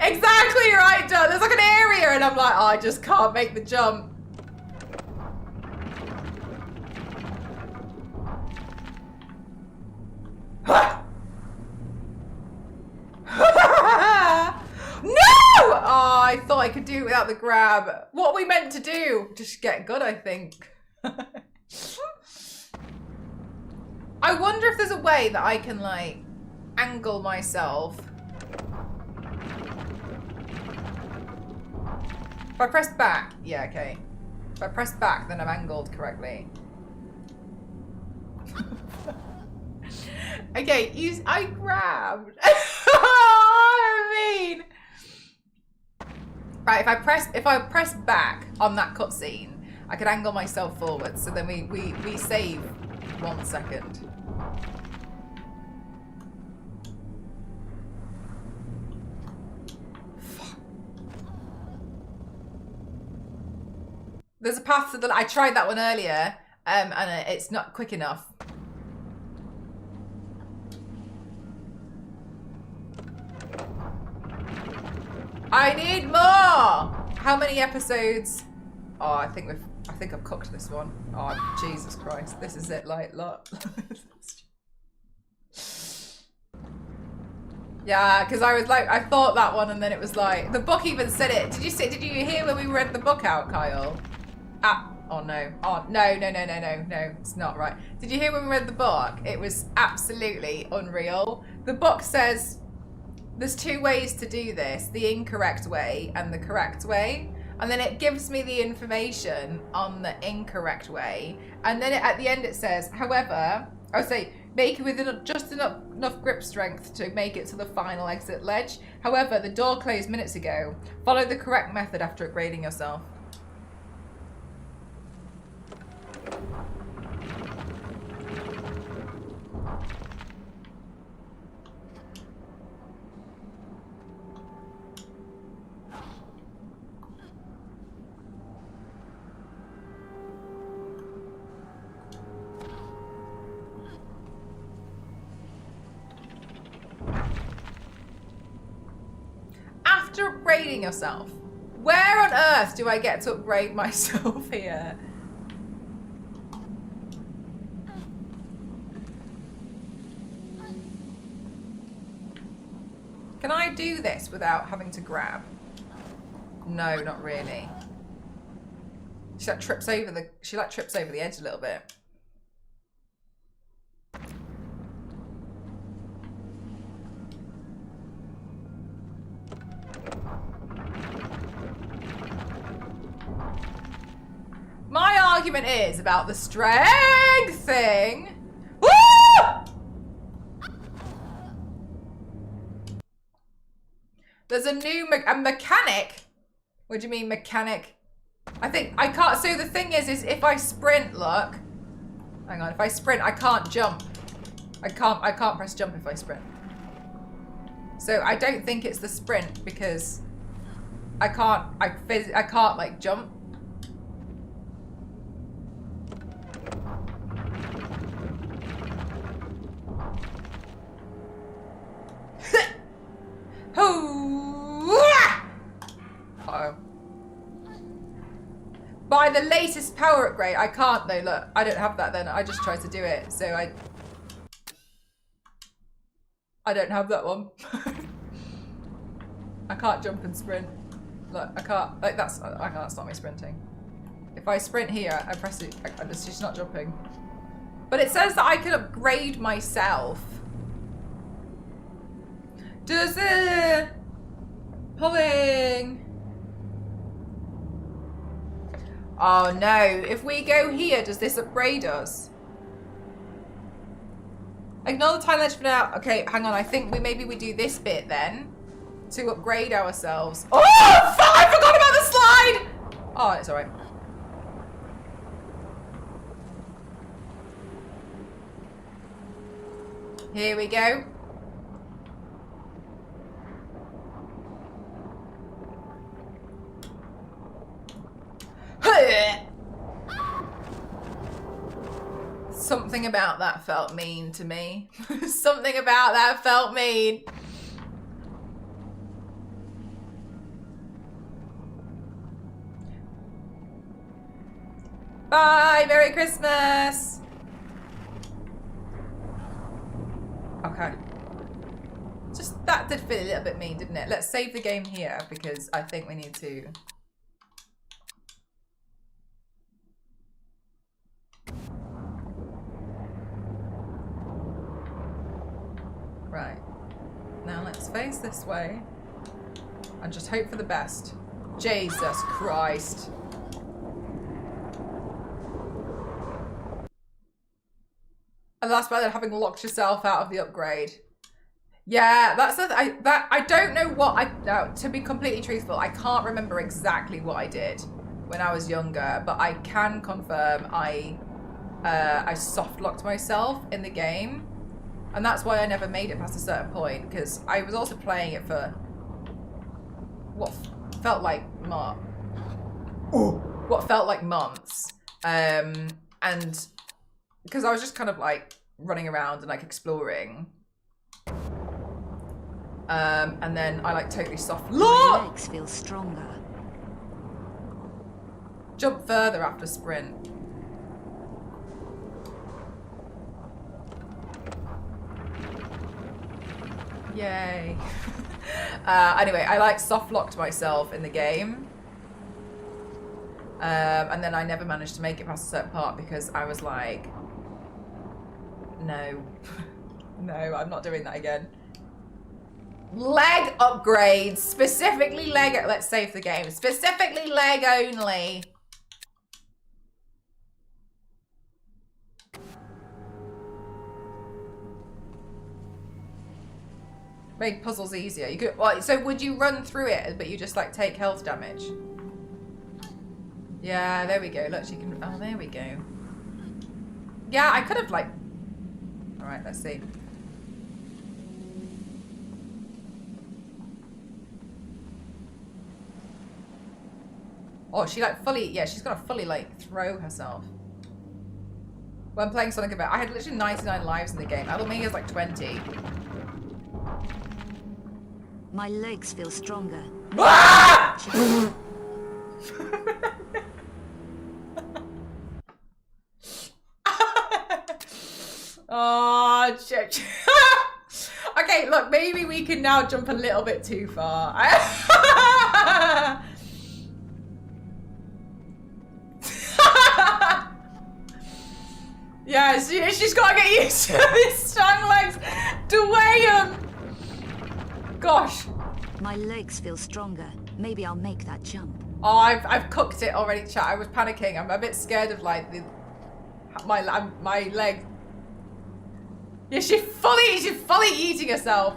Exactly right, John. There's like an area and I'm like, oh, I just can't make the jump. No! Oh, I thought I could do it without the grab. What are we meant to do? Just get good, I think. I wonder if there's a way that I can like angle myself. If I press back, yeah, okay. If I press back, then I'm angled correctly. Okay, I grabbed. I mean, right. If I press back on that cutscene, I could angle myself forward. So then we save 1 second. There's a path to the. I tried that one earlier, and it's not quick enough. I need more. How many episodes? Oh, I think I've cooked this one. Oh, Jesus Christ! This is it. Like, look. Yeah, because I was like, I thought that one, and then it was like the book even said it. Did you hear when we read the book out, Kyle? Oh no. Oh no, it's not right. Did you hear when we read the book? It was absolutely unreal. The book says there's 2 ways to do this, the incorrect way and the correct way. And then it gives me the information on the incorrect way. And then at the end it says, however, I'll say, Make it with just enough grip strength to make it to the final exit ledge. However, the door closed minutes ago. Follow the correct method after upgrading yourself. After upgrading yourself, where on earth do I get to upgrade myself here? Can I do this without having to grab? No, not really. She like trips over the edge a little bit. My argument is about the strength thing. Woo! There's a new mechanic. What do you mean mechanic? I think I can't. So the thing is if I sprint, look. Hang on. If I sprint, I can't jump. I can't press jump if I sprint. So I don't think it's the sprint because I can't like jump. Uh-oh. By the latest power upgrade, I can't though, look. I don't have that then. I just tried to do it. So I don't have that one. I can't jump and sprint. Look, I can't. Like that's not me sprinting. If I sprint here, I press it. It's just not jumping. But it says that I can upgrade myself. Does it? Pulling. Oh no, if we go here, does this upgrade us? Ignore the time ledge for now. Okay, hang on, I think maybe we do this bit then to upgrade ourselves. Oh, fuck, I forgot about the slide! Oh, it's alright. Here we go. Something about that felt mean to me. Something about that felt mean. Bye, Merry Christmas. Okay. Just that did feel a little bit mean, didn't it? Let's save the game here because I think we need to. Right. Now let's face this way and just hope for the best. Jesus Christ. And that's better than having locked yourself out of the upgrade. Yeah, that's I don't know what to be completely truthful, I can't remember exactly what I did when I was younger, but I can confirm I soft locked myself in the game. And that's why I never made it past a certain point, because I was also playing it for what felt like months. And because I was just kind of like running around and like exploring. And then I like totally soft My legs feel stronger. Jump further after sprint. Yay. Anyway, I like soft locked myself in the game. And then I never managed to make it past a certain part because I was like, no, no, I'm not doing that again. Leg upgrades, specifically leg, let's save the game, specifically leg only. Made puzzles easier. You could. Well, so would you run through it, but you just like take health damage? Yeah, there we go. Look, she can. Oh, there we go. Yeah, I could have like. All right, let's see. Oh, she like fully. Yeah, she's gonna fully like throw herself. When playing Sonic Adventure, I had literally 99 lives in the game. Adelmea has like 20. My legs feel stronger. Ah! Oh, shit. Okay, look, maybe we can now jump a little bit too far. Yeah, she's got to get used to these strong legs to weigh him. Gosh. My legs feel stronger. Maybe I'll make that jump. Oh, I've cooked it already, chat. I was panicking. I'm a bit scared of like my leg. Yeah, she's fully eating herself.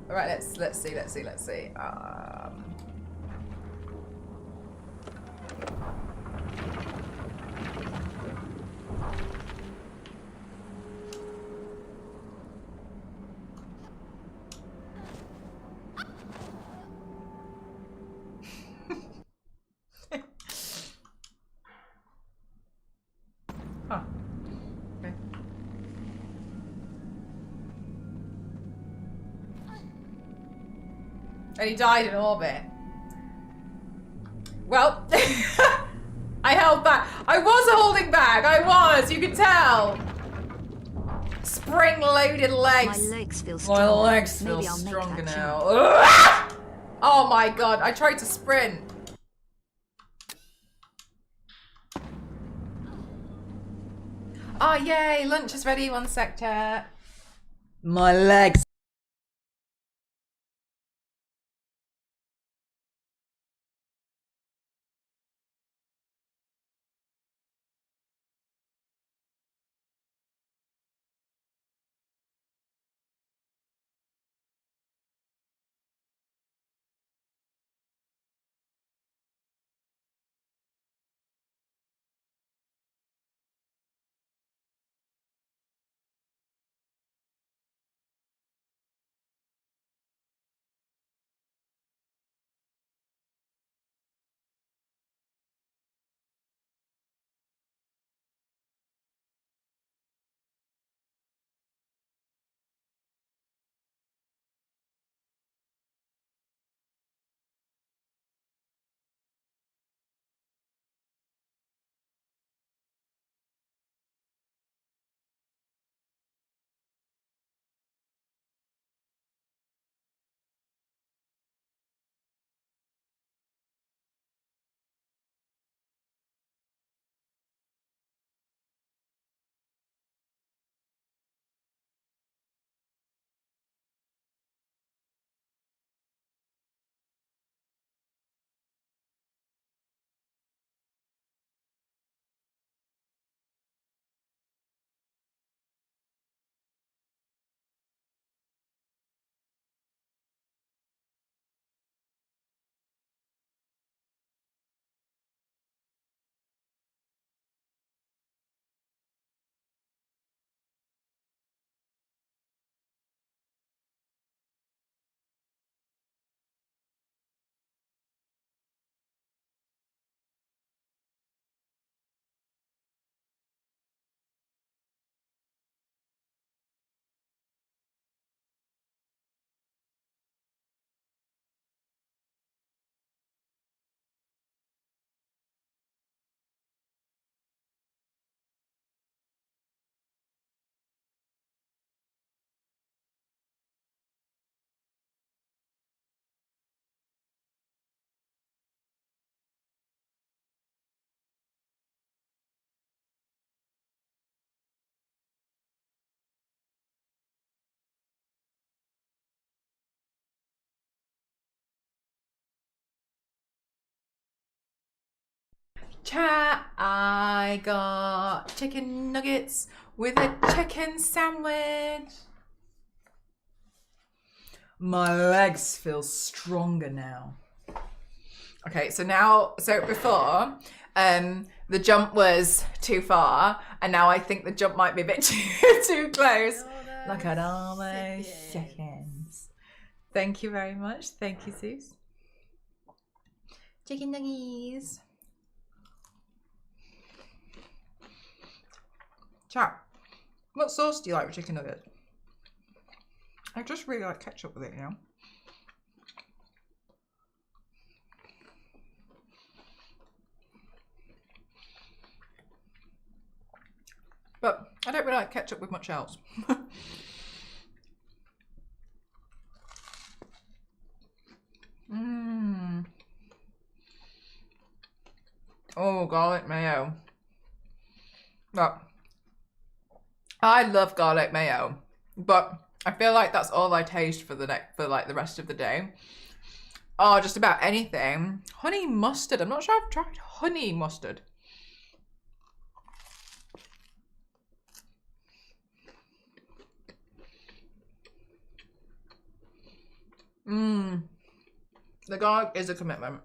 All right, let's see. Huh. Okay. And he died in orbit. Well, I held back. I was holding back. I was. You can tell. Spring-loaded legs. My legs feel stronger. My legs feel Maybe I'll make stronger that now. jump. Oh my god! I tried to sprint. Oh yay! Lunch is ready. One sec, chat. My legs. Chat, I got chicken nuggets with a chicken sandwich. My legs feel stronger now. Okay, so now, so before, the jump was too far, and now I think the jump might be a bit too close. Look at all those seconds. Thank you very much. Thank you, Zeus. Chicken nuggies. Chat, what sauce do you like with chicken nuggets? I just really like ketchup with it, you know? But I don't really like ketchup with much else. Oh, garlic mayo. But I love garlic mayo, but I feel like that's all I taste for the the rest of the day. Oh, just about anything. Honey mustard. I'm not sure I've tried honey mustard. The garlic is a commitment.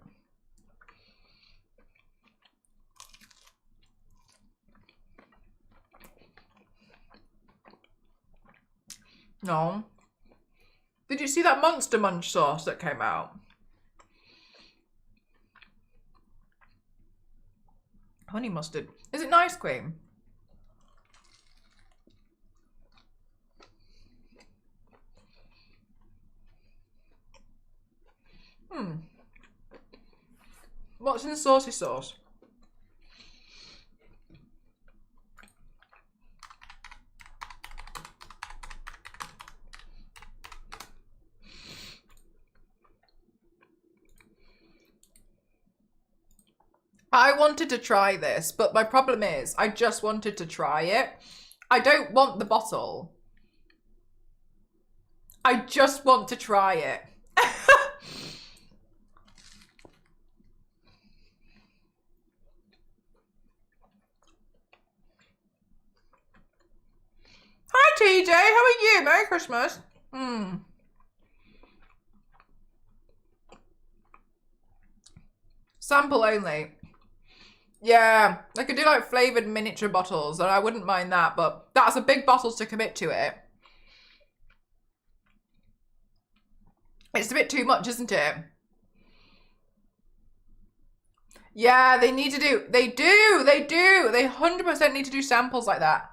No. Did you see that Monster Munch sauce that came out? Honey mustard. Is it nice, Queen? What's in the saucy sauce? I wanted to try this, but my problem is I just wanted to try it. I don't want the bottle. I just want to try it. Hi TJ, how are you? Merry Christmas. Sample only. Yeah, I could do like flavoured miniature bottles and I wouldn't mind that, but that's a big bottle to commit to it. It's a bit too much, isn't it? Yeah, they need to do, they do, they 100% need to do samples like that.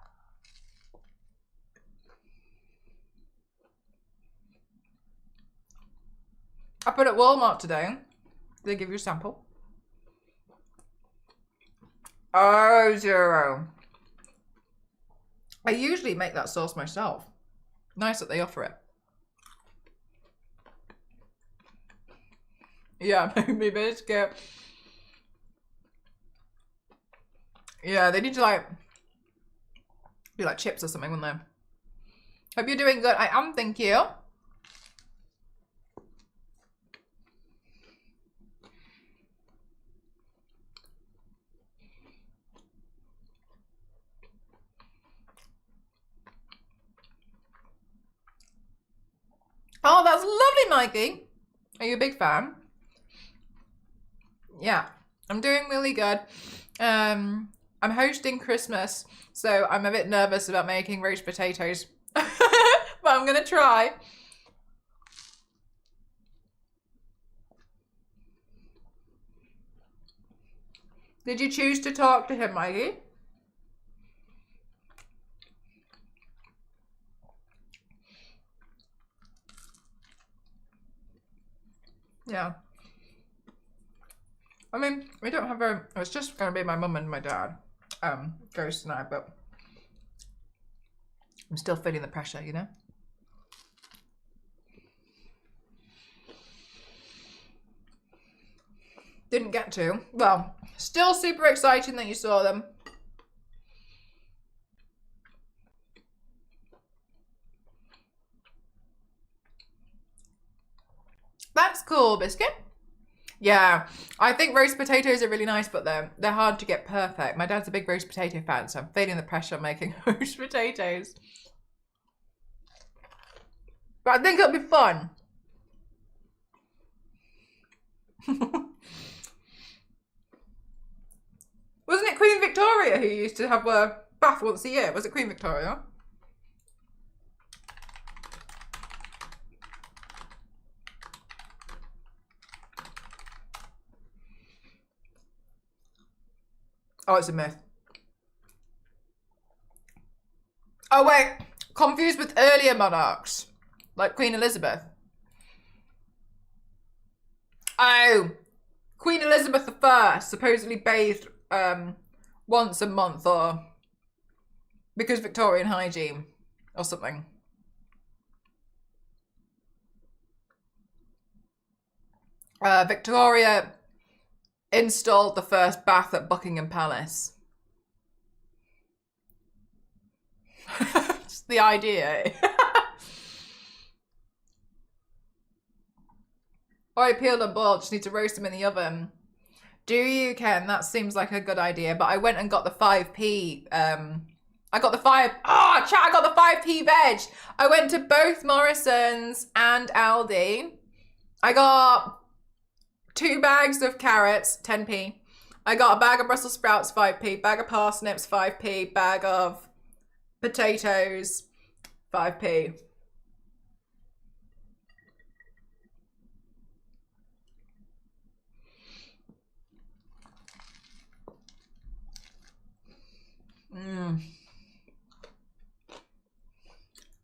I put it at Walmart today. They give you a sample. Oh, 0. I usually make that sauce myself. Nice that they offer it. Yeah, maybe biscuit. Yeah, they need to like do like chips or something, wouldn't they? Hope you're doing good. I am, thank you. Oh, that's lovely, Mikey. Are you a big fan? Yeah, I'm doing really good. I'm hosting Christmas, so I'm a bit nervous about making roast potatoes, but I'm gonna try. Did you choose to talk to him, Mikey? Yeah. I mean, we don't have a, it's just going to be my mum and my dad, Ghost and I, but I'm still feeling the pressure, you know? Didn't get to. Well, still super exciting that you saw them. That's cool, Biscuit. Yeah, I think roast potatoes are really nice, but they're hard to get perfect. My dad's a big roast potato fan, so I'm feeling the pressure of making roast potatoes. But I think it'll be fun. Wasn't it Queen Victoria who used to have a bath once a year? Was it Queen Victoria? Oh, it's a myth. Oh, wait. Confused with earlier monarchs. Like Queen Elizabeth. Oh. Queen Elizabeth I supposedly bathed once a month or because Victorian hygiene or something. Victoria installed the first bath at Buckingham Palace. Just the idea. I peeled and boiled, just need to roast them in the oven. Do you, Ken? That seems like a good idea. But I went and got the 5p. I got the 5p veg. I went to both Morrison's and Aldi. I got 2 bags of carrots, 10p. I got a bag of Brussels sprouts, 5p. Bag of parsnips, 5p. Bag of potatoes, 5p.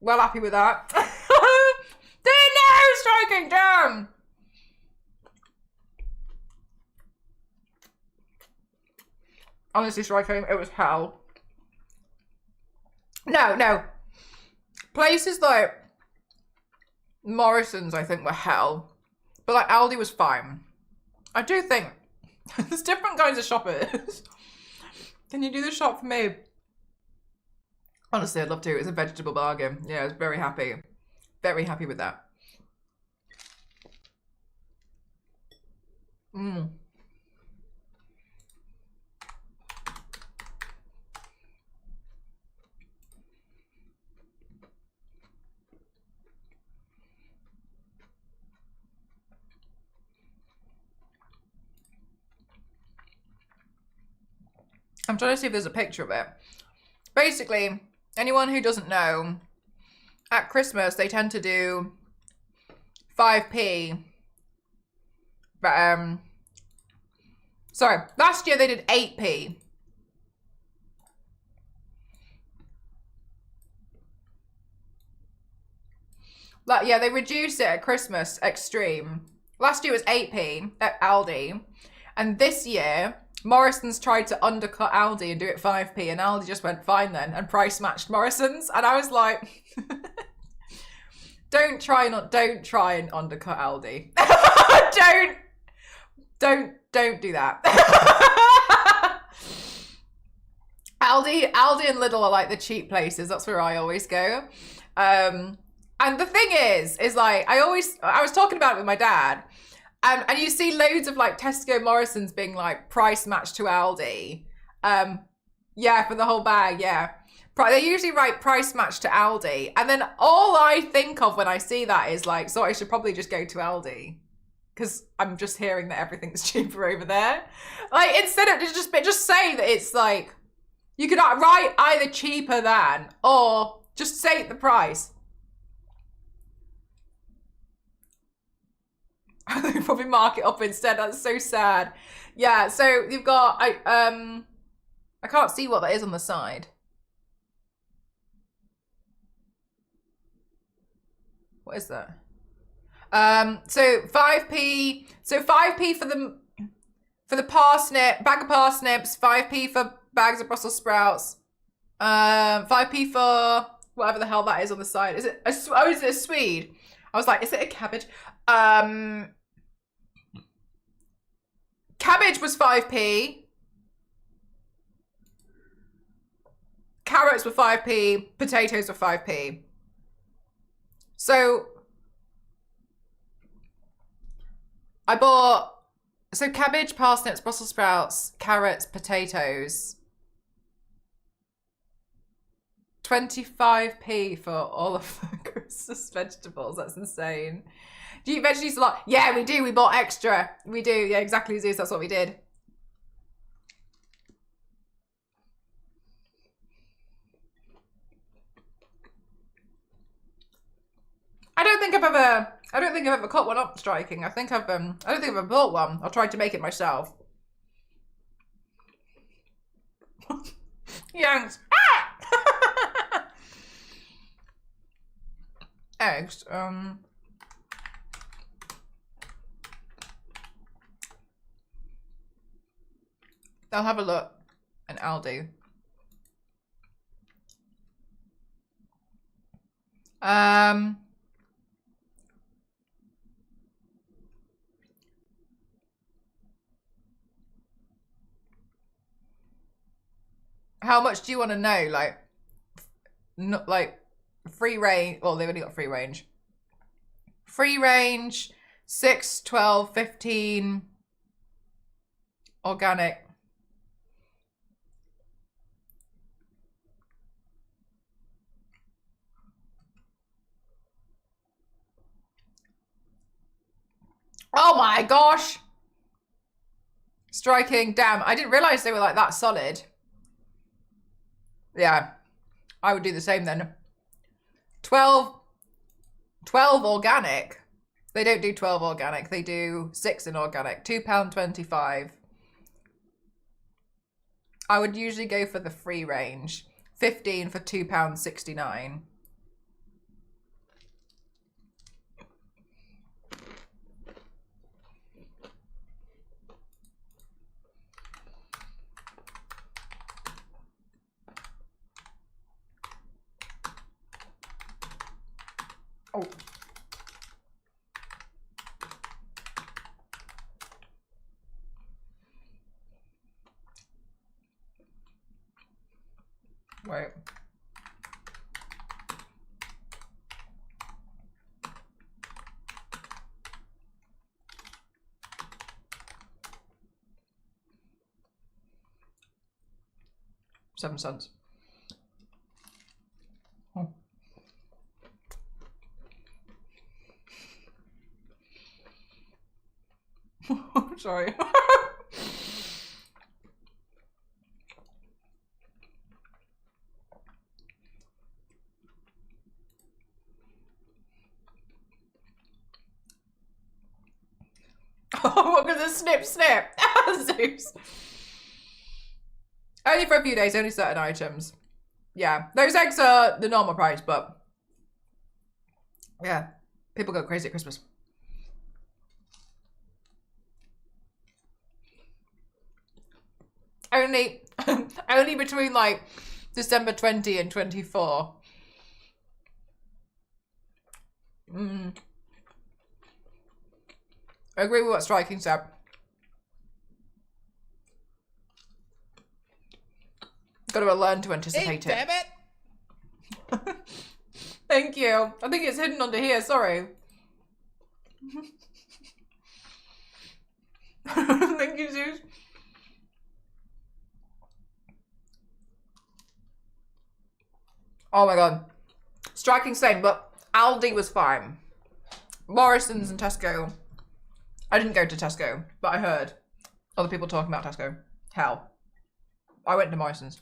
Well happy with that. The nose striking down. Honestly, striking, it was hell. No. Places like Morrison's, I think, were hell. But like Aldi was fine. I do think there's different kinds of shoppers. Can you do the shop for me? Honestly, I'd love to. It's a vegetable bargain. Yeah, I was very happy. Very happy with that. I'm trying to see if there's a picture of it. Basically, anyone who doesn't know, at Christmas they tend to do 5p. But sorry, last year they did 8p. Like, yeah, they reduced it at Christmas extreme. Last year was 8p at Aldi, and this year Morrison's tried to undercut Aldi and do it 5p, and Aldi just went fine then and price matched Morrison's, and I was like, don't try and undercut Aldi. don't do that. Aldi and Lidl are like the cheap places. That's where I always go. And the thing is like I was talking about it with my dad. And you see loads of like Tesco Morrison's being like price matched to Aldi. Yeah, for the whole bag, yeah. They usually write price match to Aldi. And then all I think of when I see that is like, so I should probably just go to Aldi. Because I'm just hearing that everything's cheaper over there. Like, instead of just say that it's like, you could write either cheaper than, or just say the price. They probably mark it up instead. That's so sad. Yeah, so you've got I can't see what that is on the side. What is that? So 5p. So 5p for the parsnip, bag of parsnips, 5p for bags of Brussels sprouts. 5p for whatever the hell that is on the side. Is it is it a Swede? I was like, is it a cabbage? Cabbage was 5p. Carrots were 5p. Potatoes were 5p. So I bought, so cabbage, parsnips, Brussels sprouts, carrots, potatoes. 25p for all of the Christmas vegetables. That's insane. Do you eat veggies a lot? Yeah, we do. We bought extra. We do. Yeah, exactly, Zeus. That's what we did. I don't think I've ever cut one up striking. I don't think I've ever bought one. I tried to make it myself. Yanks. Ah! Eggs. I'll have a look in Aldi. How much do you want to know? Like, not like free range. Well, they've only got free range. Free range, 6, 12, 15. Organic. Oh my gosh. Striking. Damn, I didn't realize they were like that solid. Yeah, I would do the same then. 12 organic. They don't do 12 organic. They do 6 in organic. £2.25. I would usually go for the free range. 15 for £2.69. Oh. Wait. $0.07. Oh. Sorry. Oh, look at the snip. Zeus. Only for a few days, only certain items. Yeah, those eggs are the normal price, but yeah, people go crazy at Christmas. Only between like December 20 and 24. I agree with what Striking said. Got to learn to anticipate it. Damn it! Thank you. I think it's hidden under here. Sorry. Thank you, Zeus. Oh my god. Striking same, but Aldi was fine. Morrison's and Tesco. I didn't go to Tesco, but I heard other people talking about Tesco. Hell. I went to Morrison's.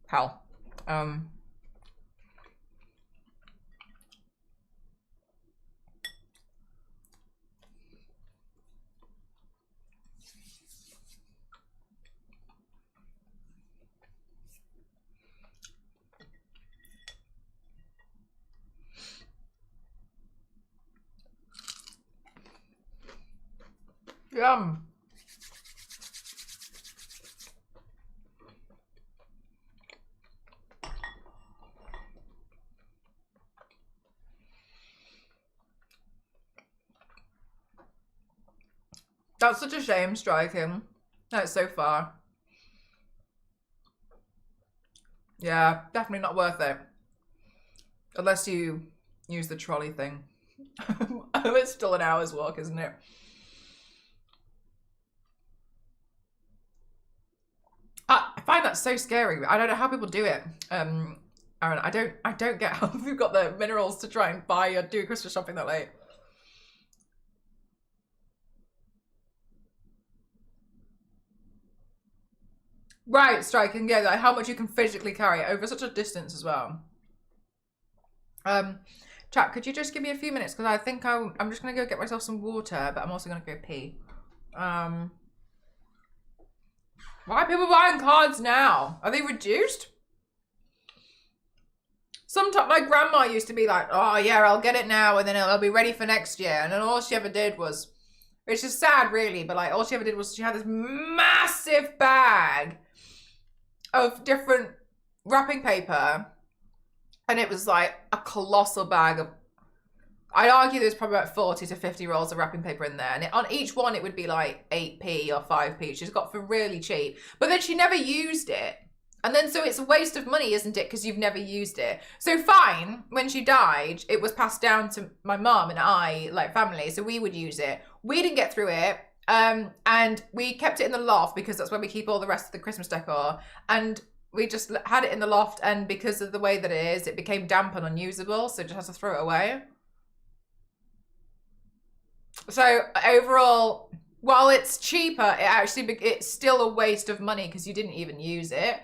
Hell. Yum. That's such a shame, Striking. That's so far. Yeah, definitely not worth it. Unless you use the trolley thing. It's still an hour's walk, isn't it? I find that so scary. I don't know how people do it. Aaron, I don't get how we've got the minerals to try and buy or do Christmas shopping that late. Right, striking, yeah, like how much you can physically carry it over such a distance as well. Chat, could you just give me a few minutes? Because I think I'm just going to go get myself some water, but I'm also going to go pee. Why are people buying cards now? Are they reduced? Sometimes my grandma used to be like, oh yeah, I'll get it now and then it'll be ready for next year. And then all she ever did was, which is sad really, but like all she ever did was she had this massive bag of different wrapping paper. And it was like a colossal bag of, I'd argue there's probably about 40 to 50 rolls of wrapping paper in there. And on each one, it would be like 8p or 5p. She's got for really cheap. But then she never used it. And then so it's a waste of money, isn't it? Because you've never used it. So fine, when she died, it was passed down to my mum and I, like family. So we would use it. We didn't get through it. And we kept it in the loft because that's where we keep all the rest of the Christmas decor. And we just had it in the loft, and because of the way that it is, it became damp and unusable, so just had to throw it away. So overall, while it's cheaper, it's still a waste of money because you didn't even use it.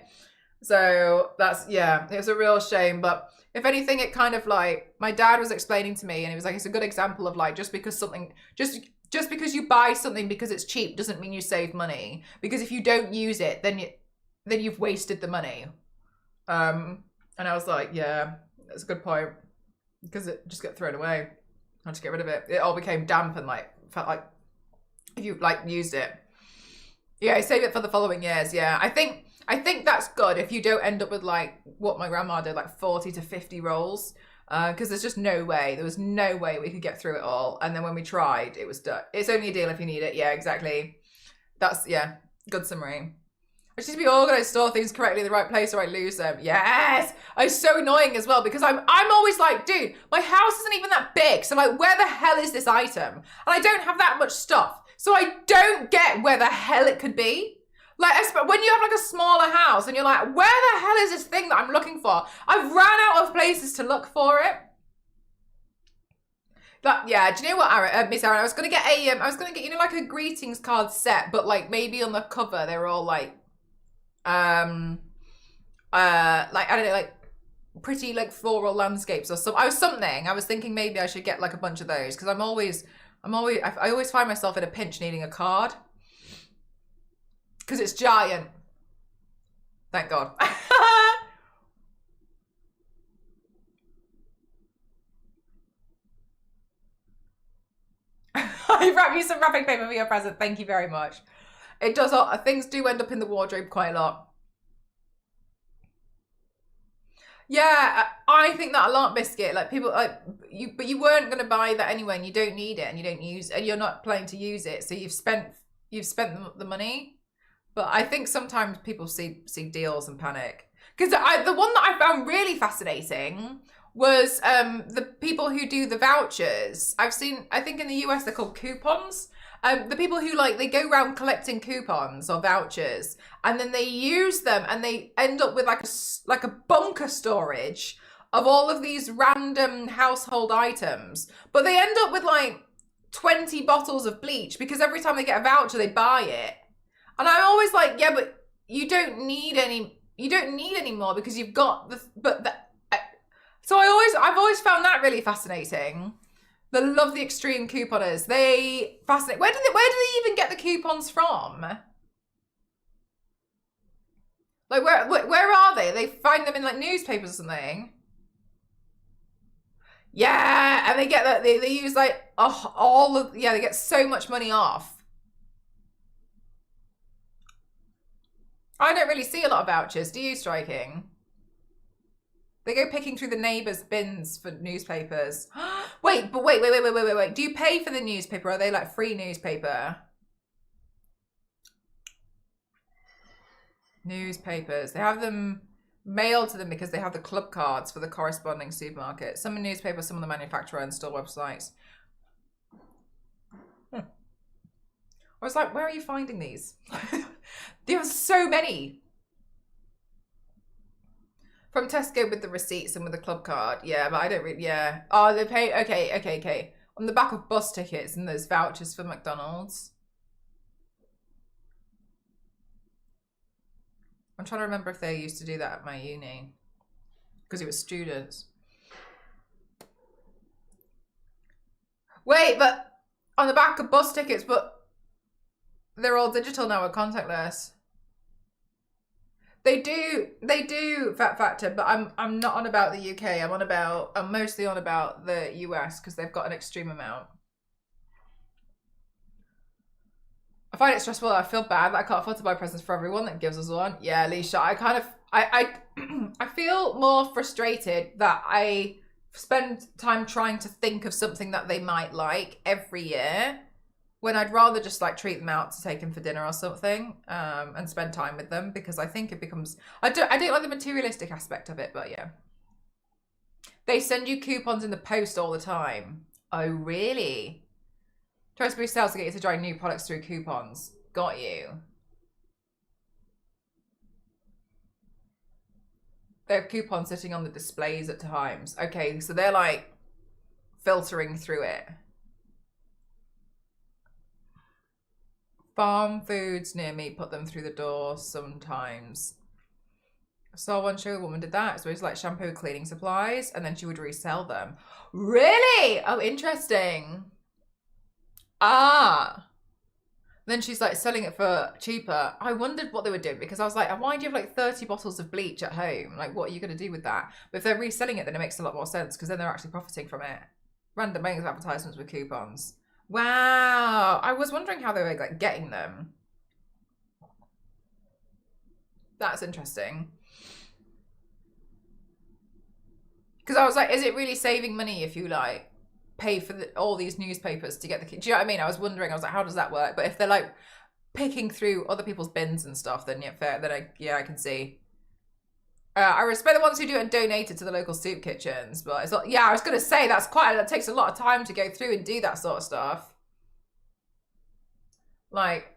So that's, yeah, it was a real shame. But if anything, it kind of like, my dad was explaining to me, and he was like, it's a good example of like, just because because you buy something because it's cheap doesn't mean you save money. Because if you don't use it, then you've wasted the money. And I was like, yeah, that's a good point. Because it just got thrown away. I had to get rid of it. It all became damp and like, felt like if you like used it. Yeah, save it for the following years, yeah. I think that's good if you don't end up with like what my grandma did, like 40 to 50 rolls. Because there's just no way. There was no way we could get through it all. And then when we tried, it was done. It's only a deal if you need it. Yeah, exactly. That's, yeah, good summary. I just need to be organised, store things correctly in the right place or I lose them. Yes! It's so annoying as well because I'm always like, dude, my house isn't even that big. So like, where the hell is this item? And I don't have that much stuff. So I don't get where the hell it could be. Like, when you have like a smaller house and you're like, where the hell is this thing that I'm looking for? I've ran out of places to look for it. But yeah, do you know what, Miss Aaron? I was gonna get you know, like a greetings card set, but like maybe on the cover they're all like, like I don't know, like pretty like floral landscapes or something. I was thinking maybe I should get like a bunch of those because I always find myself in a pinch needing a card because it's giant. Thank God. I wrap you some wrapping paper for your present. Thank you very much. It does. Things do end up in the wardrobe quite a lot. Yeah, I think that a lot, Biscuit. Like people, like you, but you weren't going to buy that anyway, and you don't need it, and you don't use, and you're not planning to use it, so you've spent the money. But I think sometimes people see deals and panic because the one that I found really fascinating was the people who do the vouchers. I think in the US they're called coupons. The people who they go around collecting coupons or vouchers and then they use them and they end up with like a bunker storage of all of these random household items. But they end up with like 20 bottles of bleach because every time they get a voucher, they buy it. And I'm always like, yeah, but you don't need any more because you've got so I've always found that really fascinating. I love the extreme couponers. They fascinate. Where do they even get the coupons from? Like where are they? They find them in like newspapers or something. Yeah, and they get that they use like they get so much money off. I don't really see a lot of vouchers. Do you, Striking? They go picking through the neighbours' bins for newspapers. Wait. Do you pay for the newspaper? Or are they like free newspaper? Newspapers. They have them mailed to them because they have the club cards for the corresponding supermarket. Some are newspapers, some are the manufacturer and store websites. I was like, where are you finding these? There are so many. From Tesco with the receipts and with the club card. Yeah, but I don't really, yeah. Oh, they pay, okay. On the back of bus tickets and those vouchers for McDonald's. I'm trying to remember if they used to do that at my uni. Because it was students. Wait, but on the back of bus tickets, but they're all digital now with contactless. They do Fat Factor, but I'm not on about the UK. I'm mostly on about the US because they've got an extreme amount. I find it stressful. I feel bad that I can't afford to buy presents for everyone that gives us one. Yeah, Alicia, I feel more frustrated that I spend time trying to think of something that they might like every year, when I'd rather just like treat them out to take them for dinner or something, and spend time with them, because I think it becomes, I don't like the materialistic aspect of it, but yeah. They send you coupons in the post all the time. Oh, really? Tries to boost sales to get you to try new products through coupons. Got you. They have coupons sitting on the displays at times. Okay, so they're like filtering through it. Farm foods near me put them through the door sometimes. I saw one show a woman did that. So it was like shampoo cleaning supplies, and then she would resell them. Really? Oh, interesting. Ah. Then she's like selling it for cheaper. I wondered what they were doing, because I was like, why do you have like 30 bottles of bleach at home? Like, what are you going to do with that? But if they're reselling it, then it makes a lot more sense, because then they're actually profiting from it. Random makes advertisements with coupons. Wow. I was wondering how they were like getting them. That's interesting. Because I was like, is it really saving money if you like pay for all these newspapers to get the, do you know what I mean? I was wondering, I was like, how does that work? But if they're like picking through other people's bins and stuff, then yeah, fair. Then I can see. I respect the ones who do it and donate it to the local soup kitchens, but it's not, yeah, I was gonna say that takes a lot of time to go through and do that sort of stuff. Like,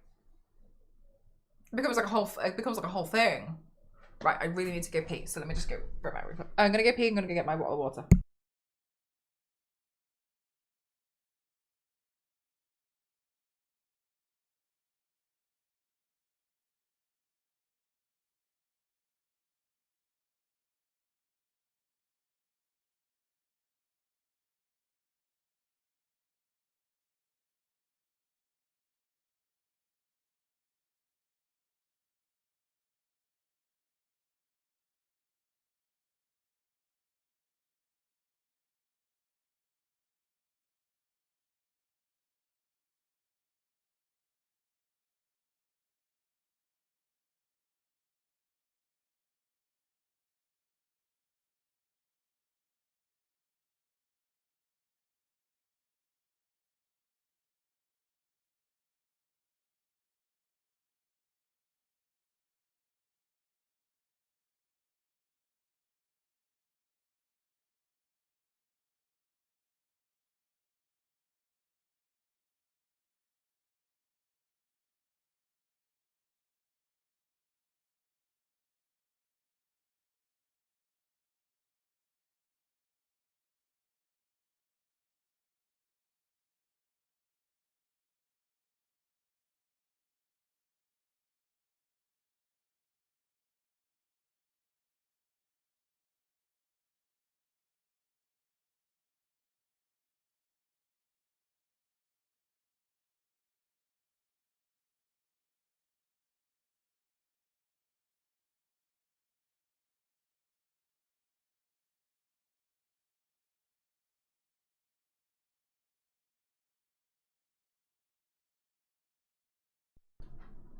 it becomes like a whole thing. Right, I really need to go pee, so let me just go grab my refund. I'm gonna go pee, I'm gonna go get my bottle of water.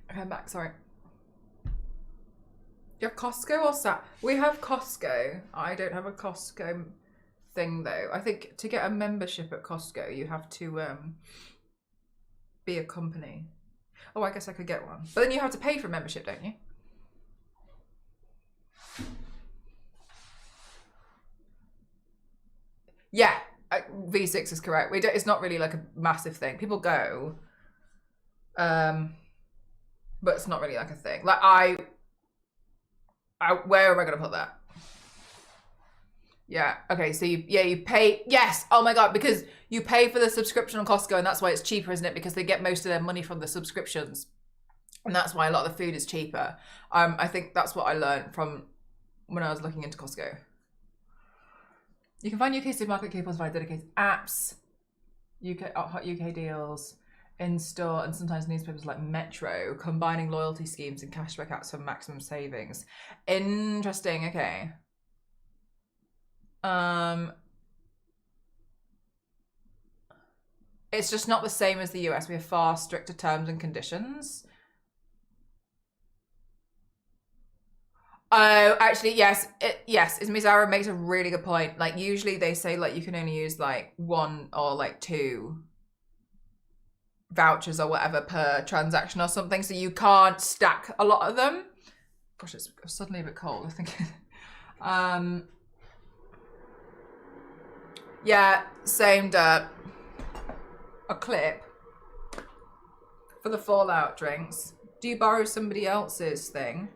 I'm back, sorry. You have Costco or Sat? We have Costco. I don't have a Costco thing though. I think to get a membership at Costco, you have to be a company. Oh, I guess I could get one. But then you have to pay for a membership, don't you? Yeah, V6 is correct. It's not really like a massive thing. People go, but it's not really like a thing. Like where am I gonna put that? Yeah. Okay. So you pay. Yes. Oh my God. Because you pay for the subscription on Costco, and that's why it's cheaper, isn't it? Because they get most of their money from the subscriptions, and that's why a lot of the food is cheaper. I think that's what I learned from when I was looking into Costco. You can find UK supermarket coupons via dedicated apps, hot UK deals in store, and sometimes newspapers like Metro, combining loyalty schemes and cashback apps for maximum savings. Interesting. Okay. It's just not the same as the US. We have far stricter terms and conditions. Oh, actually, yes. Yes, Mizara makes a really good point. Like, usually they say, like, you can only use, like, 1 or, like, 2 vouchers or whatever per transaction or something. So you can't stack a lot of them. Gosh, it's suddenly a bit cold, I think. Yeah, same dirt. A clip for the Fallout drinks. Do you borrow somebody else's thing?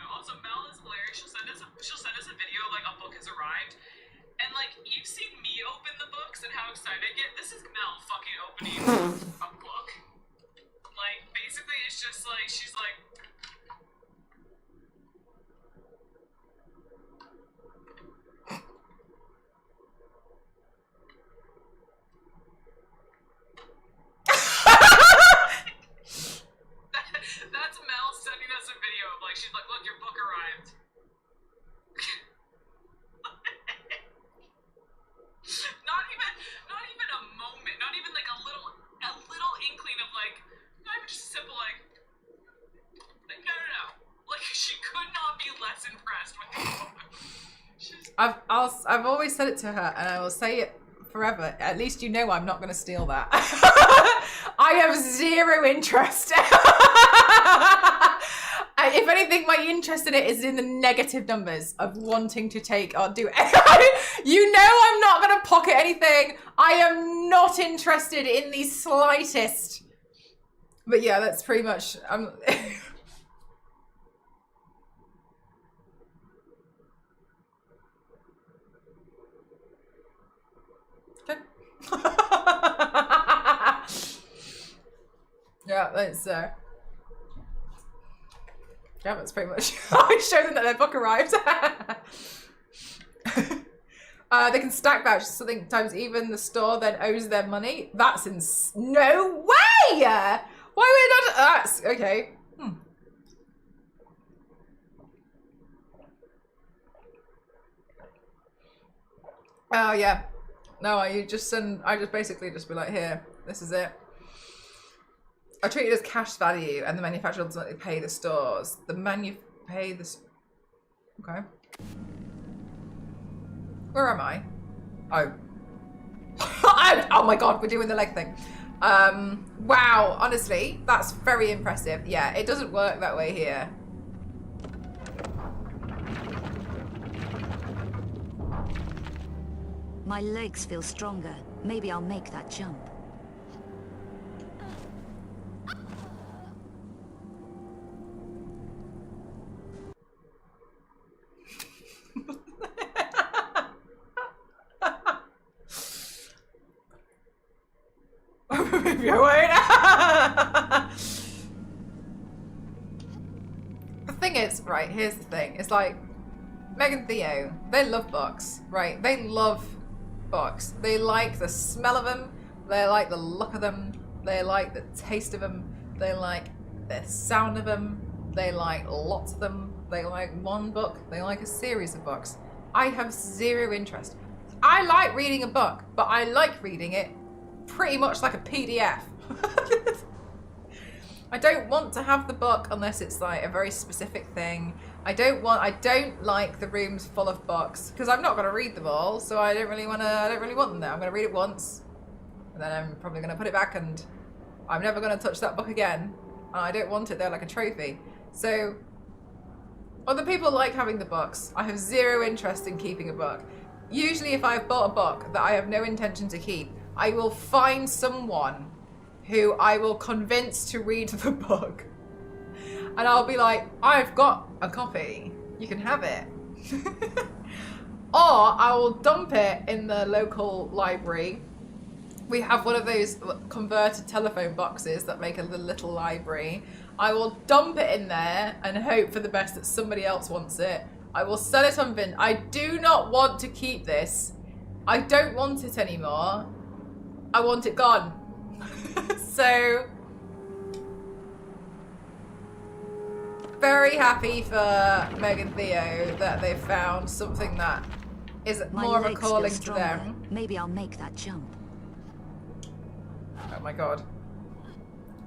Also, Mel is hilarious. She'll send us a video of, like, a book has arrived, and, like, you've seen me open the books and how excited I get. This is Mel fucking opening a book. Like, basically, it's just like she's like. That's Mel sending us a video of, like, she's like, look, your book arrived. not even a moment, not even like a little inkling of, like, not even just simple, like no. Like, she could not be less impressed with the book. I've always said it to her, and I will say it forever. At least you know I'm not going to steal that. I have zero interest. If anything, my interest in it is in the negative numbers of wanting to take or do. You know I'm not going to pocket anything. I am not interested in the slightest. But yeah, that's pretty much. Okay. Yeah, that's yeah, that's pretty much. I showed them that their book arrived. They can stack vouchers. Sometimes even the store then owes them money. That's no way. Why would not? That's okay. Oh yeah. No, you just send. I just basically just be like, here, this is it. I treat it as cash value, and the manufacturer ultimately pay the stores. Okay. Where am I? Oh. Oh my God, we're doing the leg thing. Wow, honestly, that's very impressive. Yeah, it doesn't work that way here. My legs feel stronger. Maybe I'll make that jump. The thing is, right, here's the thing. It's like, Meg and Theo, they love books, right? They love books. They like the smell of them. They like the look of them. They like the taste of them. They like the sound of them. They like lots of them. They like one book. They like a series of books. I have zero interest. I like reading a book, but I like reading it pretty much like a PDF. I don't want to have the book unless it's like a very specific thing. I don't like the rooms full of books because I'm not going to read them all, so I don't really want them there. I'm going to read it once, and then I'm probably going to put it back, and I'm never going to touch that book again. And I don't want it there like a trophy. So other people like having the books. I have zero interest in keeping a book. Usually if I've bought a book that I have no intention to keep, I will find someone who I will convince to read the book. And I'll be like, I've got a copy, you can have it. Or I will dump it in the local library. We have one of those converted telephone boxes that make a little library. I will dump it in there and hope for the best that somebody else wants it. I will sell it on Vinted. I do not want to keep this. I don't want it anymore. I want it gone. So, very happy for Meg and Theo that they've found something that is more of a calling to them. Maybe I'll make that jump. Oh my god.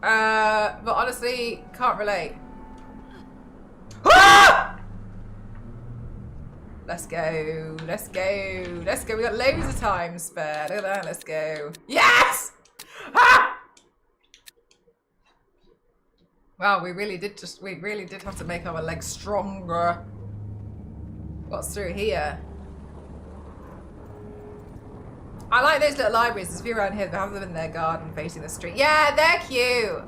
But honestly, can't relate. Ah! Let's go, let's go, let's go. We got loads of time spare. Look at that, let's go. Yes! Ah! Wow, we really did have to make our legs stronger. What's through here? I like those little libraries. There's a few around here that have them in their garden facing the street. Yeah, they're cute.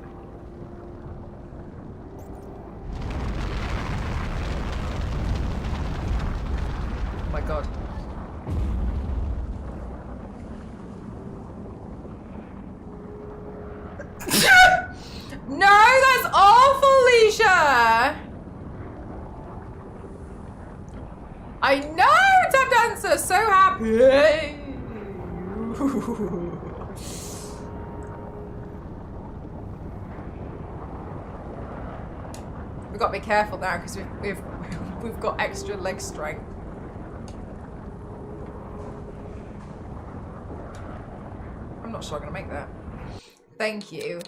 Oh my god. No, that's awful, Leisha. I know, tap dancer, so happy. We've got to be careful now because we've got extra leg strength. I'm not sure I'm gonna make that. Thank you.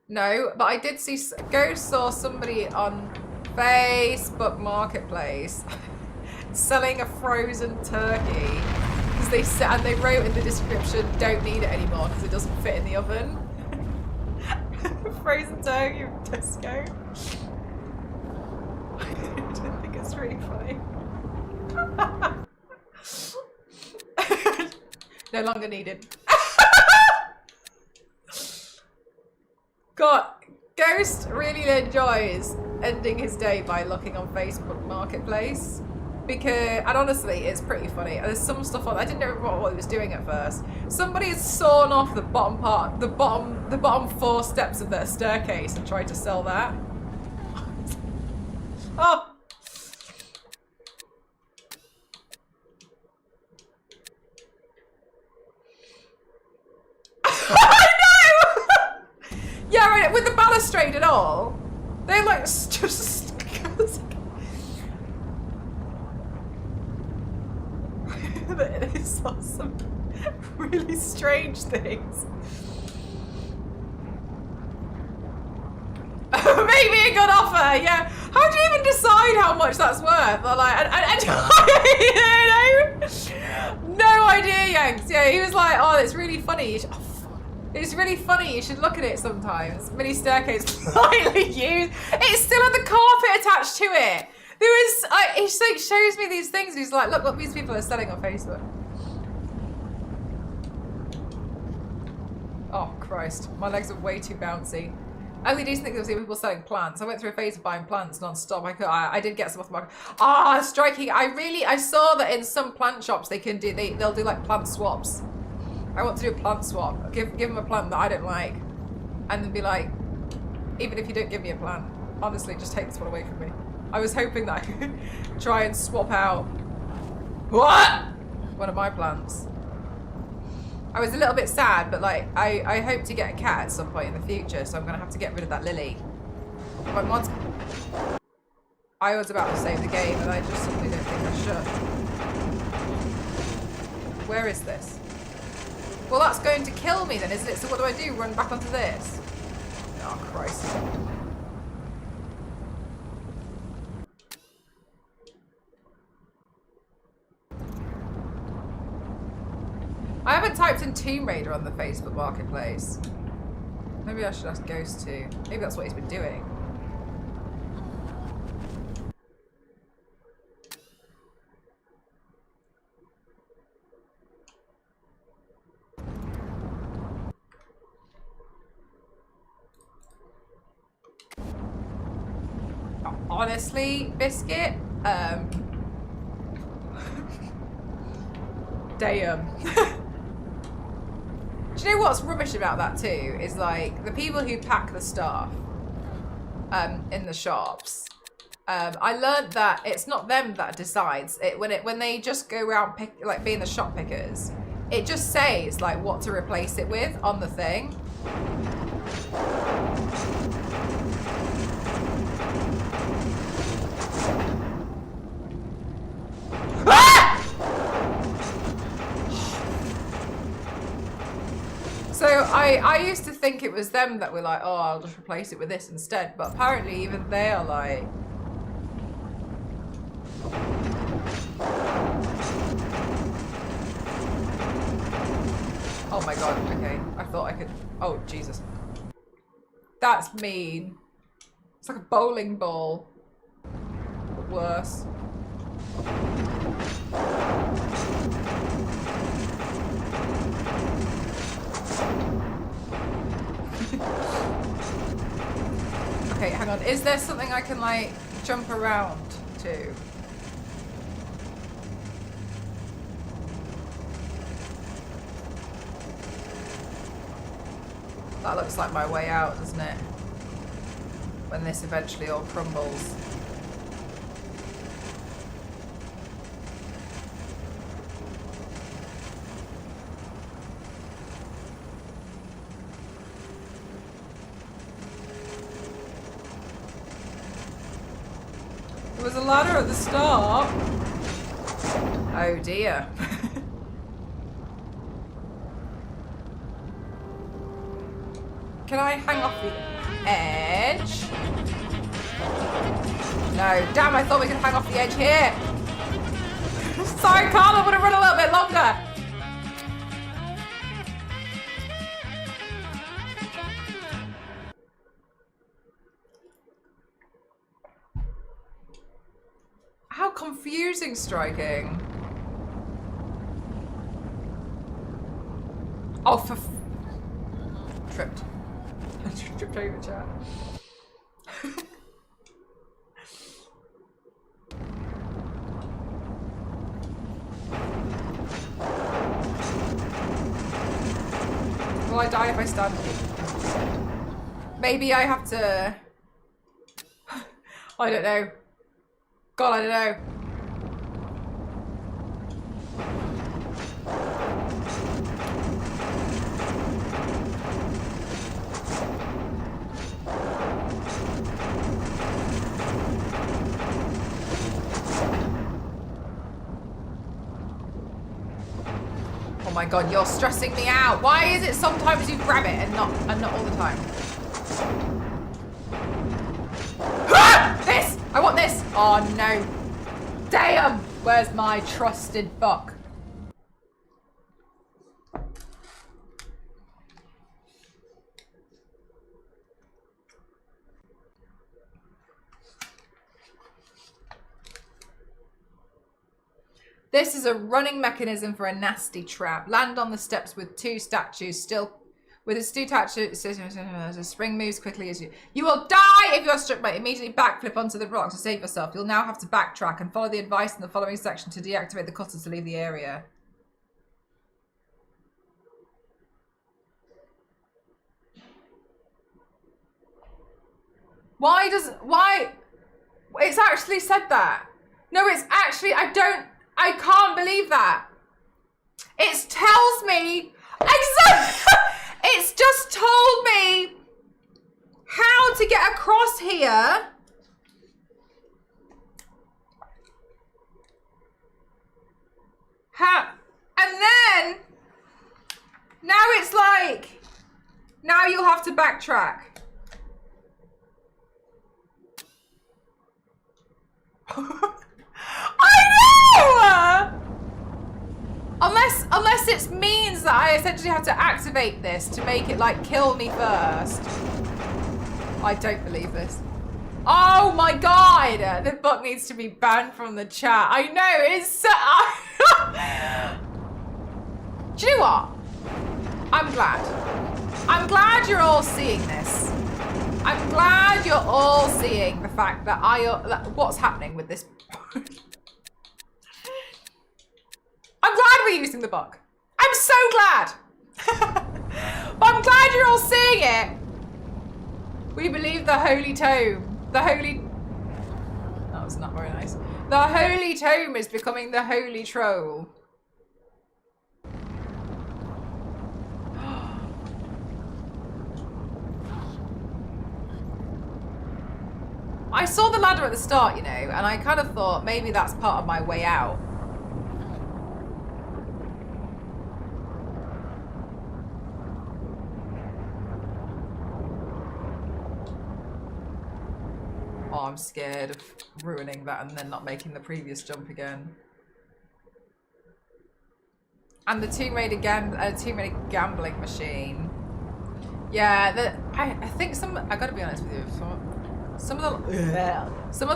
No, but I did see, saw somebody on Facebook Marketplace selling a frozen turkey because they wrote in the description, don't need it anymore because it doesn't fit in the oven. Frozen turkey from Tesco. I think it's really funny. No longer needed. God, Ghost really enjoys ending his day by looking on Facebook Marketplace because, and honestly, it's pretty funny. There's some stuff on. I didn't know what he was doing at first. Somebody has sawn off the bottom part, the bottom 4 steps of their staircase and tried to sell that. Oh. Yeah, right, with the balustrade and all. They're like just they saw some really strange things. Maybe a good offer, yeah. How do you even decide how much that's worth? Or like, I don't know. No idea, Yanks. Yeah, he was like, oh, it's really funny. It's really funny, you should look at it sometimes. Mini staircase slightly used. It's still had the carpet attached to it. There was, he like shows me these things and he's like, look what these people are selling on Facebook. Oh Christ, my legs are way too bouncy. I only do think there was people selling plants. I went through a phase of buying plants non-stop. I did get some off the market. Ah, striking. I saw that in some plant shops they'll do like plant swaps. I want to do a plant swap. Give them a plant that I don't like. And then be like, even if you don't give me a plant, honestly, just take this one away from me. I was hoping that I could try and swap out one of my plants. I was a little bit sad, but like, I hope to get a cat at some point in the future, so I'm gonna have to get rid of that lily. But once I was about to save the game, and I just simply don't think I should. Where is this? Well, that's going to kill me then, isn't it? So what do I do? Run back onto this? Oh, Christ. I haven't typed in Tomb Raider on the Facebook Marketplace. Maybe I should ask Ghost to. Maybe that's what he's been doing. Honestly, Biscuit, damn. Do you know what's rubbish about that too? Is like the people who pack the stuff in the shops. I learned that it's not them that decides it when they just go around being the shop pickers. It just says like what to replace it with on the thing. So I used to think it was them that were like, oh, I'll just replace it with this instead. But apparently even they are like... Oh my god, okay. I thought I could... Oh, Jesus. That's mean. It's like a bowling ball. But worse. Okay, hang on. Is there something I can, like, jump around to? That looks like my way out, doesn't it? When this eventually all crumbles. There was a ladder at the start. Oh dear. Can I hang off the edge? No, damn, I thought we could hang off the edge here. Sorry, Carl, I want to run a little bit longer. How confusing, striking. Oh, for tripped. Tripped over chat. Will I die if I stand? Maybe I have to... I don't know. God, I don't know. Oh my god, you're stressing me out. Why is it sometimes you grab it and not all the time? Ah! This! I want this! Oh no. Damn! Where's my trusted buck? This is a running mechanism for a nasty trap. Land on the steps with two statues still... With its two statues, the spring moves quickly as you... You will die if you are struck by it. Immediately backflip onto the rock to save yourself. You'll now have to backtrack and follow the advice in the following section to deactivate the cutters to leave the area. Why? It's actually said that. No, it's actually... I can't believe that. It tells me... Exactly! It's just told me how to get across here. And then, now it's like, now you'll have to backtrack. I know! Unless it means that I essentially have to activate this to make it like kill me first. I don't believe this. Oh my god! The book needs to be banned from the chat. I know, it's so... Do you know what? I'm glad. I'm glad you're all seeing this. I'm glad you're all seeing the fact that what's happening with this. I'm glad we're using the book. I'm so glad. But I'm glad you're all seeing it. We believe the Holy Tome. The Holy... That was not very nice. The Holy Tome is becoming the Holy Troll. I saw the ladder at the start, you know, and I kind of thought maybe that's part of my way out. Oh, I'm scared of ruining that and then not making the previous jump again. And the Tomb Raider gambling machine. Yeah, I think I gotta be honest with you. Some of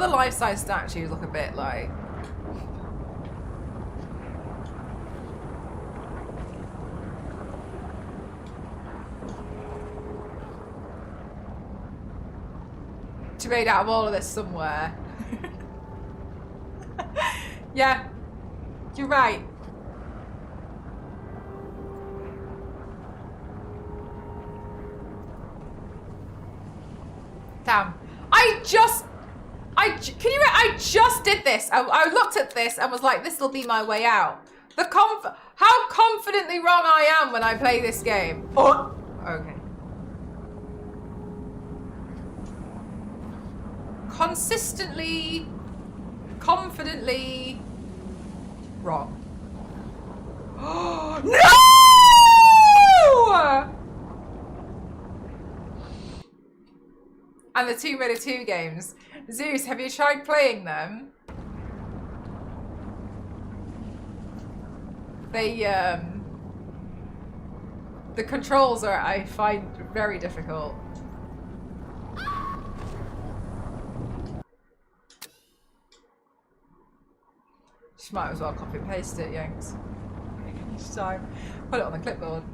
the life-size statues look a bit like... To be made out of all of this somewhere. Yeah, you're right. Damn. I just did this. I looked at this and was like, this will be my way out. How confidently wrong I am when I play this game. Oh, okay. Consistently, confidently wrong. No! And the Tomb Raider 2 games. Zeus, have you tried playing them? They, the controls are, I find, very difficult. She might as well copy and paste it, Yanks. Each time. Put it on the clipboard.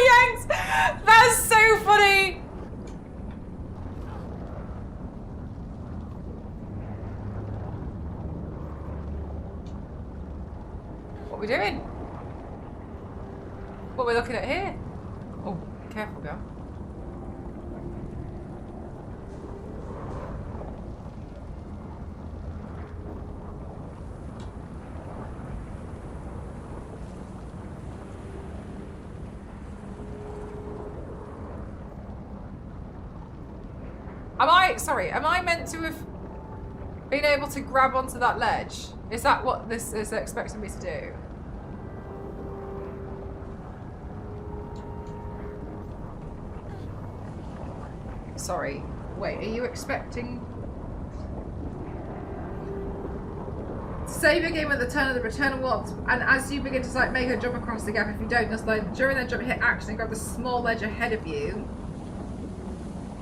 Yanks! That's so funny! What are we doing? What are we looking at here? Oh, careful, girl. Am I meant to have been able to grab onto that ledge? Is that what this is expecting me to do? Sorry. Wait, are you expecting... Save your game at the turn of the return walk, and as you begin to like make a jump across the gap, if you don't, just like during that jump hit action and grab the small ledge ahead of you.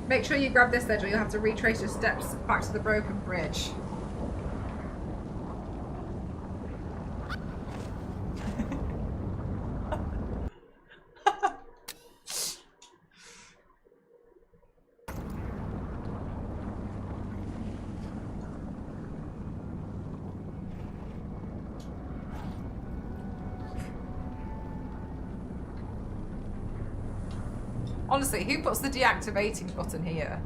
Make sure you grab this ledge or you'll have to retrace your steps back to the broken bridge. Honestly, who puts the deactivating button here?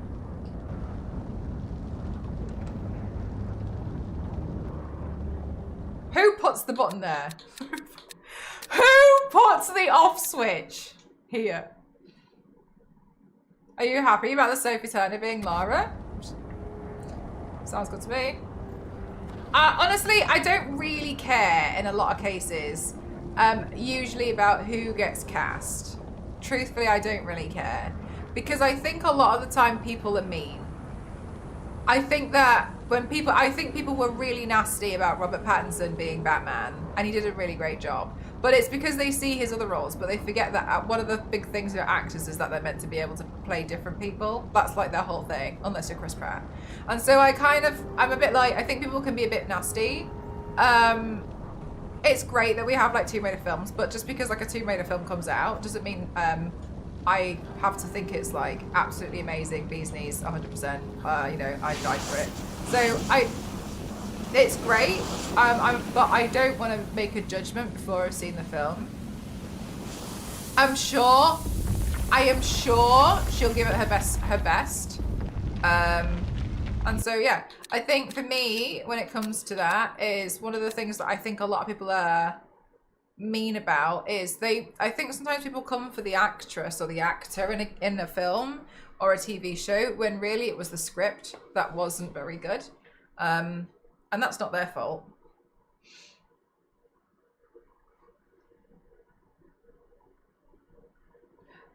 Who puts the button there? Who puts the off switch here? Are you happy about the Sophie Turner being Lara? Sounds good to me. Honestly, I don't really care in a lot of cases, usually about who gets cast. Truthfully, I don't really care because I think a lot of the time people are mean. I think that when people, I think people were really nasty about Robert Pattinson being Batman, and he did a really great job. But it's because they see his other roles, but they forget that one of the big things about actors is that they're meant to be able to play different people. That's like their whole thing, unless you're Chris Pratt. And so I'm a bit like, I think people can be a bit nasty. It's great that we have like Tomb Raider films, but just because like a Tomb Raider film comes out doesn't mean I have to think it's like absolutely amazing, bee's knees, 100%. You know, I died for it. So it's great, but I don't want to make a judgment before I've seen the film. I am sure she'll give it her best. And so, yeah, I think for me, when it comes to that, is one of the things that I think a lot of people are mean about is I think sometimes people come for the actress or the actor in a film or a TV show when really it was the script that wasn't very good. And that's not their fault.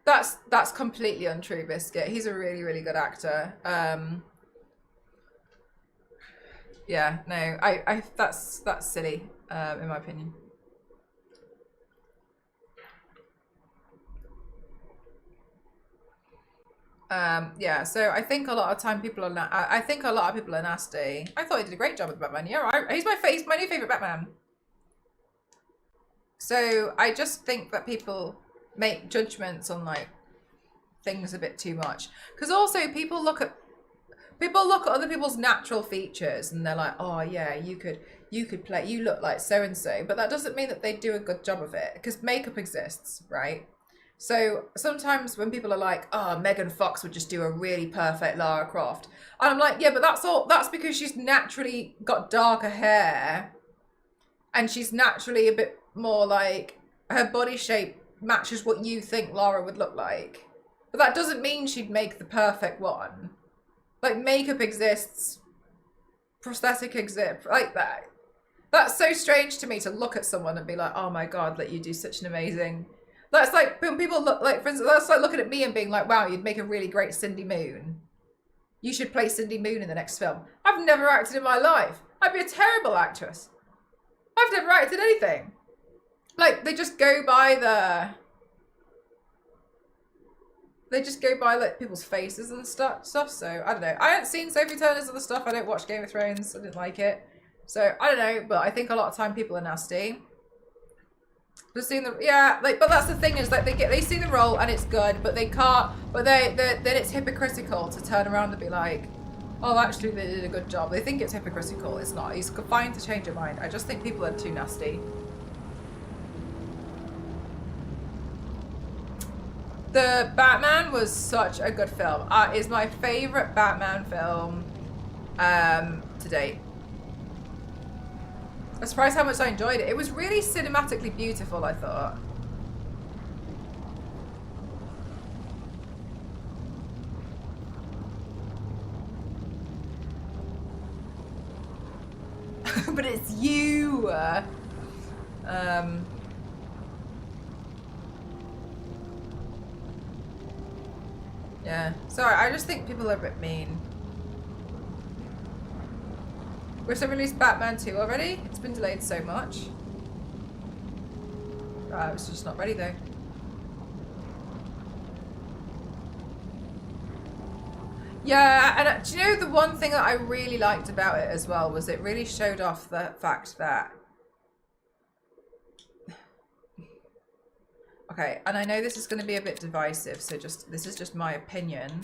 That's completely untrue, Biscuit. He's a really, really good actor. Yeah, no, that's silly, in my opinion. Yeah, so I think a lot of time people are I think a lot of people are nasty. I thought he did a great job with Batman. Yeah, he's my new favorite Batman. So I just think that people make judgments on like things a bit too much, because also people look at other people's natural features and they're like, oh yeah, you look like so and so, but that doesn't mean that they do a good job of it, because makeup exists, right? So sometimes when people are like, oh, Megan Fox would just do a really perfect Lara Croft, and I'm like, yeah, but that's because she's naturally got darker hair and she's naturally a bit more like, her body shape matches what you think Lara would look like. But that doesn't mean she'd make the perfect one. Like, makeup exists, prosthetic exists, like that. That's so strange to me, to look at someone and be like, oh my God, like, you do such an amazing... That's like, when people look, like, for instance, that's like looking at me and being like, wow, you'd make a really great Cindy Moon. You should play Cindy Moon in the next film. I've never acted in my life. I'd be a terrible actress. I've never acted anything. Like, they just go by like people's faces and stuff. So I don't know. I haven't seen Sophie Turner's other stuff. I don't watch Game of Thrones. I didn't like it. So I don't know. But I think a lot of time people are nasty. Just seeing but that's the thing, is like they see the role and it's good, but they can't. But then it's hypocritical to turn around and be like, oh, actually they did a good job. They think it's hypocritical. It's not. He's fine to change your mind. I just think people are too nasty. The Batman was such a good film. It's my favorite Batman film to date. I'm surprised how much I enjoyed it. It was really cinematically beautiful, I thought. But it's you. Yeah. Sorry, I just think people are a bit mean. We're still released Batman 2 already? It's been delayed so much. It's just not ready though. Yeah, and do you know the one thing that I really liked about it as well was it really showed off the fact that... Okay, and I know this is going to be a bit divisive, so this is just my opinion.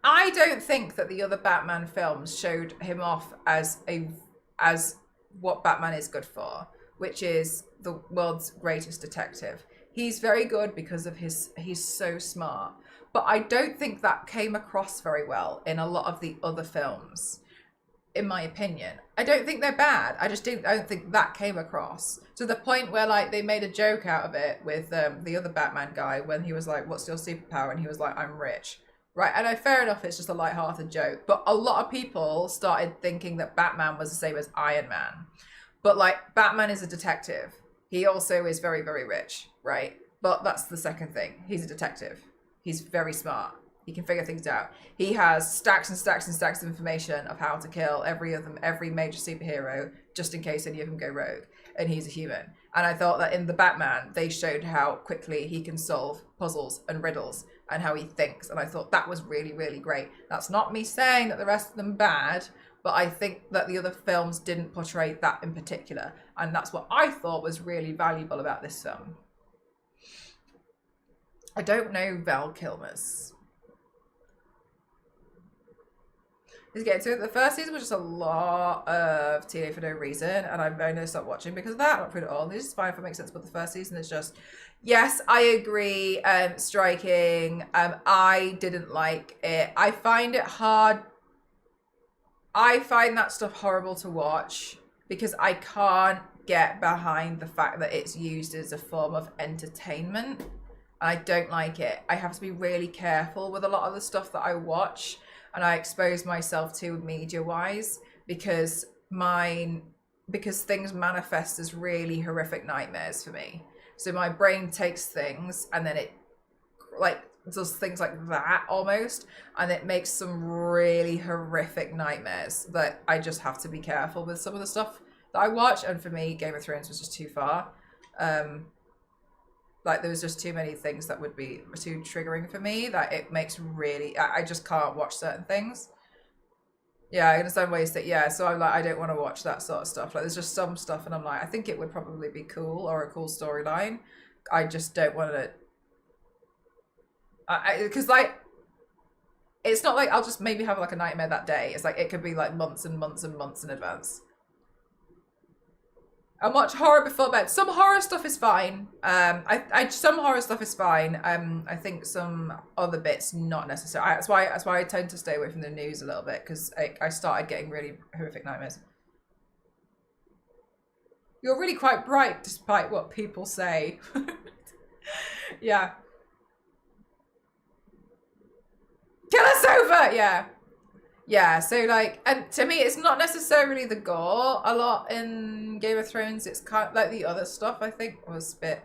I don't think that the other Batman films showed him off as what Batman is good for, which is the world's greatest detective. He's very good because of he's so smart. But I don't think that came across very well in a lot of the other films, in my opinion. I don't think they're bad. I don't think that came across to the point where like they made a joke out of it with the other Batman guy when he was like, what's your superpower? And he was like, I'm rich. Right, and fair enough, it's just a light-hearted joke. But a lot of people started thinking that Batman was the same as Iron Man. But like, Batman is a detective. He also is very, very rich, right? But that's the second thing. He's a detective. He's very smart. He can figure things out. He has stacks and stacks and stacks of information of how to kill every major superhero, just in case any of them go rogue. And he's a human. And I thought that in the Batman, they showed how quickly he can solve puzzles and riddles and how he thinks. And I thought that was really, really great. That's not me saying that the rest of them are bad, but I think that the other films didn't portray that in particular. And that's what I thought was really valuable about this film. I don't know Val Kilmer's. Let's get into it. The first season was just a lot of TNA for no reason, and I'm going to stop watching because of that. I'm not putting it all. This is fine if it makes sense, but the first season is just, yes, I agree. Striking. I didn't like it. I find it hard. I find that stuff horrible to watch because I can't get behind the fact that it's used as a form of entertainment. I don't like it. I have to be really careful with a lot of the stuff that I watch and I expose myself to media-wise because things manifest as really horrific nightmares for me. So my brain takes things and then it like does things like that almost, and it makes some really horrific nightmares that I just have to be careful with some of the stuff that I watch. And for me, Game of Thrones was just too far. Like there was just too many things that would be too triggering for me that it makes really, I just can't watch certain things. Yeah, I understand ways that, yeah, so I'm like, I don't want to watch that sort of stuff. Like there's just some stuff and I'm like, I think it would probably be cool or a cool storyline. I just don't want to, because like, it's not like I'll just maybe have like a nightmare that day. It's like, it could be like months and months and months in advance. And watch horror before bed. Some horror stuff is fine. Some horror stuff is fine. I think some other bits not necessary. That's why I tend to stay away from the news a little bit because I started getting really horrific nightmares. You're really quite bright despite what people say. Yeah. Kill us over! Yeah. Yeah, so like, and to me, it's not necessarily the gore a lot in Game of Thrones. It's kind of like the other stuff, I think, was a bit,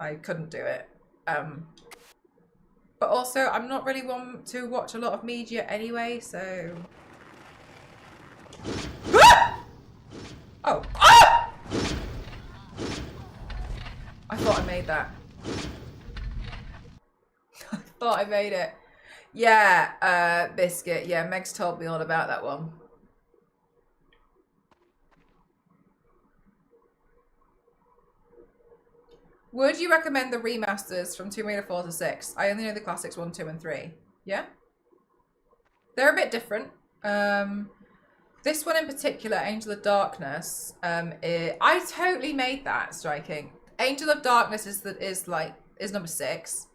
I couldn't do it. But also, I'm not really one to watch a lot of media anyway, so. Ah! Oh. Ah! I thought I made that. I thought I made it. Yeah, Biscuit. Yeah, Meg's told me all about that one. Would you recommend the remasters from Tomb Raider 4 to 6? I only know the classics 1, 2, and 3. Yeah? They're a bit different. This one in particular, Angel of Darkness, I totally made that, Striking. Angel of Darkness is number 6.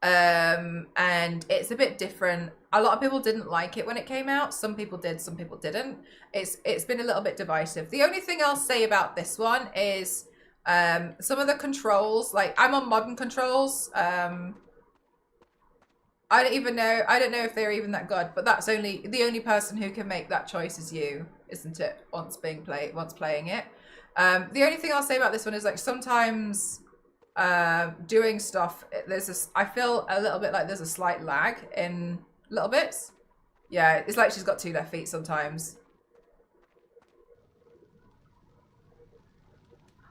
And it's a bit different. A lot of people didn't like it when it came out. Some people did, some people didn't. It's been a little bit divisive. The only thing I'll say about this one is some of the controls, like I'm on modern controls. I don't know if they're even that good, but that's the only person who can make that choice is you, isn't it? Once playing it. The only thing I'll say about this one is like sometimes doing stuff, I feel a little bit like there's a slight lag in little bits. Yeah, it's like she's got 2 left feet sometimes.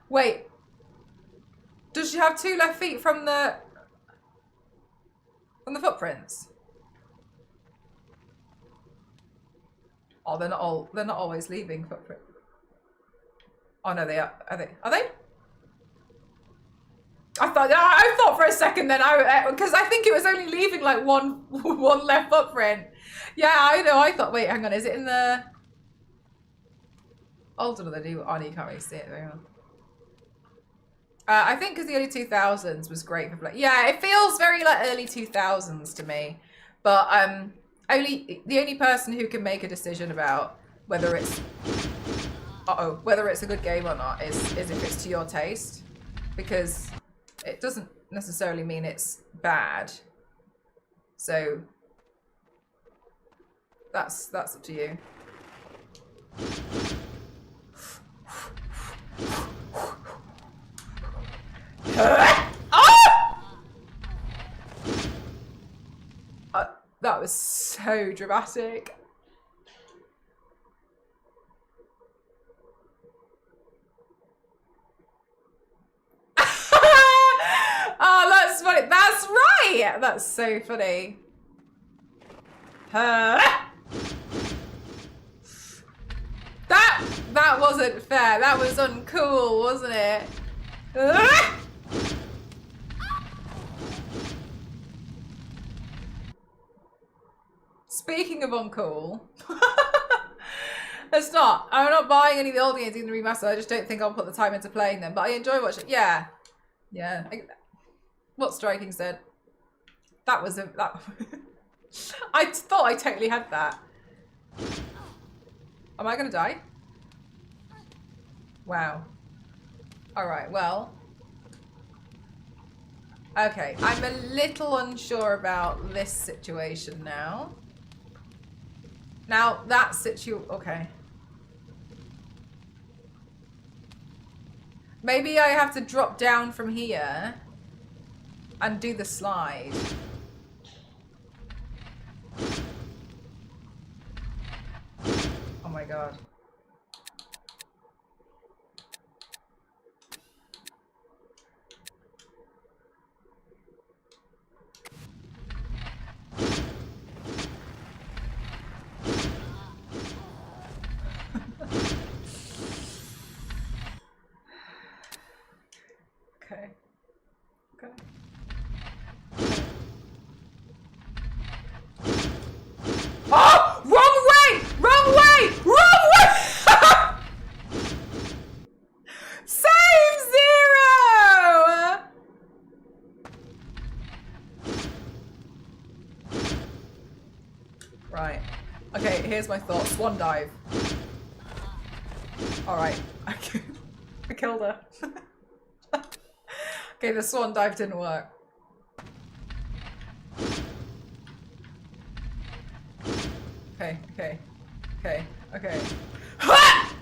Wait, does she have 2 left feet from the footprints? Oh, they're not always leaving footprint. Oh no, they are. Are they? I thought for a second then because I think it was only leaving like one left footprint. Yeah, I know. I thought, wait, hang on, is it in the? Oh, do they do? Oh, no, you can't really see it very well. I think because the early 2000s was great for yeah, it feels very like early 2000s to me. But the only person who can make a decision about whether it's a good game or not is if it's to your taste, because it doesn't necessarily mean it's bad. So that's up to you. Ah! That was so dramatic. Oh, that's funny. That's right. That's so funny. That wasn't fair. That was uncool, wasn't it? Speaking of uncool, it's not. I'm not buying any of the old games in the remaster. I just don't think I'll put the time into playing them. But I enjoy watching. Yeah, yeah. What Striking said. That was a that. I thought I totally had that. Am I gonna die? Wow. Alright, well. Okay, I'm a little unsure about this situation now. Now, that okay. Maybe I have to drop down from here and do the slide. Oh my god. Okay. Okay. Oh! Wrong way! Wrong way! Wrong way! Save zero! Right. Okay, here's my thought. Swan dive. Alright. I killed her. Okay, the swan dive didn't work. Okay, okay, okay, okay. Ha!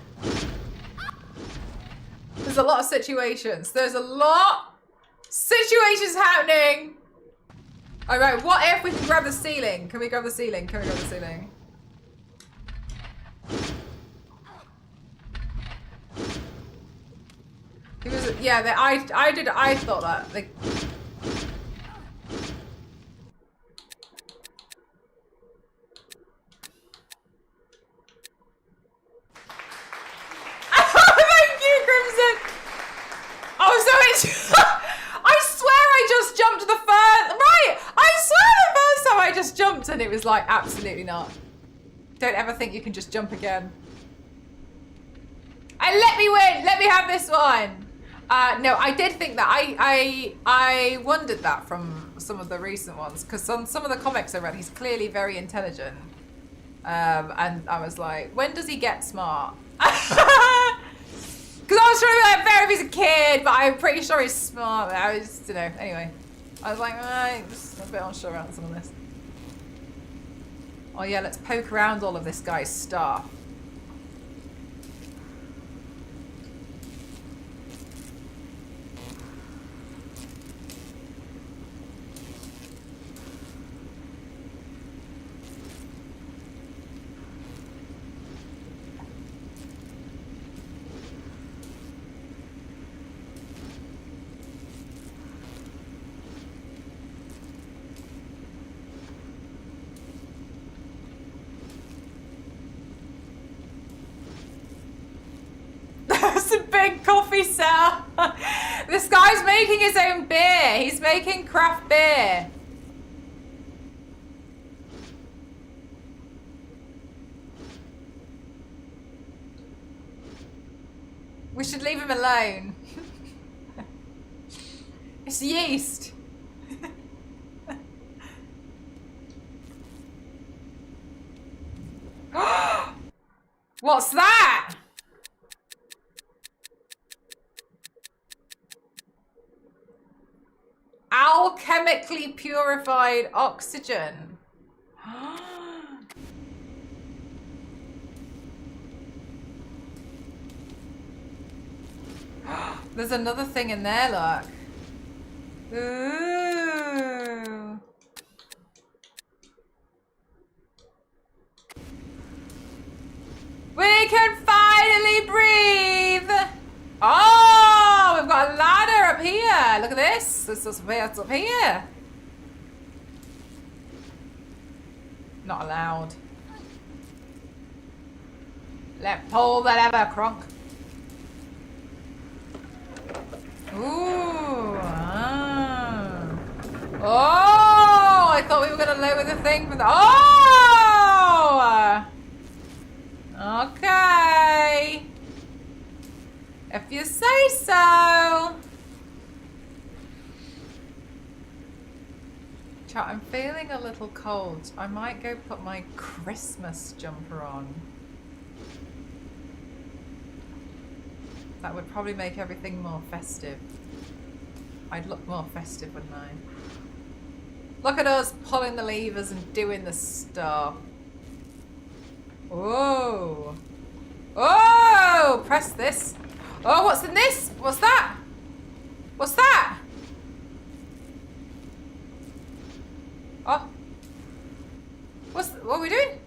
There's a lot of situations. There's a lot situations happening. All right, what if we can grab the ceiling? Can we grab the ceiling? Can we grab the ceiling? It was, yeah, I thought that. Like, thank you, Crimson! Oh, so it's... I swear I just jumped the first... Right! I swear the first time I just jumped and it was like, absolutely not. Don't ever think you can just jump again. And let me win! Let me have this one! No, I did think that. I wondered that from some of the recent ones, because on some of the comics I read, he's clearly very intelligent. And I was like, when does he get smart? Because I was trying to be like, fair if he's a kid, but I'm pretty sure he's smart. I was just, you know, anyway. I was like, I'm just a bit unsure around some of this. Oh yeah, let's poke around all of this guy's stuff. Big coffee cell. This guy's making his own beer. He's making craft beer. We should leave him alone. It's yeast. What's that? Alchemically purified oxygen. There's another thing in there, look. Ooh. We can finally breathe. Oh, we've got a ladder up here. Look at this. This is what's up here. Not allowed. Let pull the lever, Kronk. Ooh. Ah. Oh, I thought we were going to lower the thing for the... Oh! Okay. If you say so. Chat, I'm feeling a little cold. I might go put my Christmas jumper on. That would probably make everything more festive. I'd look more festive, wouldn't I? Look at us pulling the levers and doing the stuff. Whoa. Oh, press this. Oh, what's in this? What's that? What's that? Oh. What are we doing?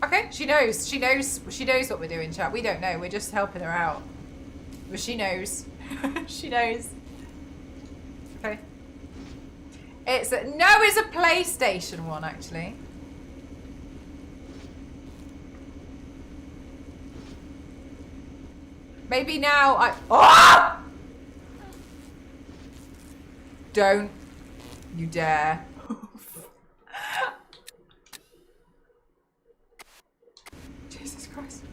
Okay, she knows. She knows what we're doing, chat. We don't know. We're just helping her out. But she knows. She knows. Okay. It's a PlayStation one, actually. Maybe now I... Oh! Don't you dare. Jesus Christ.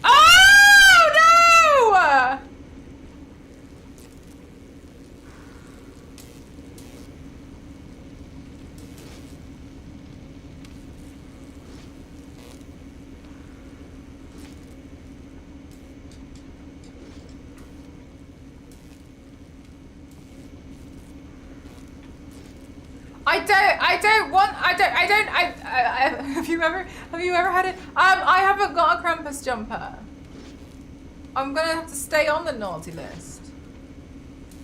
Oh no! Have you ever had it? I haven't got a Krampus jumper. I'm gonna have to stay on the naughty list.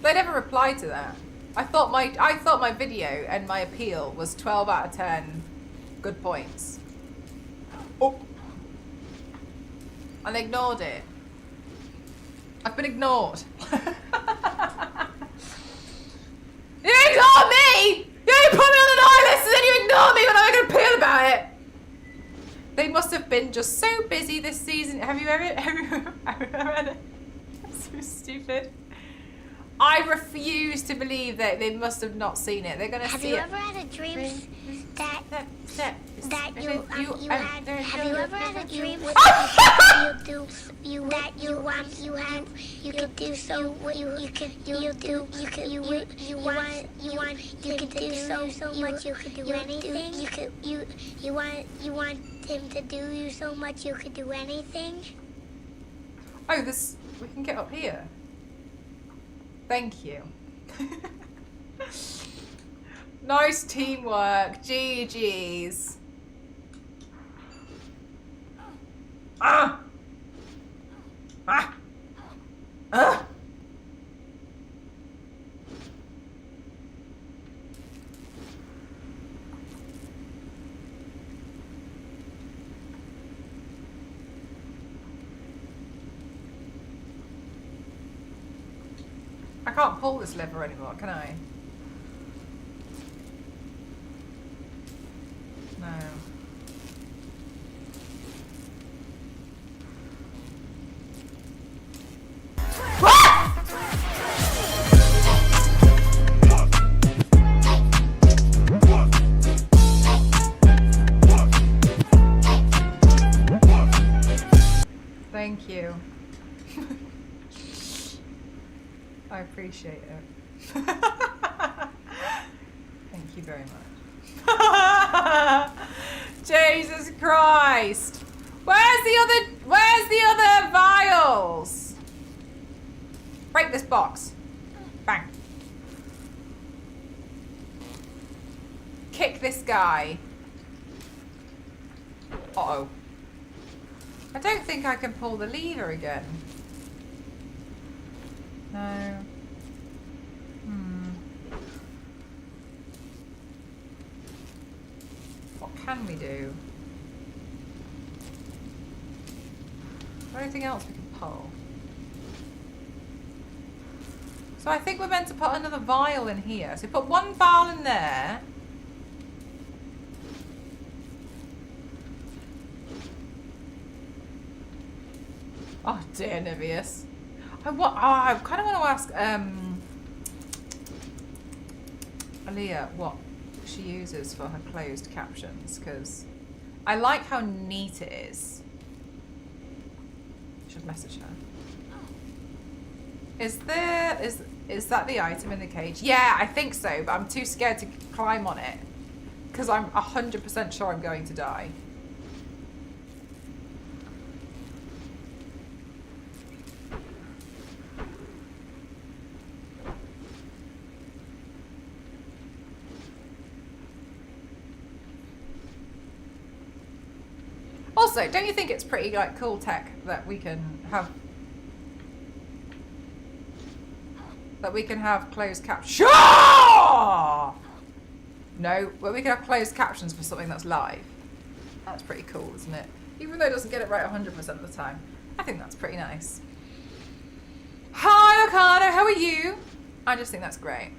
They never replied to that. I thought my video and my appeal was 12 out of 10 good points. Oh. And they ignored it. I've been ignored. You ignore me! You only put me on the naughty list and then you ignore me when I make an appeal about it! They must have been just so busy this season. Have you ever had it? That's so stupid. I refuse to believe that they must have not seen it. They're gonna see it. Have you ever had a dream that you ever had a dream that you could do so much you could do anything you want him to do you so much you could do anything. Oh, we can get up here. Thank you. Nice teamwork. GG's. Ah! Ah! Ah! I can't pull this lever anymore, can I? No. Thank you. I appreciate it. Thank you very much. Jesus Christ! Where's the other vials? Break this box. Bang. Kick this guy. Uh-oh. I don't think I can pull the lever again. No. Fuck. can we do? Is there anything else we can pull? So I think we're meant to put another vial in here. So we put one vial in there. Oh dear, Niveus. I kind of want to ask Aaliyah what she uses for her closed captions, because I like how neat it is. Should message her. Is that the item in the cage? Yeah, I think so, but I'm too scared to climb on it because I'm 100% sure I'm going to die. Also, don't you think it's pretty like cool tech that we can have closed captions? No, but we can have closed captions for something that's live. That's pretty cool, isn't it? Even though it doesn't get it right 100% of the time. I think that's pretty nice. Hi, Okada, how are you? I just think that's great.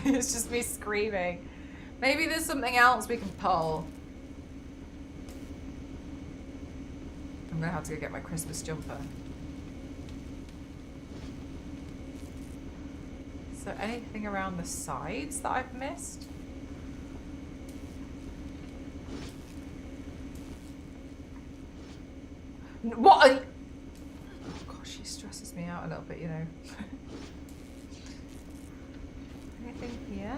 It's just me screaming. Maybe there's something else we can pull. I'm gonna have to go get my Christmas jumper. Is there anything around the sides that I've missed? What? Oh gosh, she stresses me out a little bit, you know. Anything here?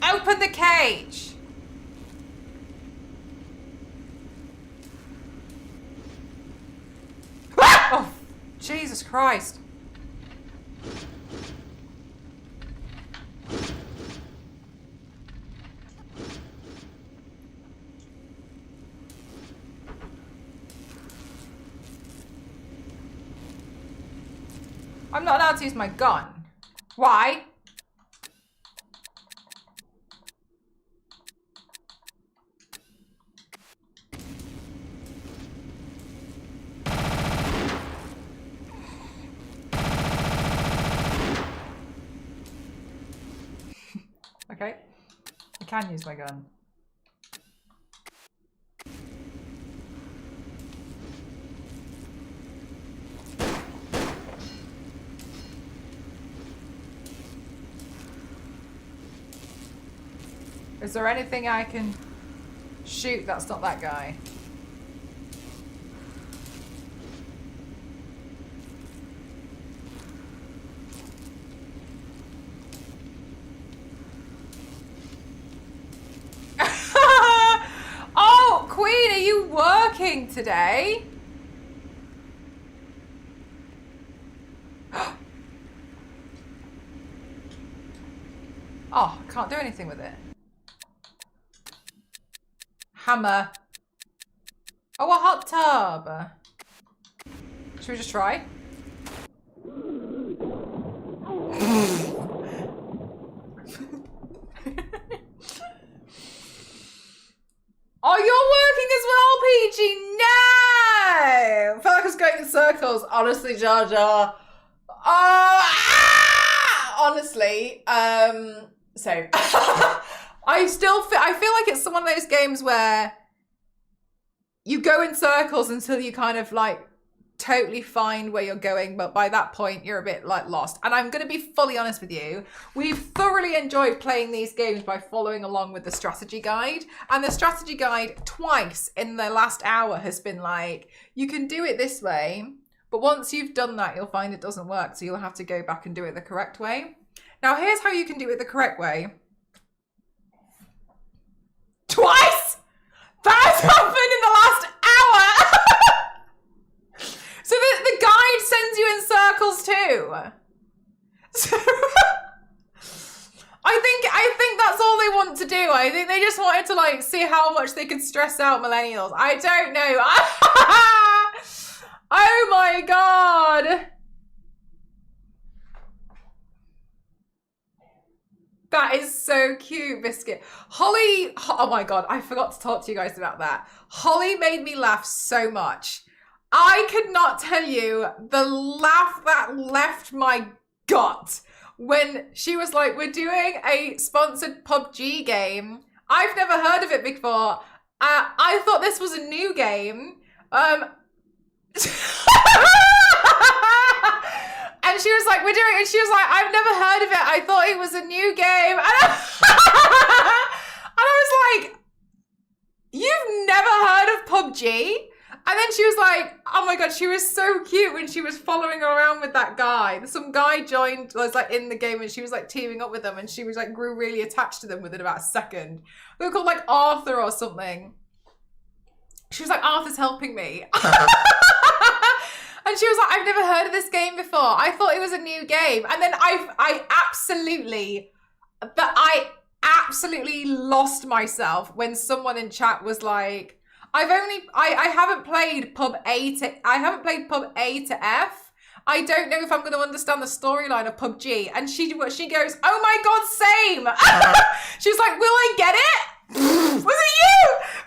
Open the cage! Oh, Jesus Christ. I'm not allowed to use my gun. Why? Okay. I can use my gun. Is there anything I can shoot that's not that guy? Oh, Queen, are you working today? Oh, I can't do anything with it. Hammer. Oh, a hot tub. Should we just try? Oh, you're working as well, PG? No! I feel like I was going in circles. Honestly, Jar Jar. Honestly, so I feel like it's one of those games where you go in circles until you kind of like totally find where you're going, but by that point you're a bit like lost. And I'm going to be fully honest with you, we've thoroughly enjoyed playing these games by following along with the strategy guide, and the strategy guide twice in the last hour has been like, you can do it this way, but once you've done that you'll find it doesn't work, so you'll have to go back and do it the correct way. Now here's how you can do it the correct way. Twice! That has happened in the last hour! So the guide sends you in circles too. So I think that's all they want want to do. I think they just wanted to like see how much they could stress out millennials. I don't know. Oh my god. That is so cute, Biscuit. Holly, oh my god, I forgot to talk to you guys about that. Holly made me laugh so much. I could not tell you the laugh that left my gut when she was like, we're doing a sponsored PUBG game. I've never heard of it before. I thought this was a new game. And she was like, we're doing it. And she was like, I've never heard of it. I thought it was a new game. And I was like, you've never heard of PUBG? And then she was like, oh my God, she was so cute when she was following around with that guy. Some guy joined, was like in the game and she was like teaming up with them and she was like grew really attached to them within about a second. They were called like Arthur or something. She was like, Arthur's helping me. And she was like, I've never heard of this game before. I thought it was a new game. And then I absolutely lost myself when someone in chat was like, I haven't played pub A to F. I don't know if I'm going to understand the storyline of PUBG. And she goes, oh my God, same. She's like, will I get it? Was it you?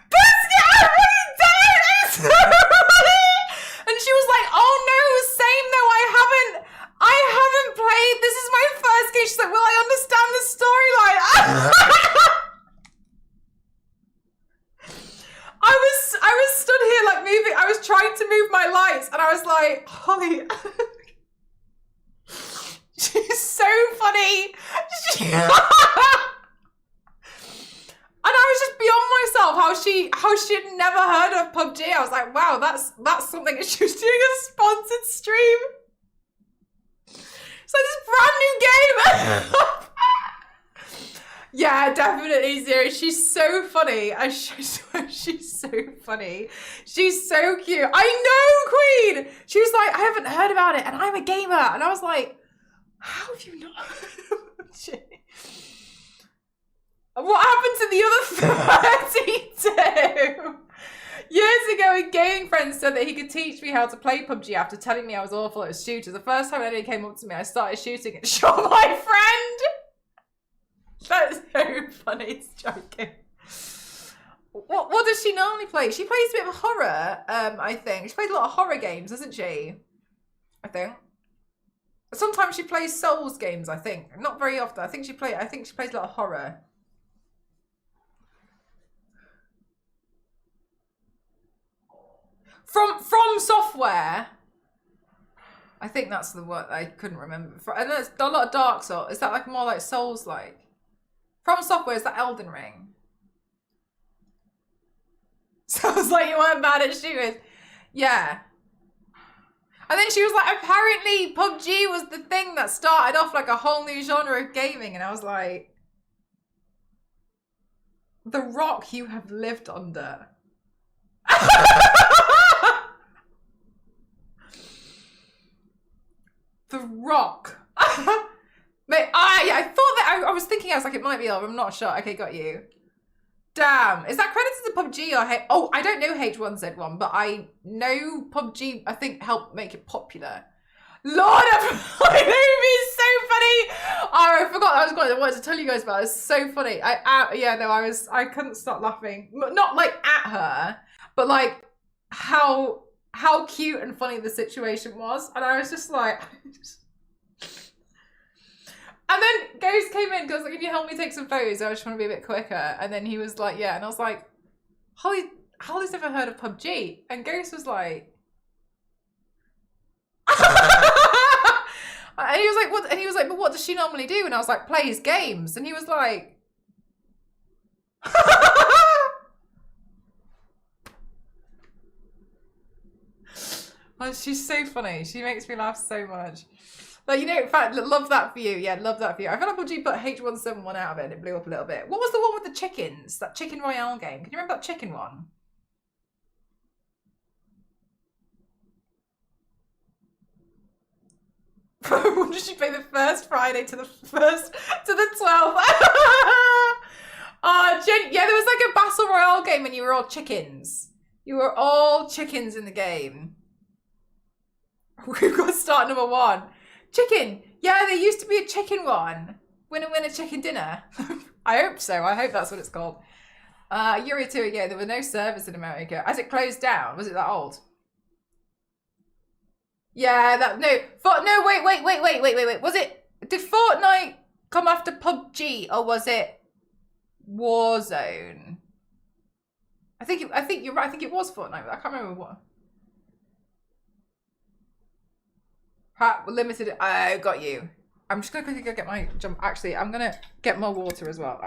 Biscuit, I really don't. It's so funny. And she was like, oh no, same though, I haven't played, this is my first game. She's like, will I understand the storyline? I was stood here like moving, I was trying to move my lights and I was like, Holly, she's so funny. And I was just beyond myself how she had never heard of PUBG. I was like, wow, that's something. And she was doing a sponsored stream. It's like this brand new game. Yeah, definitely, Zero. She's so funny. She's so funny. She's so cute. I know, Queen. She was like, I haven't heard about it, and I'm a gamer. And I was like, how have you not heard of PUBG? What happened to the other 32? Years ago, a gaming friend said that he could teach me how to play PUBG after telling me I was awful at shooters. The first time anyone came up to me, I started shooting and shot my friend. That's so funny. It's joking. What does she normally play? She plays a bit of horror, I think. She plays a lot of horror games, doesn't she? I think. Sometimes she plays Souls games, I think. Not very often. I think she plays a lot of horror. From Software. I think that's the word. I couldn't remember. And there's a lot of Dark Souls. Is that like more like Souls like? From Software, is that Elden Ring? Sounds like you weren't bad at shooters. Yeah. And then she was like, apparently PUBG was the thing that started off like a whole new genre of gaming. And I was like, the rock you have lived under. The rock. Mate, I thought that I was thinking, I was like, it might be Elf. I'm not sure. Okay, got you. Damn. Is that credited to PUBG or oh, I don't know H1Z1, but I know PUBG, I think, helped make it popular. Lord, that movie is so funny. Oh, I forgot I wanted to tell you guys about it. It's so funny. I couldn't stop laughing. Not like at her, but like how cute and funny the situation was. And I was just like, and then Ghost came in because like, can you help me take some photos? I just want to be a bit quicker. And then he was like, yeah. And I was like, Holly's never heard of PUBG. And Ghost was like, and he was like, what? And he was like, but what does she normally do? And I was like, plays games. And he was like, oh, she's so funny. She makes me laugh so much. Like, you know, in fact, love that for you. Yeah, love that for you. I feel like PUBG put H1Z1 out of it and it blew up a little bit. What was the one with the chickens? That Chicken Royale game. Can you remember that chicken one? When did she play the first Friday to the 12th? Oh were all chickens. You were all chickens in the game. We've got start number 1. Chicken. Yeah, there used to be a chicken one. Winner, winner, chicken dinner. I hope so. I hope that's what it's called. A year or 2 ago, there were no servers in America. As it closed down, was it that old? Yeah, that, no. No, wait. Was it, did Fortnite come after PUBG or was it Warzone? I think you're right. I think it was Fortnite, but I can't remember what. Limited. I got you. I'm just gonna quickly go get my jump. Actually, I'm gonna get more water as well.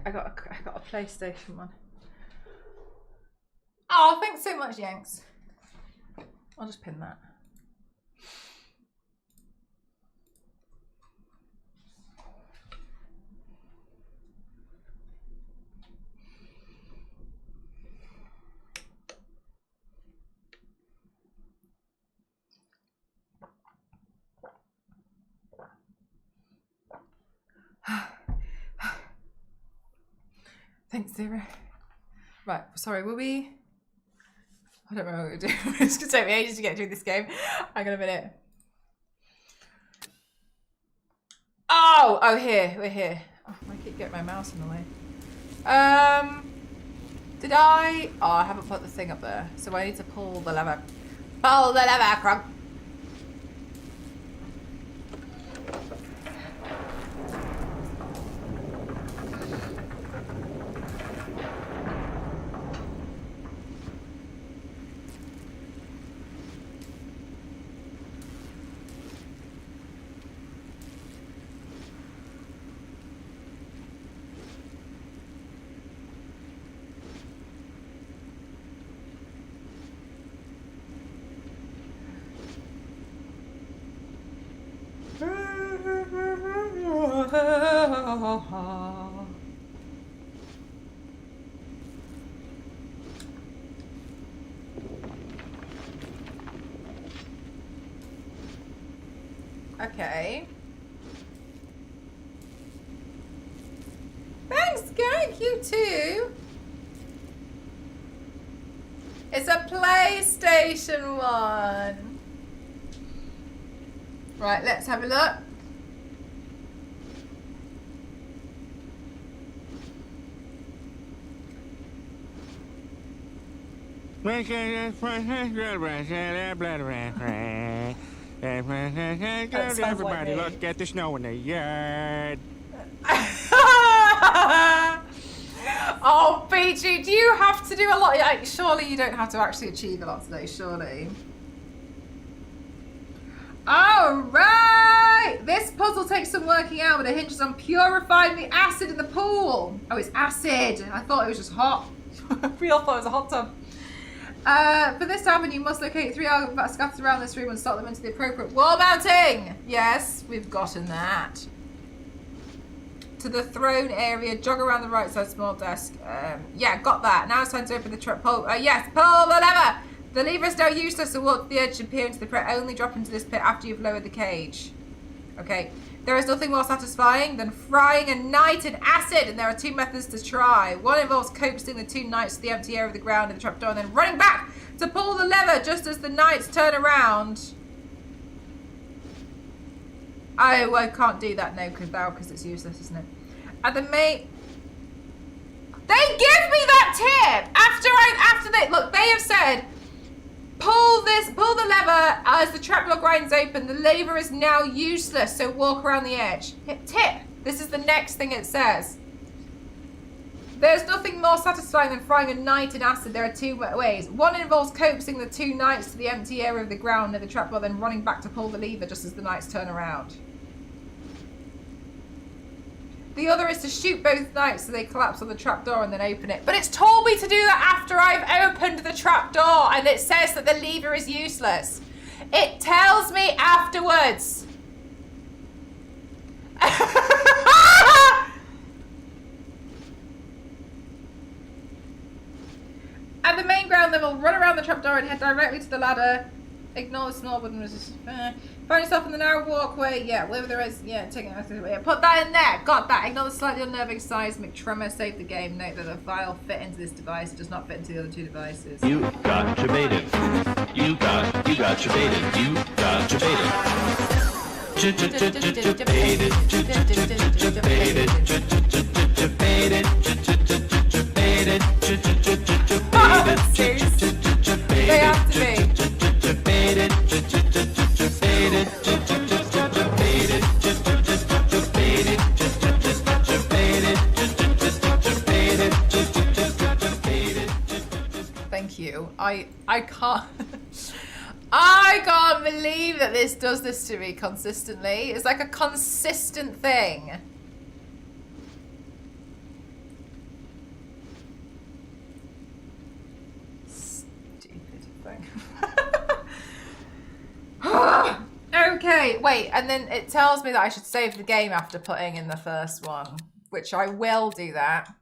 I got a PlayStation one. Oh, thanks so much, Yanks. I'll just pin that. Thanks, Zero. Right, sorry, were we? I don't know what we're doing. It's gonna take me ages to get through this game. Hang on a minute. Oh, here, we're here. Oh, I keep getting my mouse in the way. Did I? Oh, I haven't put the thing up there, so I need to pull the lever. Pull the lever, Crunk. Okay. Thanks, Gank, you too. It's a PlayStation 1. Right, let's have a look. Everybody, look at the snow in the yard. Oh, Peachy, do you have to do a lot? Like, surely you don't have to actually achieve a lot today, surely. Alright! This puzzle takes some working out, but it hinges on purifying the acid in the pool. Oh, it's acid. I thought it was just hot. We all thought it was a hot tub. For this to happen, you must locate 3 artifacts scattered around this room and slot them into the appropriate wall mounting. Yes, we've gotten that. To the throne area, jog around the right side, small desk. Yeah, got that. Now it's time to open the trap. Yes, pull the lever. The lever is now useless, so walk to the edge and peer into the pit. Only drop into this pit after you've lowered the cage. Okay. There is nothing more satisfying than frying a knight in acid, and there are 2 methods to try. One involves coaxing the 2 knights to the empty air of the ground in the trapdoor and then running back to pull the lever just as the knights turn around. Oh, I can't do that now because it's useless, isn't it? And the mate, they give me that tip after they look. They have said, pull the lever as the trapdoor grinds open. The lever is now useless, so walk around the edge. Tip. This is the next thing it says. There's nothing more satisfying than frying a knight in acid. There are 2 ways. One involves coaxing the 2 knights to the empty area of the ground near the trapdoor, then running back to pull the lever just as the knights turn around. The other is to shoot both knights so they collapse on the trapdoor and then open it. But it's told me to do that after I've opened the trapdoor, and it says that the lever is useless. It tells me afterwards. At the main ground level, run around the trapdoor and head directly to the ladder. Ignore the small wooden resistance. Find yourself in the narrow walkway. Yeah, wherever there is. Yeah, taking it. Yeah, put that in there. Got that. Ignore the slightly unnerving seismic tremor. Save the game. Note that the file fit into this device. It does not fit into the other 2 devices. You got your baited. You got your baited. You got your baited. They have to be. Thank you. I can't I can't believe that this does this to me consistently. It's like a consistent thing. Stupid thing. Okay, wait, and then it tells me that I should save the game after putting in the first one, which I will do that.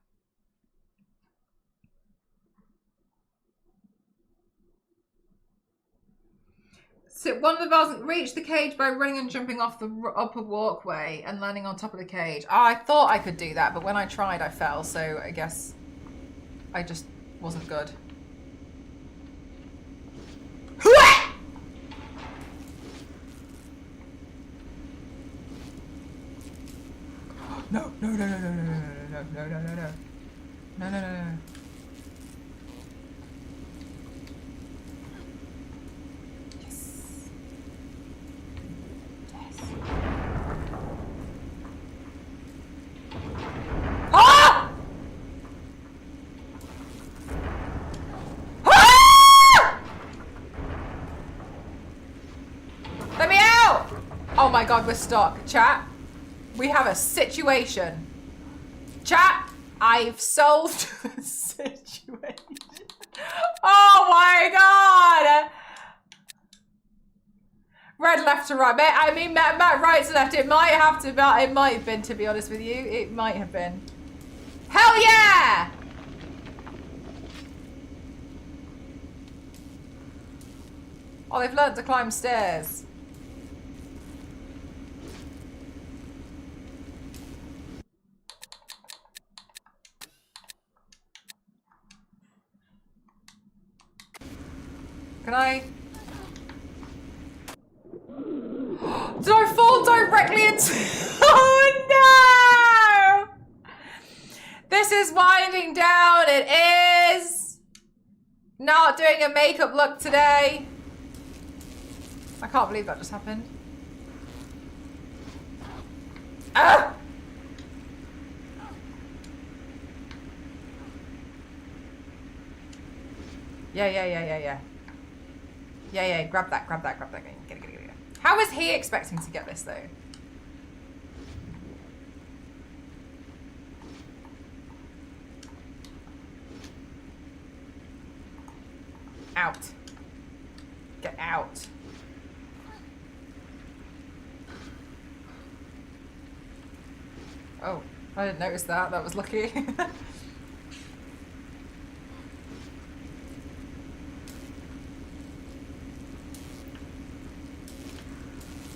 So one of the valves reach the cage by running and jumping off the upper walkway and landing on top of the cage. Oh, I thought I could do that, but when I tried, I fell. So I guess I just wasn't good. No, no, no, no, no, no, no, no, no, no, no, no, no, no, no, no. Ah! Ah! Let me out! Oh my god, we're stuck. Chat, we have a situation. Chat, I've solved the situation. Oh my god! Red left to right. I mean, Matt right to left. It might have to, but it might have been, to be honest with you. It might have been. Hell yeah! Oh, they've learnt to climb stairs. Can I? Did I fall directly into... Oh no! This is winding down. It is. Not doing a makeup look today. I can't believe that just happened. Ah! Yeah. Yeah, grab that. Get it. How is he expecting to get this, though? Out. Get out. Oh, I didn't notice that. That was lucky.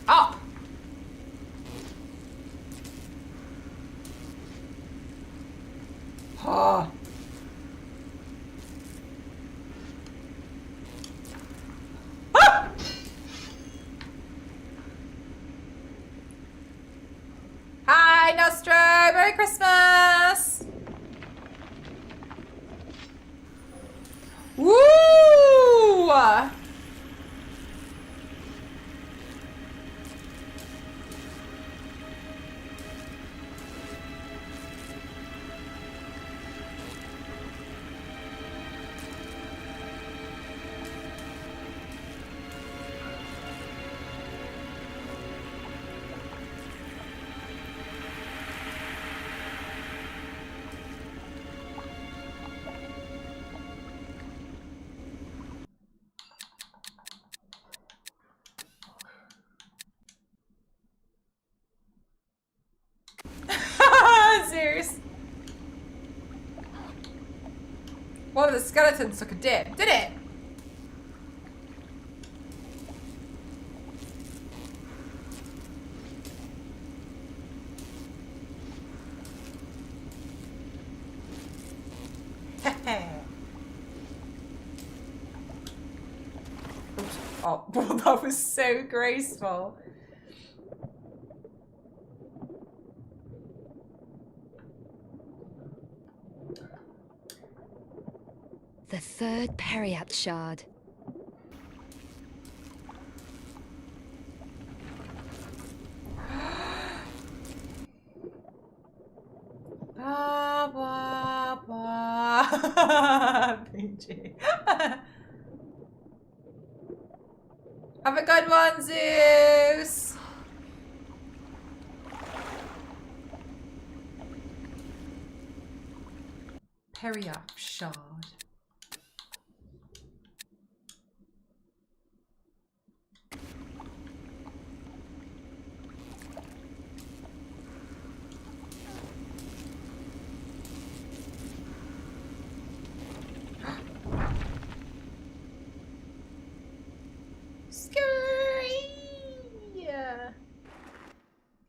Up! Oh. Ah! Hi, Nostro! Merry Christmas! Woo! Serious. One of the skeletons took a dip, did it? Oops. Oh, well, that was so graceful. The third Periapt shard. Ba, ba, ba. PG. Have a good one, Zeus. Periapt shard.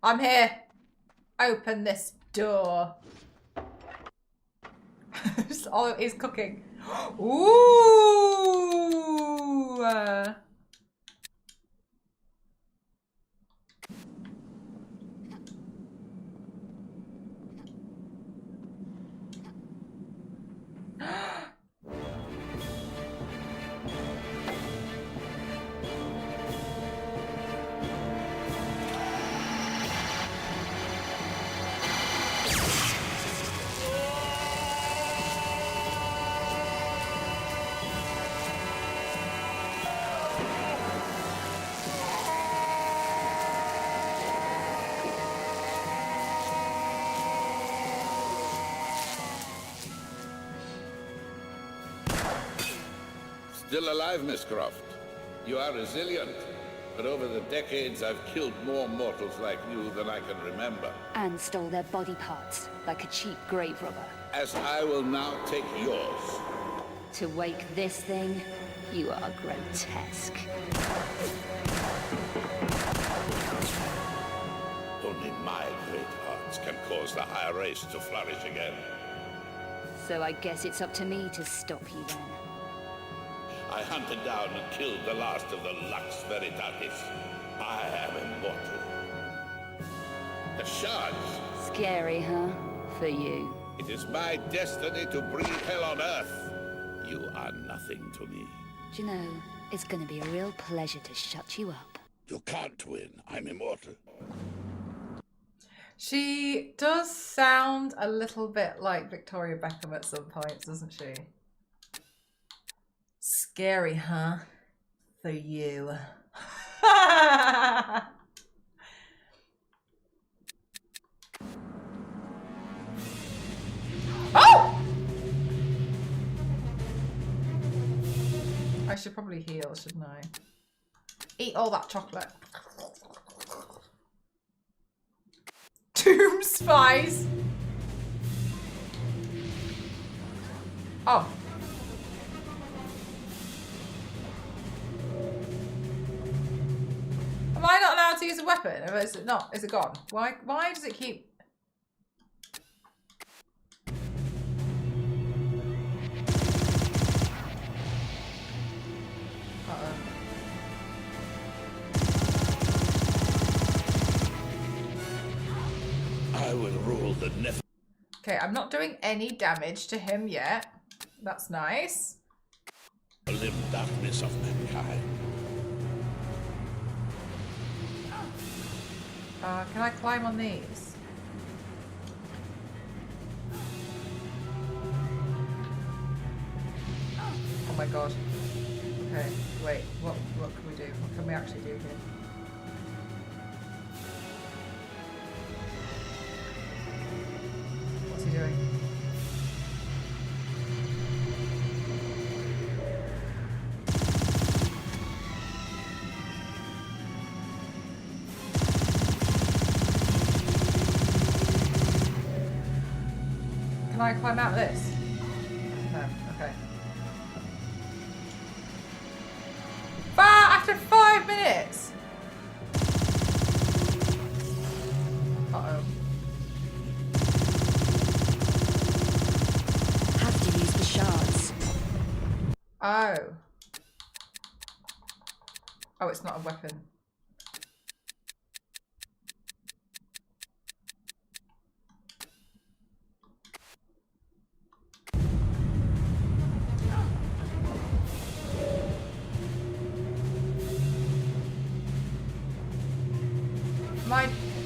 I'm here. Open this door. Oh, he's cooking. Ooh. Still alive, Miss Croft. You are resilient. But over the decades, I've killed more mortals like you than I can remember. And stole their body parts, like a cheap grave robber. As I will now take yours. To wake this thing, you are grotesque. Only my great hearts can cause the higher race to flourish again. So I guess it's up to me to stop you then. I hunted down and killed the last of the Lux Veritatis. I am immortal. The shards. Scary, huh? For you. It is my destiny to breathe hell on Earth. You are nothing to me. Do you know, it's gonna be a real pleasure to shut you up. You can't win. I'm immortal. She does sound a little bit like Victoria Beckham at some points, doesn't she? Scary, huh? For you. Oh! I should probably heal, shouldn't I? Eat all that chocolate. Tomb spies. Oh. Am I not allowed to use a weapon? Or is it not? Is it gone? Why does it keep... I will rule the Neph. Okay, I'm not doing any damage to him yet. That's nice. Limb darkness of mankind. Can I climb on these? Oh my god. Okay, wait, what can we do? What can we actually do here? What's he doing? Can I climb out of this? No, okay. After 5 minutes! Uh-oh. Have to use the shards. Oh. Oh, it's not a weapon.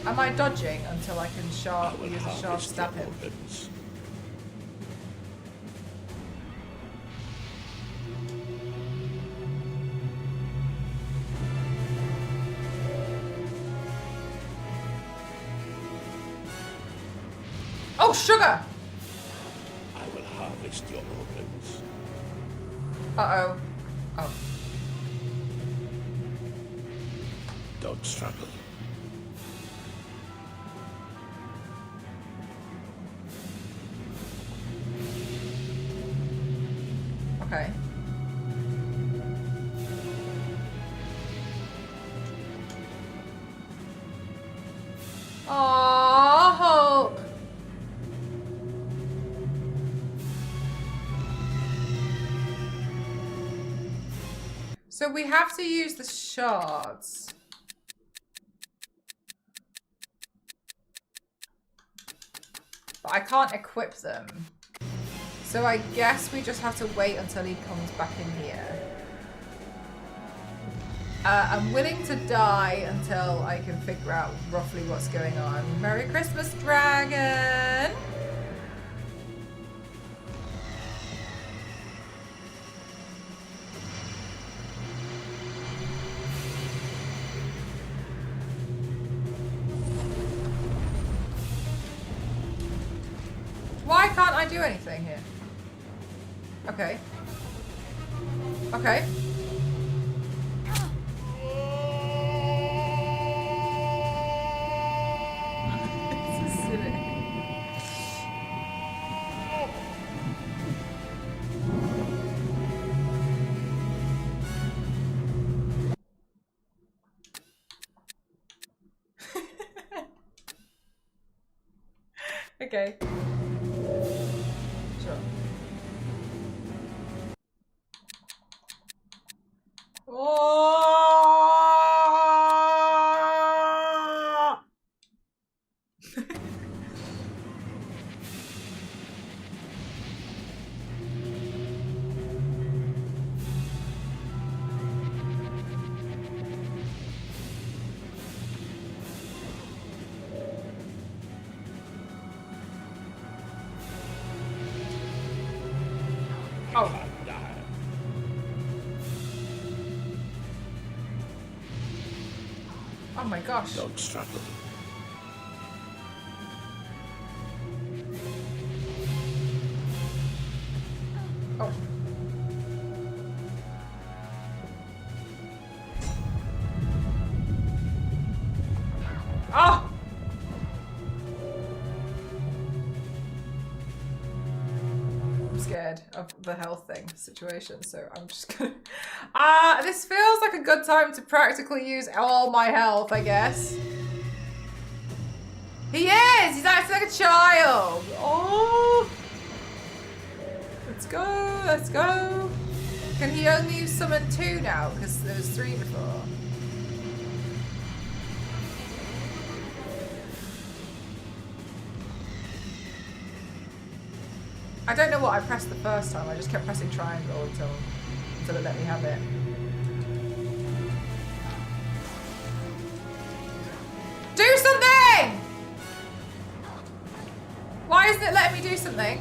Am I dodging until I can use a sharp stab him? Oh, sugar! I will harvest your organs. Uh-oh. Oh. Don't struggle. Okay. Aww, Hulk. So we have to use the shards. But I can't equip them. So I guess we just have to wait until he comes back in here. I'm willing to die until I can figure out roughly what's going on. Merry Christmas, dragon! Why can't I do anything here? Okay. Okay. Okay. Sure. Oh! Oh. Can't die. Oh my gosh. Don't struggle. Oh. Oh! I'm scared of the health thing situation, so I'm just gonna... this feels like a good time to practically use all my health, I guess. He is! He's acting like a child! Oh! Let's go, let's go. Can he only use summon 2 now? Because there was 3 before. I don't know what I pressed the first time. I just kept pressing triangle until it let me have it. Do something! Why isn't it letting me do something?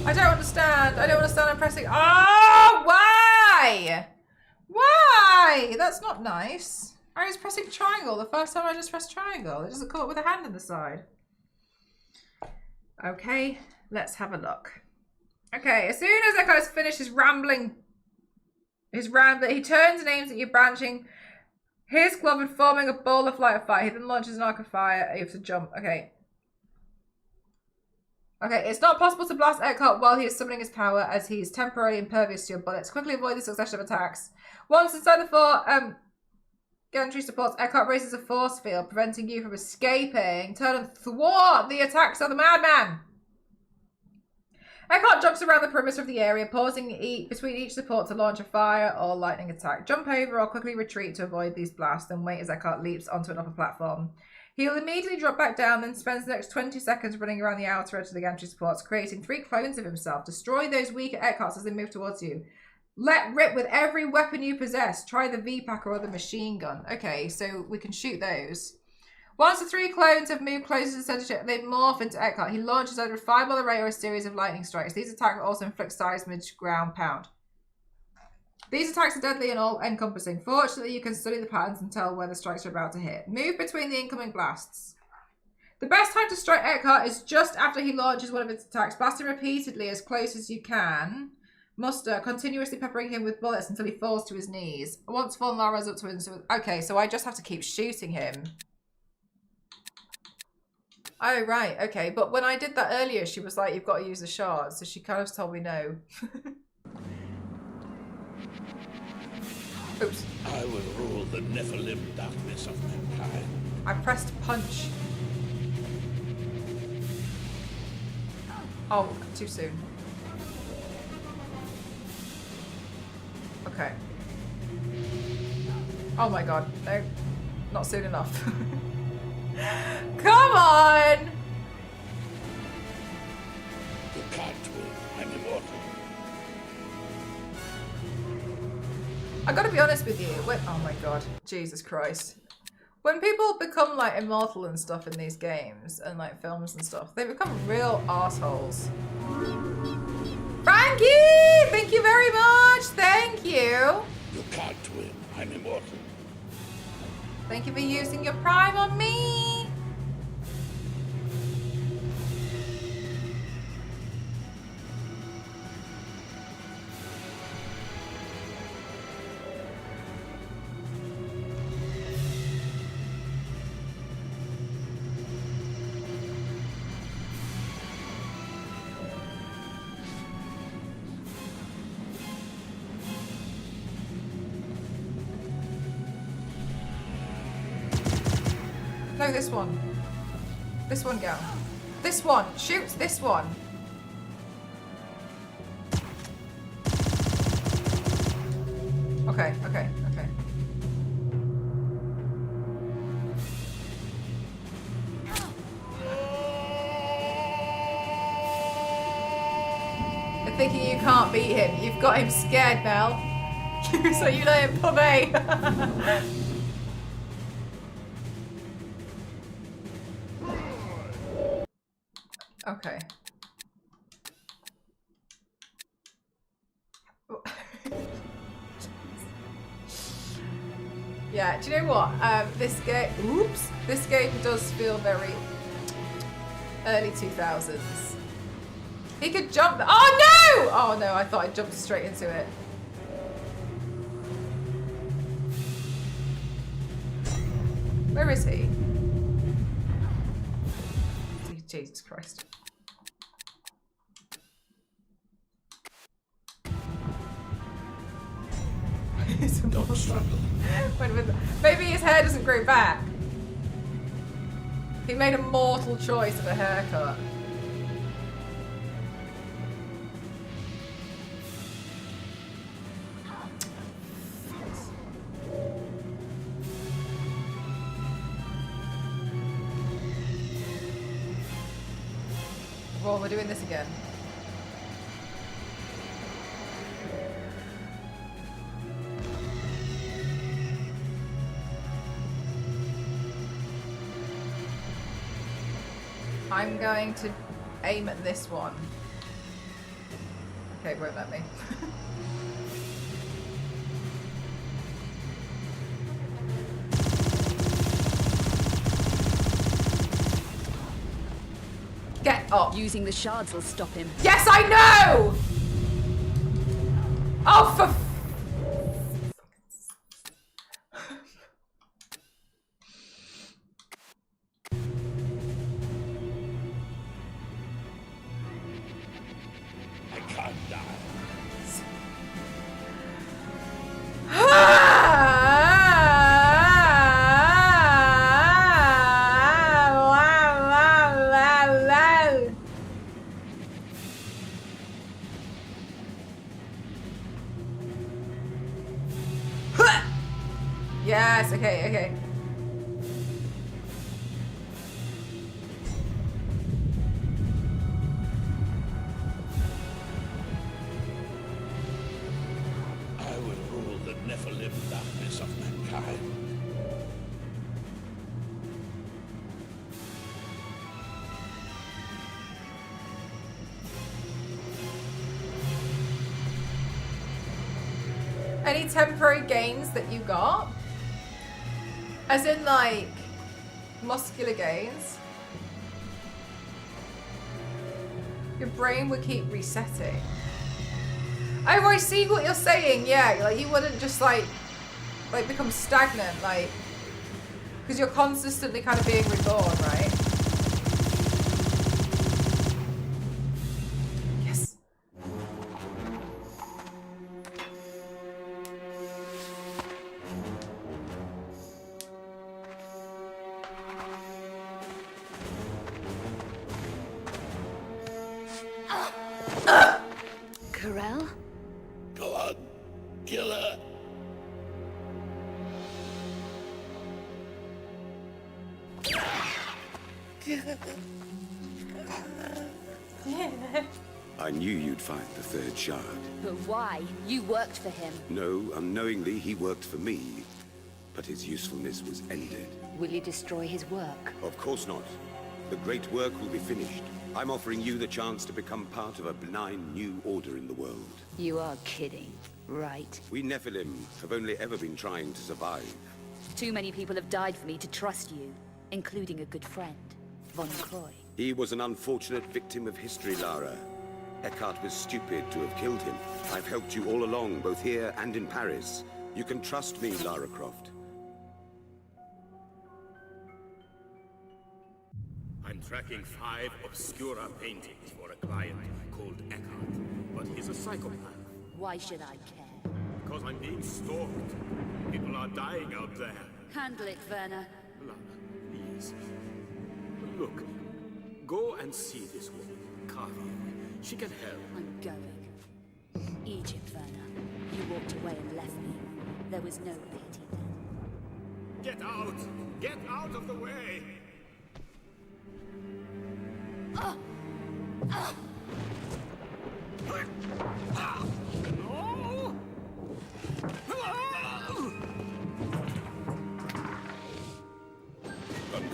I don't understand. I don't understand. I'm pressing. Oh, why? Why? That's not nice. I was pressing triangle the first time I just pressed triangle. It doesn't come up with a hand on the side. Okay, let's have a look. Okay, as soon as Echo's finished his rambling, he turns and aims at you, branching his glove and forming a ball of light of fire. He then launches an arc of fire. You have to jump. Okay. Okay, it's not possible to blast Eckhart while he is summoning his power, as he is temporarily impervious to your bullets. Quickly avoid the succession of attacks. Once inside the fort, gantry supports Eckhart raises a force field, preventing you from escaping. Turn and thwart the attacks of the madman. Eckhart jogs around the perimeter of the area, pausing between each support to launch a fire or lightning attack. Jump over or quickly retreat to avoid these blasts, and wait as Eckhart leaps onto an upper platform. He'll immediately drop back down, then spends the next 20 seconds running around the outer edge of the gantry supports, creating 3 clones of himself. Destroy those weaker Eckharts as they move towards you. Let rip with every weapon you possess. Try the V-Packer or the machine gun. Okay, so we can shoot those. Once the 3 clones have moved closer to the center, they morph into Eckhart. He launches either a fireball array or a series of lightning strikes. These attacks also inflict seismic ground pound. These attacks are deadly and all-encompassing. Fortunately, you can study the patterns and tell where the strikes are about to hit. Move between the incoming blasts. The best time to strike Eckhart is just after he launches one of its attacks. Blast him repeatedly as close as you can. Muster, continuously peppering him with bullets until he falls to his knees. Once fallen, Lara's up to him. Okay, so I just have to keep shooting him. Oh, right. Okay, but when I did that earlier, she was like, you've got to use the shards. So she kind of told me no. Oops. I will rule the Nephilim darkness of mankind. I pressed punch. Oh, too soon. Okay. Oh my god. No. Not soon enough. Come on! You can't win. I'm immortal. I gotta be honest with you. Oh my god. Jesus Christ. When people become like immortal and stuff in these games and like films and stuff, they become real assholes. Frankie! Thank you very much! Thank you! You can't win. I'm immortal. Thank you for using your prime on me! No, this one. This one, go. This one. Shoot this one. Okay, okay, okay. You're thinking you can't beat him. You've got him scared, Mel. So you let him pub-a. Okay. Yeah, do you know what? This game, oops, this game does feel very early 2000s. He could jump. Oh no! Oh no, I thought I jumped straight into it. Where is he? Jesus Christ. Don't struggle. Maybe his hair doesn't grow back. He made a mortal choice of a haircut. Well, we're doing this again. I'm going to aim at this one. Okay, it won't let me. Get up. Using the shards will stop him. Yes, I know! Oh, for Yes, okay, okay. I will rule the Nephilim darkness of mankind. Any temporary gains that you got? As in, like, muscular gains? Your brain would keep resetting. Oh, I see what you're saying. Yeah, like you wouldn't just like become stagnant, like, because you're constantly kind of being reborn, right? Yes. Corel? Go on, kill her. I knew you'd find the third shard. But why? You worked for him. No, unknowingly he worked for me. But his usefulness was ended. Will you destroy his work? Of course not. The great work will be finished. I'm offering you the chance to become part of a benign new order in the world. You are kidding, right? We Nephilim have only ever been trying to survive. Too many people have died for me to trust you, including a good friend, Von Croy. He was an unfortunate victim of history, Lara. Eckhart was stupid to have killed him. I've helped you all along, both here and in Paris. You can trust me, Lara Croft. I'm tracking 5 obscura paintings for a client called Eckhart, but he's a psychopath. Why should I care? Because I'm being stalked. People are dying out there. Handle it, Werner. Lara, please. paintings. Look, go and see this woman, Kavi. She can help. I'm going. Egypt, Werner. You walked away and left me. There was no pity then. Get out! Get out of the way! Ah! Ah! No!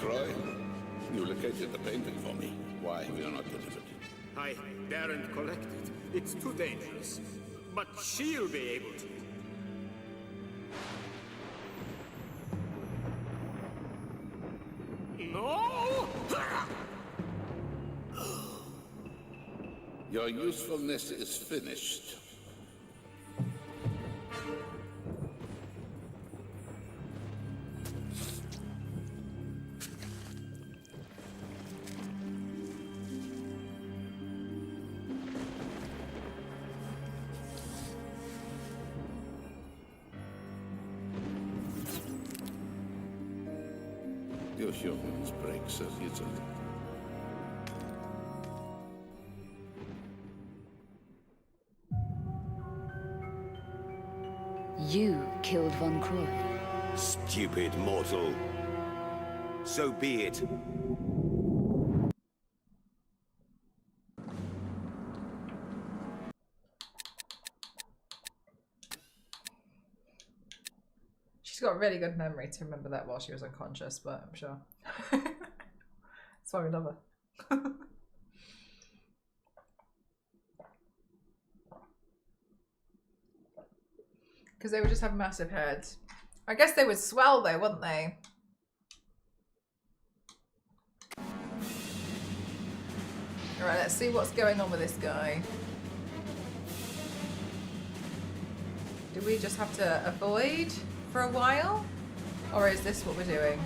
Croy, you located the painting for me. Why have you not delivered it? I daren't collect it. It's too dangerous. But she'll be able to. No! Your usefulness is finished. You humans break so easily. You killed Von Croy. Stupid mortal. So be it. She's got a really good memory to remember that while she was unconscious, but I'm sure. That's why we love her. Because they would just have massive heads. I guess they would swell though, wouldn't they? Alright, let's see what's going on with this guy. Do we just have to avoid for a while? Or is this what we're doing?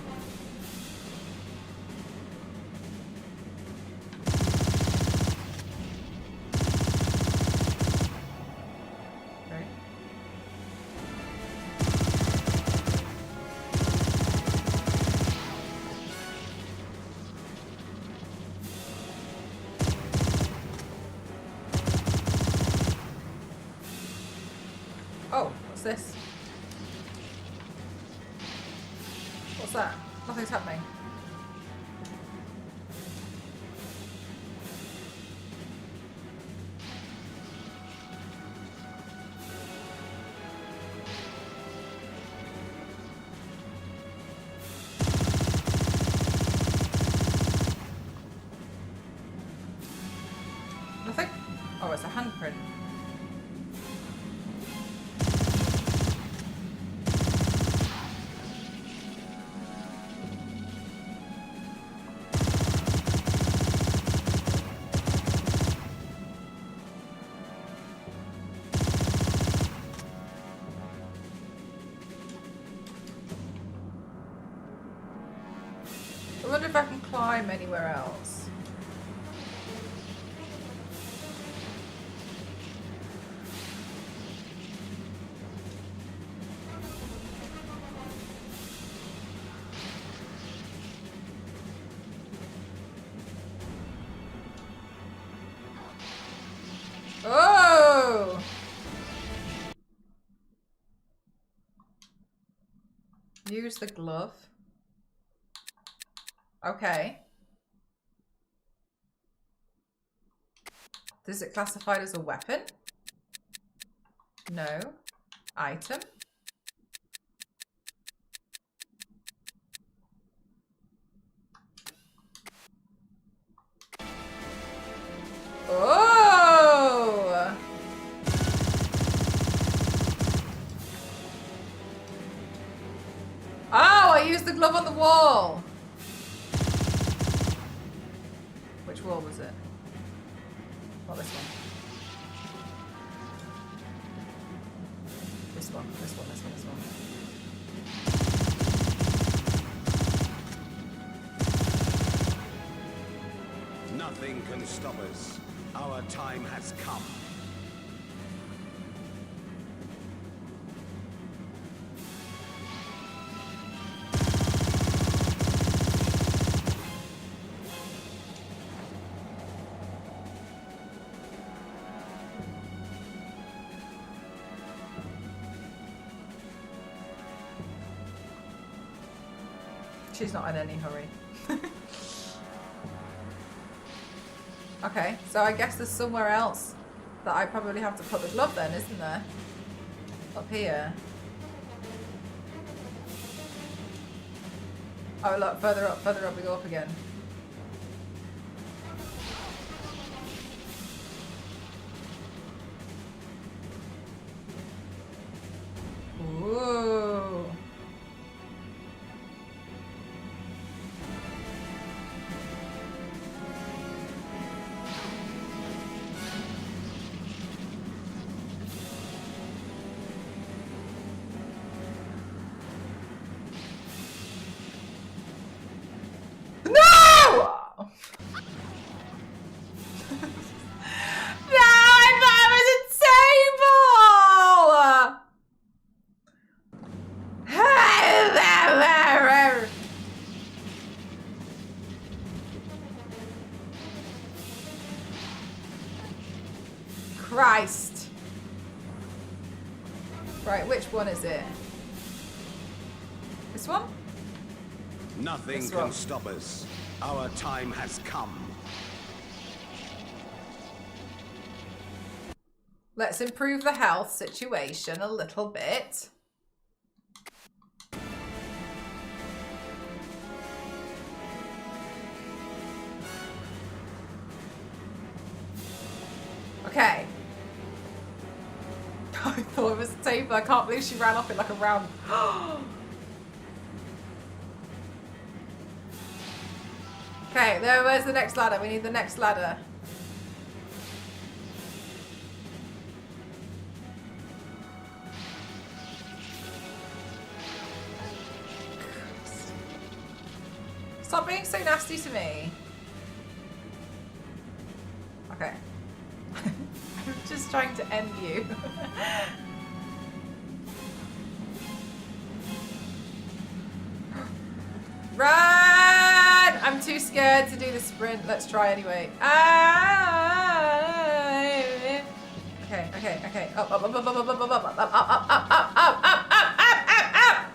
Oh, what's this? What's that? Nothing's happening. Nothing? Oh, it's a handprint. I wonder if I can climb anywhere else. Oh! Use the glove. Okay. Is it classified as a weapon? No. Item. Oh! Oh, I used the glove on the wall. Which wall was it? Not this one. This one, this one, this one, this one. Nothing can stop us. Our time has come. She's not in any hurry. Okay, so I guess there's somewhere else that I probably have to put the glove then, isn't there? Up here. Oh look, further up we go up again. Ooh. Christ. Right, which one is it? This one? Nothing This can one. stop us. Our time has come. Let's improve the health situation a little bit. Okay. I thought it was a table. I can't believe she ran off it like a round. Okay, where's the next ladder? We need the next ladder. Stop being so nasty to me. Okay. I'm just trying to end you. Run! I'm too scared to do the sprint. Let's try anyway. Okay, okay, okay. Up, up, up, up, up, up, up, up, up, up, up, up, up, up, up, up, up.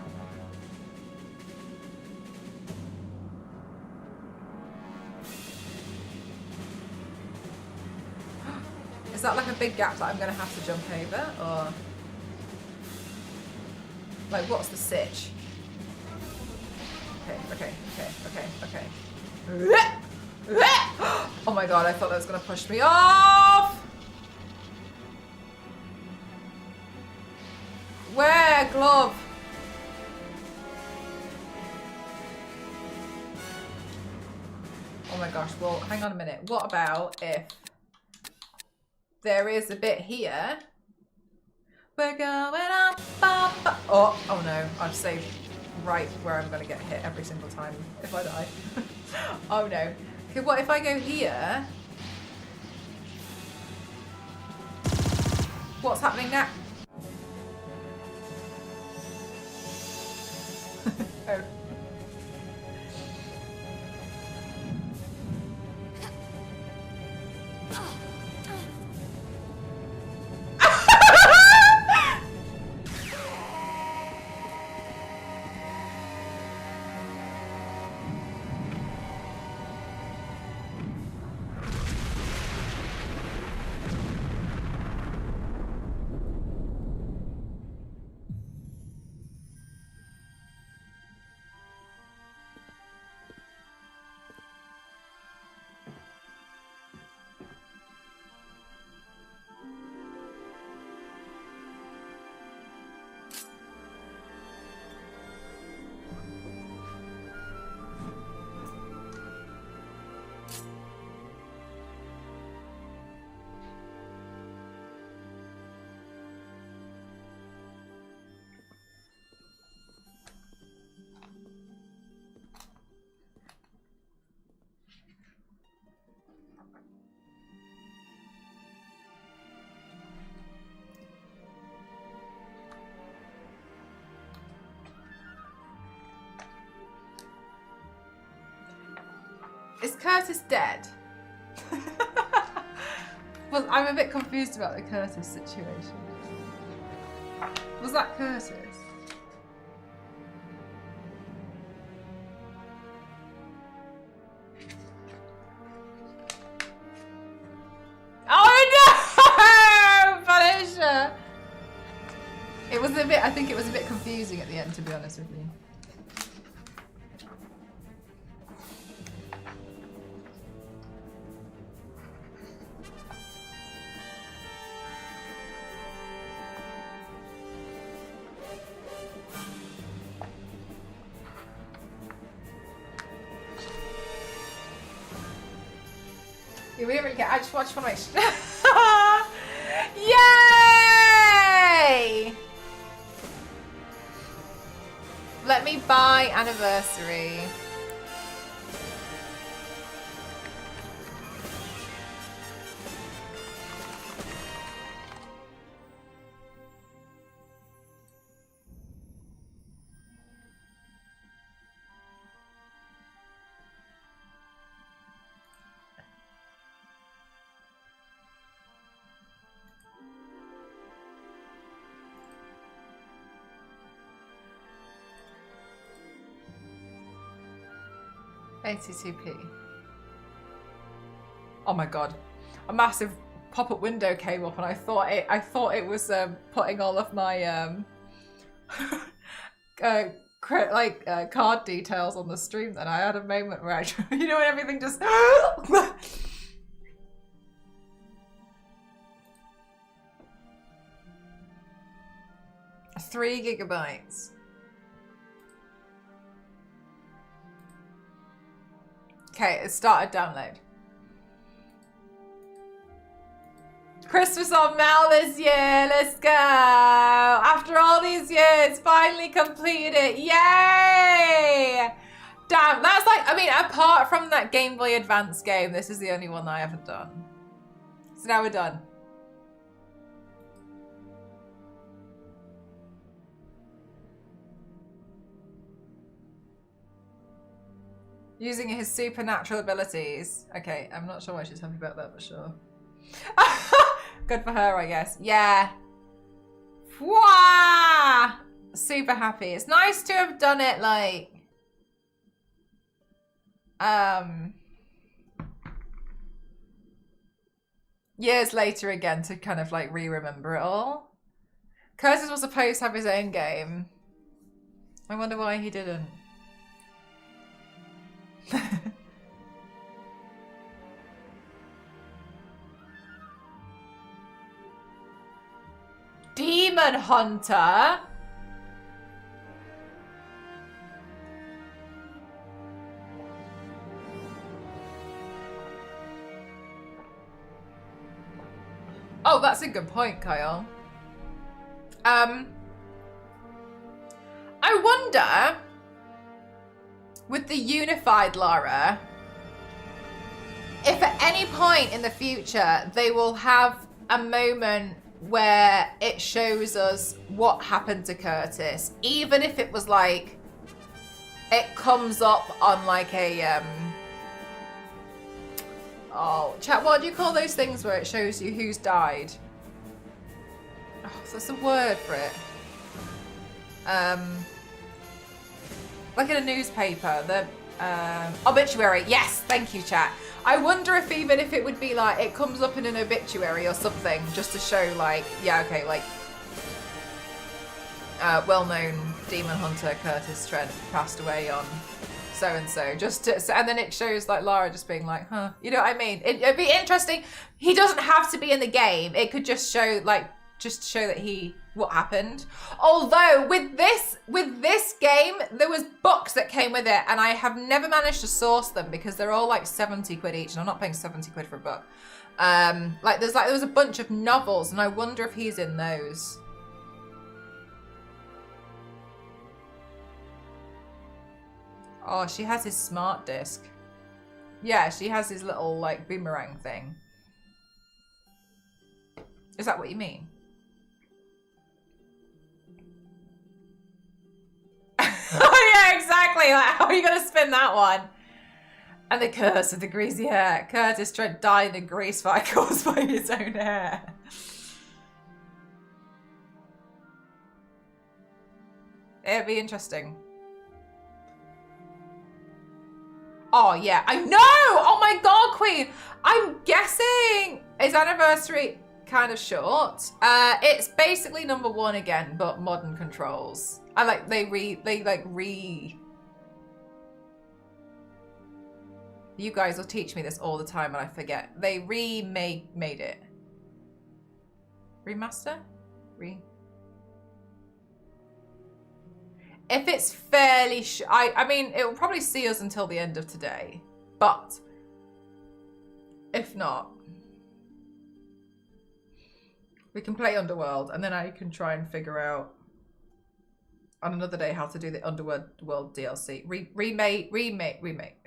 Is that like a big gap that I'm gonna have to jump over, or like what's the sitch? Okay, okay, okay, okay, okay. Oh my god, I thought that was gonna push me off! Where, glove? Oh my gosh, well, hang on a minute. What about if there is a bit here? We're going up, up, up. Oh, oh no, I've saved right where I'm gonna get hit every single time if I die. Oh no. Okay, what if I go here? What's happening now? Oh. Is Curtis dead? Well, I'm a bit confused about the Curtis situation. Was that Curtis? was a bit, I think it was a bit confusing at the end, to be honest with you. Yeah, we didn't really get. I just want to make sure. Yay! Let me buy anniversary. $82p. Oh my god. A massive pop-up window came up and I thought it was putting all of my card details on the stream. Then I had a moment where you know when everything just 3 gigabytes. Okay, it started download. Christmas on Mel this year, let's go! After all these years, finally completed it, yay! Damn, that's like, I mean, apart from that Game Boy Advance game, this is the only one that I haven't done. So now we're done. Using his supernatural abilities. Okay, I'm not sure why she's happy about that, but sure. Good for her, I guess. Yeah. Wah! Super happy. It's nice to have done it, like... years later again to kind of, like, re-remember it all. Curtis was supposed to have his own game. I wonder why he didn't. Demon Hunter? Oh, that's a good point, Kyle. I wonder, with the unified Lara, if at any point in the future they will have a moment where it shows us what happened to Curtis, even if it was like, it comes up on like a, oh, chat, what do you call those things where it shows you who's died? Oh, so there's a word for it. Like in a newspaper, the obituary. Yes, thank you, chat. I wonder if even if it would be like, it comes up in an obituary or something, just to show like, yeah, okay, like, well-known demon hunter Curtis Trent passed away on so-and-so, just to, and then it shows like Lara just being like, huh, you know what I mean? It'd be interesting. He doesn't have to be in the game. It could just show like, just show that what happened. Although with this game, there was books that came with it and I have never managed to source them because they're all like 70 quid each and I'm not paying 70 quid for a book. There was a bunch of novels and I wonder if he's in those. Oh, she has his smart disc. Yeah, she has his little like boomerang thing. Is that what you mean? Oh yeah, exactly. Like, how are you gonna spin that one? And the curse of the greasy hair. Curtis Trent died in a grease fire caused by his own hair. It'd be interesting. Oh yeah, I know! Oh my god, Queen! I'm guessing his anniversary kind of short. It's basically number 1 again, but modern controls. I like You guys will teach me this all the time and I forget. They made it. Remaster? If it's fairly I mean, it will probably see us until the end of today. But if not, we can play Underworld and then I can try and figure out on another day how to do the Underworld DLC. Remake.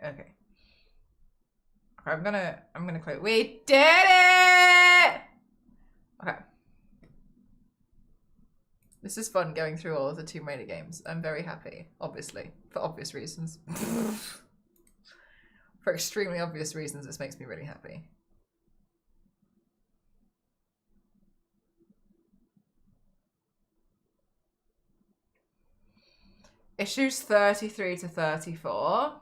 Okay. I'm gonna close. We did it! Okay. This is fun going through all of the Tomb Raider games. I'm very happy, obviously, for obvious reasons. For extremely obvious reasons, this makes me really happy. Issues 33 to 34.